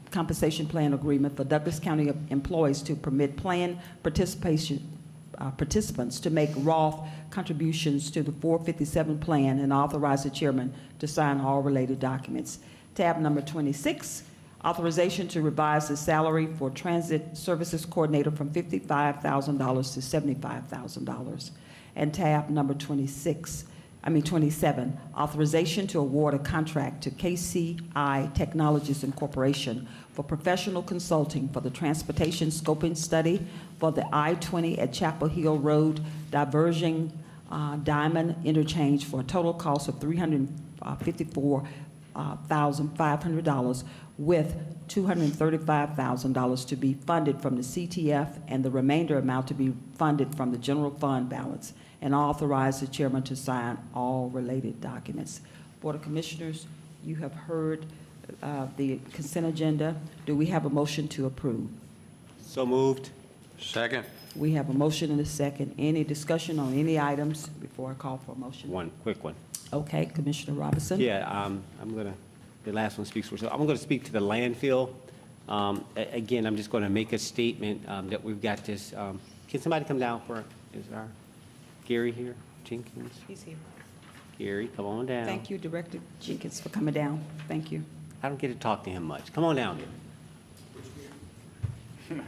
compensation plan agreement for Douglas County employees to permit plan participants to make Roth contributions to the 457 plan, and authorize the chairman to sign all related documents. Tab number 26, authorization to revise the salary for transit services coordinator from $55,000 to $75,000. And tab number 27, authorization to award a contract to KCI Technologies Incorporation for professional consulting for the transportation scoping study for the I-20 at Chapel Hill Road diverging Diamond Interchange for a total cost of $354,500, with $235,000 to be funded from the CTF and the remainder amount to be funded from the general fund balance, and authorize the chairman to sign all related documents. Board of Commissioners, you have heard the consent agenda. Do we have a motion to approve? So moved. Second. We have a motion and a second. Any discussion on any items before I call for a motion? One quick one. Okay, Commissioner Robinson. Yeah, the last one speaks for itself. I'm going to speak to the landfill. Again, I'm just going to make a statement that we've got this. Can somebody come down is our Gary here? Jenkins? He's here. Gary, come on down. Thank you, Director Jenkins, for coming down. Thank you. I don't get to talk to him much. Come on down here.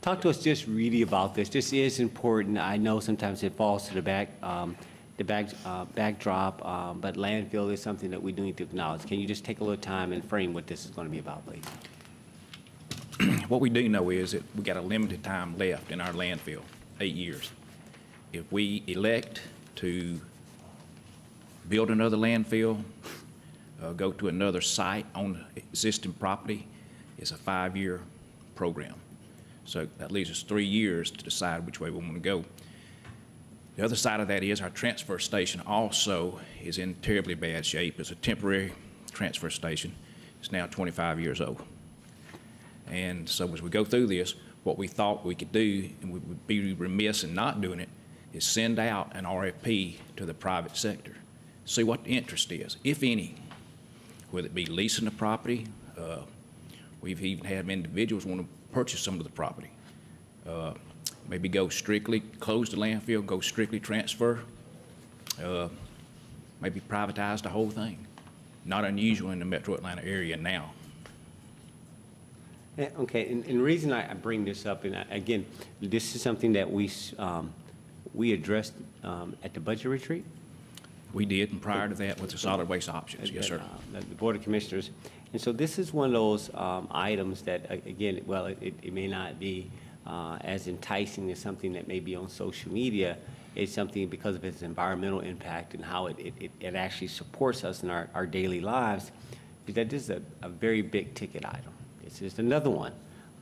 Talk to us just really about this. This is important. I know sometimes it falls to the back. backdrop, but landfill is something that we do need to acknowledge. Can you just take a little time and frame what this is going to be about, please? What we do know is that we got a limited time left in our landfill, 8 years. If we elect to build another landfill, go to another site on existing property, it's a 5-year program. So that leaves us 3 years to decide which way we want to go. The other side of that is our transfer station also is in terribly bad shape. It's a temporary transfer station. It's now 25 years old. And so as we go through this, what we thought we could do, and we would be remiss in not doing it, is send out an RFP to the private sector. See what the interest is, if any, whether it be leasing the property. We've even had individuals want to purchase some of the property. Maybe go strictly, close the landfill, go strictly transfer, maybe privatize the whole thing. Not unusual in the metro Atlanta area now. Okay, and the reason I bring this up, and again, this is something that we addressed at the budget retreat. We did, and prior to that with the solid waste options, yes, sir. The Board of Commissioners. And so this is one of those items that, again, well, it may not be as enticing as something that may be on social media. It's something because of its environmental impact and how it actually supports us in our daily lives, is that this is a very big ticket item. It's just another one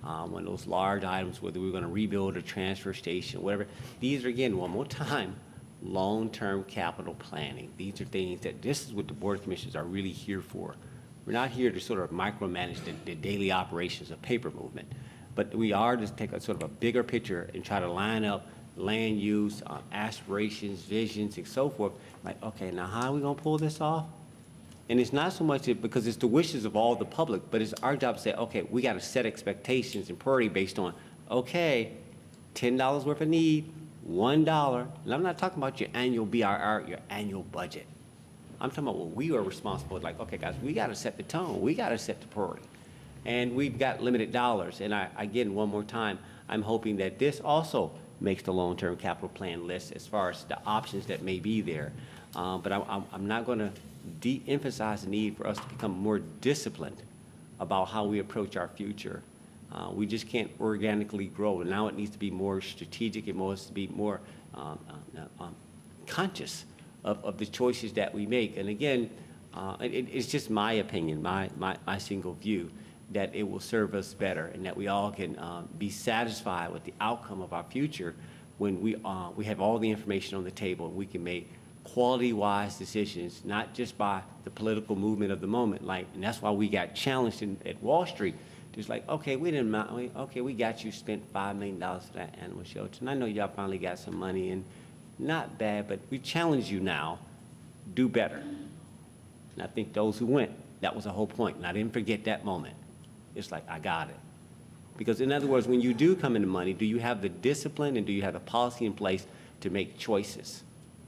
of those large items, whether we're going to rebuild a transfer station, whatever. These are, again, one more time, long-term capital planning. These are things that this is what the Board of Commissioners are really here for. We're not here to sort of micromanage the daily operations of paper movement, but we are to take a sort of a bigger picture and try to line up land use, aspirations, visions, and so forth. Like, okay, now how are we going to pull this off? And it's not so much because it's the wishes of all the public, but it's our job to say, okay, we got to set expectations and priority based on, okay, $10 worth of need, $1. And I'm not talking about your annual BRR, your annual budget. I'm talking about what we are responsible for. Like, okay, guys, we got to set the tone. We got to set the priority. And we've got limited dollars. And again, one more time, I'm hoping that this also makes the long-term capital plan list as far as the options that may be there. But I'm not going to de-emphasize the need for us to become more disciplined about how we approach our future. We just can't organically grow. Now it needs to be more strategic. It needs to be more conscious of the choices that we make. And again, it's just my opinion, my single view, that it will serve us better and that we all can be satisfied with the outcome of our future when we have all the information on the table and we can make quality-wise decisions, not just by the political movement of the moment. And that's why we got challenged at Wall Street. Just like, okay, we got you spent $5 million for that animal shelter. And I know y'all finally got some money and not bad, but we challenge you now, do better. And I think those who went, that was the whole point. And I didn't forget that moment. It's like, I got it. Because in other words, when you do come into money, do you have the discipline and do you have the policy in place to make choices?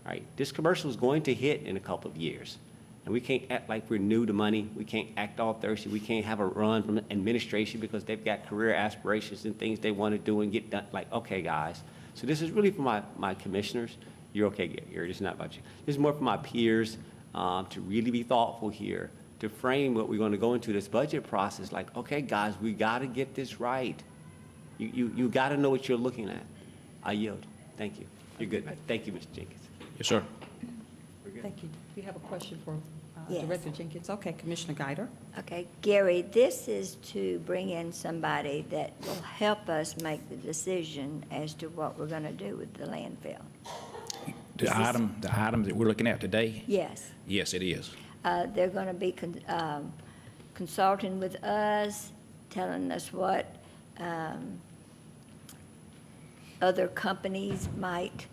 Right? This commercial is going to hit in a couple of years. And we can't act like we're new to money. We can't act all thirsty. We can't have a run from administration because they've got career aspirations and things they want to do and get done. Like, okay, guys. So this is really for my commissioners. You're okay, Gary. It's not about you. This is more for my peers to really be thoughtful here, to frame what we're going to go into this budget process. Like, okay, guys, we got to get this right. You got to know what you're looking at. I yield. Thank you. You're good. Thank you, Mr. Jenkins. Yes, sir. Thank you. Do you have a question for Yes. Director Jenkins? Okay, Commissioner Guider. Okay, Gary, this is to bring in somebody that will help us make the decision as to what we're going to do with the landfill. The item that we're looking at today? Yes. Yes, it is. They're going to be consulting with us, telling us what other companies might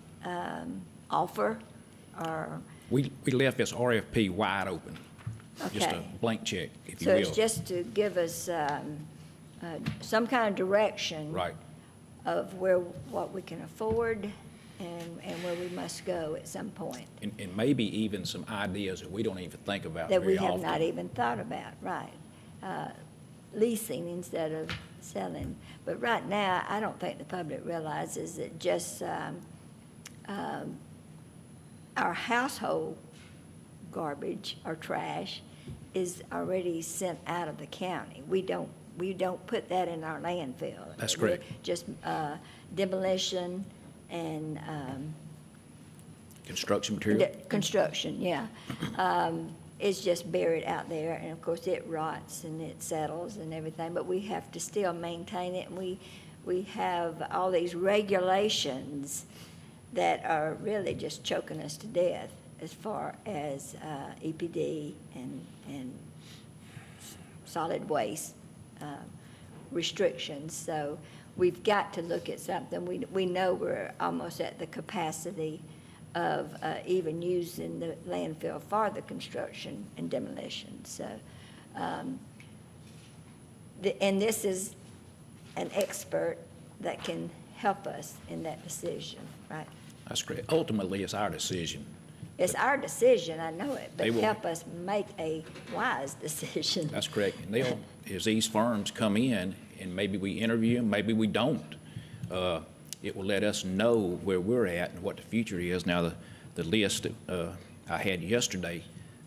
offer, or... We left this RFP wide open, just a Okay. blank check, if you So will. it's just to give us some kind of direction. Right. Of what we can afford and where we must go at some point. And maybe even some ideas that we don't even think about That we very have often. not even thought about, right. Leasing instead of selling. But right now, I don't think the public realizes that just, our household garbage or trash is already sent out of the county. We don't put that in our landfill. That's correct. Just demolition and Construction material? construction, yeah. It's just buried out there, and of course, it rots and it settles and everything, but we have to still maintain it, and we have all these regulations that are really just choking us to death as far as EPD and solid waste restrictions. So we've got to look at something. We know we're almost at the capacity of even using the landfill for the construction and demolition. So, and this is an expert that can help us in that decision, right? That's correct. Ultimately, it's our decision. It's our decision, I know it, but They will- help us make a wise decision. That's correct. And they'll, as these firms come in, and maybe we interview them, maybe we don't, it will let us know where we're at and what the future is. Now, the list I had yesterday,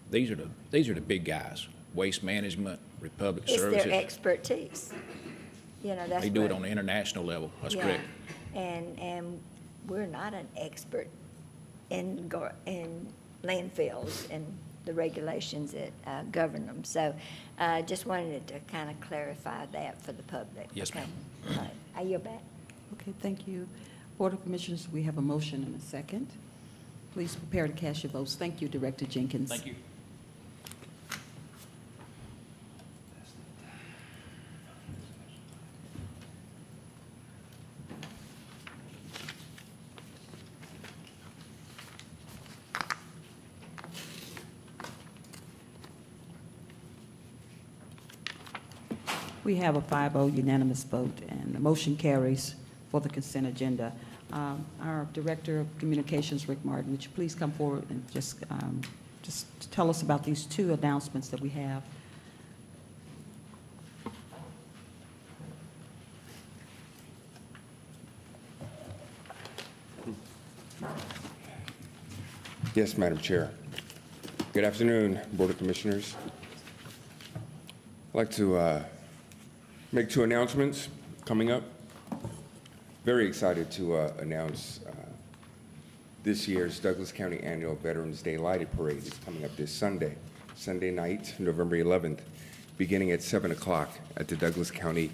these are the big guys: Waste Management, Republic It's Services. their expertise. You know, that's They do it what- on the international level. That's Yeah. correct. And we're not an expert in landfills and the regulations that govern them. So just wanted to kind of clarify that for the public. Yes, Okay. ma'am. All right. I yield back. Okay, thank you. Board of Commissioners, we have a motion and a second. Please prepare to cast your votes. Thank you, Director Jenkins. Thank you. We have a 5-0 unanimous vote, and the motion carries for the consent agenda. Our Director of Communications, Rick Martin, would you please come forward and just tell us about these two announcements that we have? Yes, Madam Chair. Good afternoon, Board of Commissioners. I'd like to make two announcements coming up. Very excited to announce this year's Douglas County Annual Veterans Day Lighted Parade is coming up this Sunday, Sunday night, November 11th, beginning at 7 o'clock at the Douglas County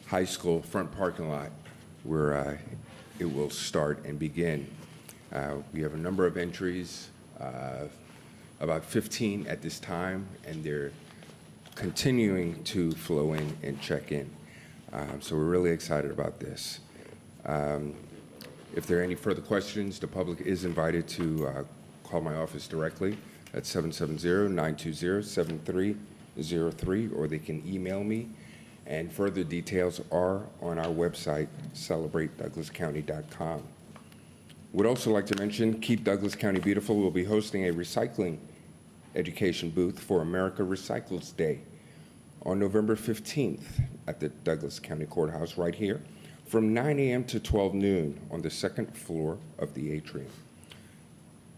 High School front parking lot, where it will start and begin. We have a number of entries, about 15 at this time, and they're continuing to flow in and check in. So we're really excited about this. If there are any further questions, the public is invited to call my office directly at 770-920-7303, or they can email me. And further details are on our website, celebratedouglascounty.com. Would also like to mention Keep Douglas County Beautiful will be hosting a recycling education booth for America Recycles Day on November 15th at the Douglas County Courthouse right here from 9 a.m. to 12 noon on the second floor of the atrium.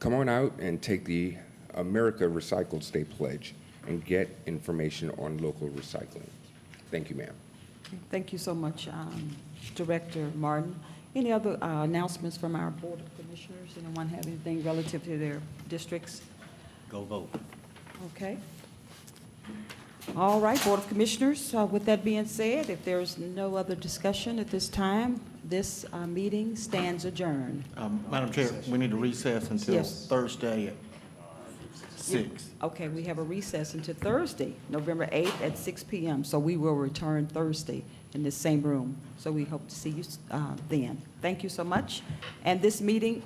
Come on out and take the America Recycles Day pledge and get information on local recycling. Thank you, ma'am. Thank you so much, Director Martin. Any other announcements from our Board of Commissioners? Anyone have anything relative to their districts? Go vote. Okay. All right, Board of Commissioners, with that being said, if there's no other discussion at this time, this meeting stands adjourned. Madam Chair, we need to recess until Yes. Thursday at 6. Okay, we have a recess until Thursday, November 8th at 6 p.m., so we will return Thursday in this same room. So we hope to see you then. Thank you so much. And this meeting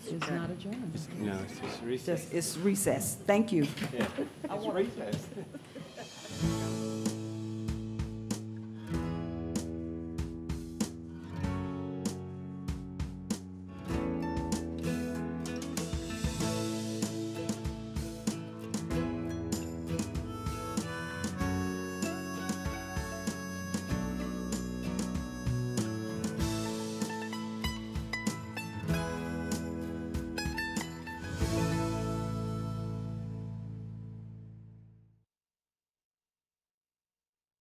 is not adjourned. No, it's just recess. It's recessed. Thank you. Yeah, it's recess.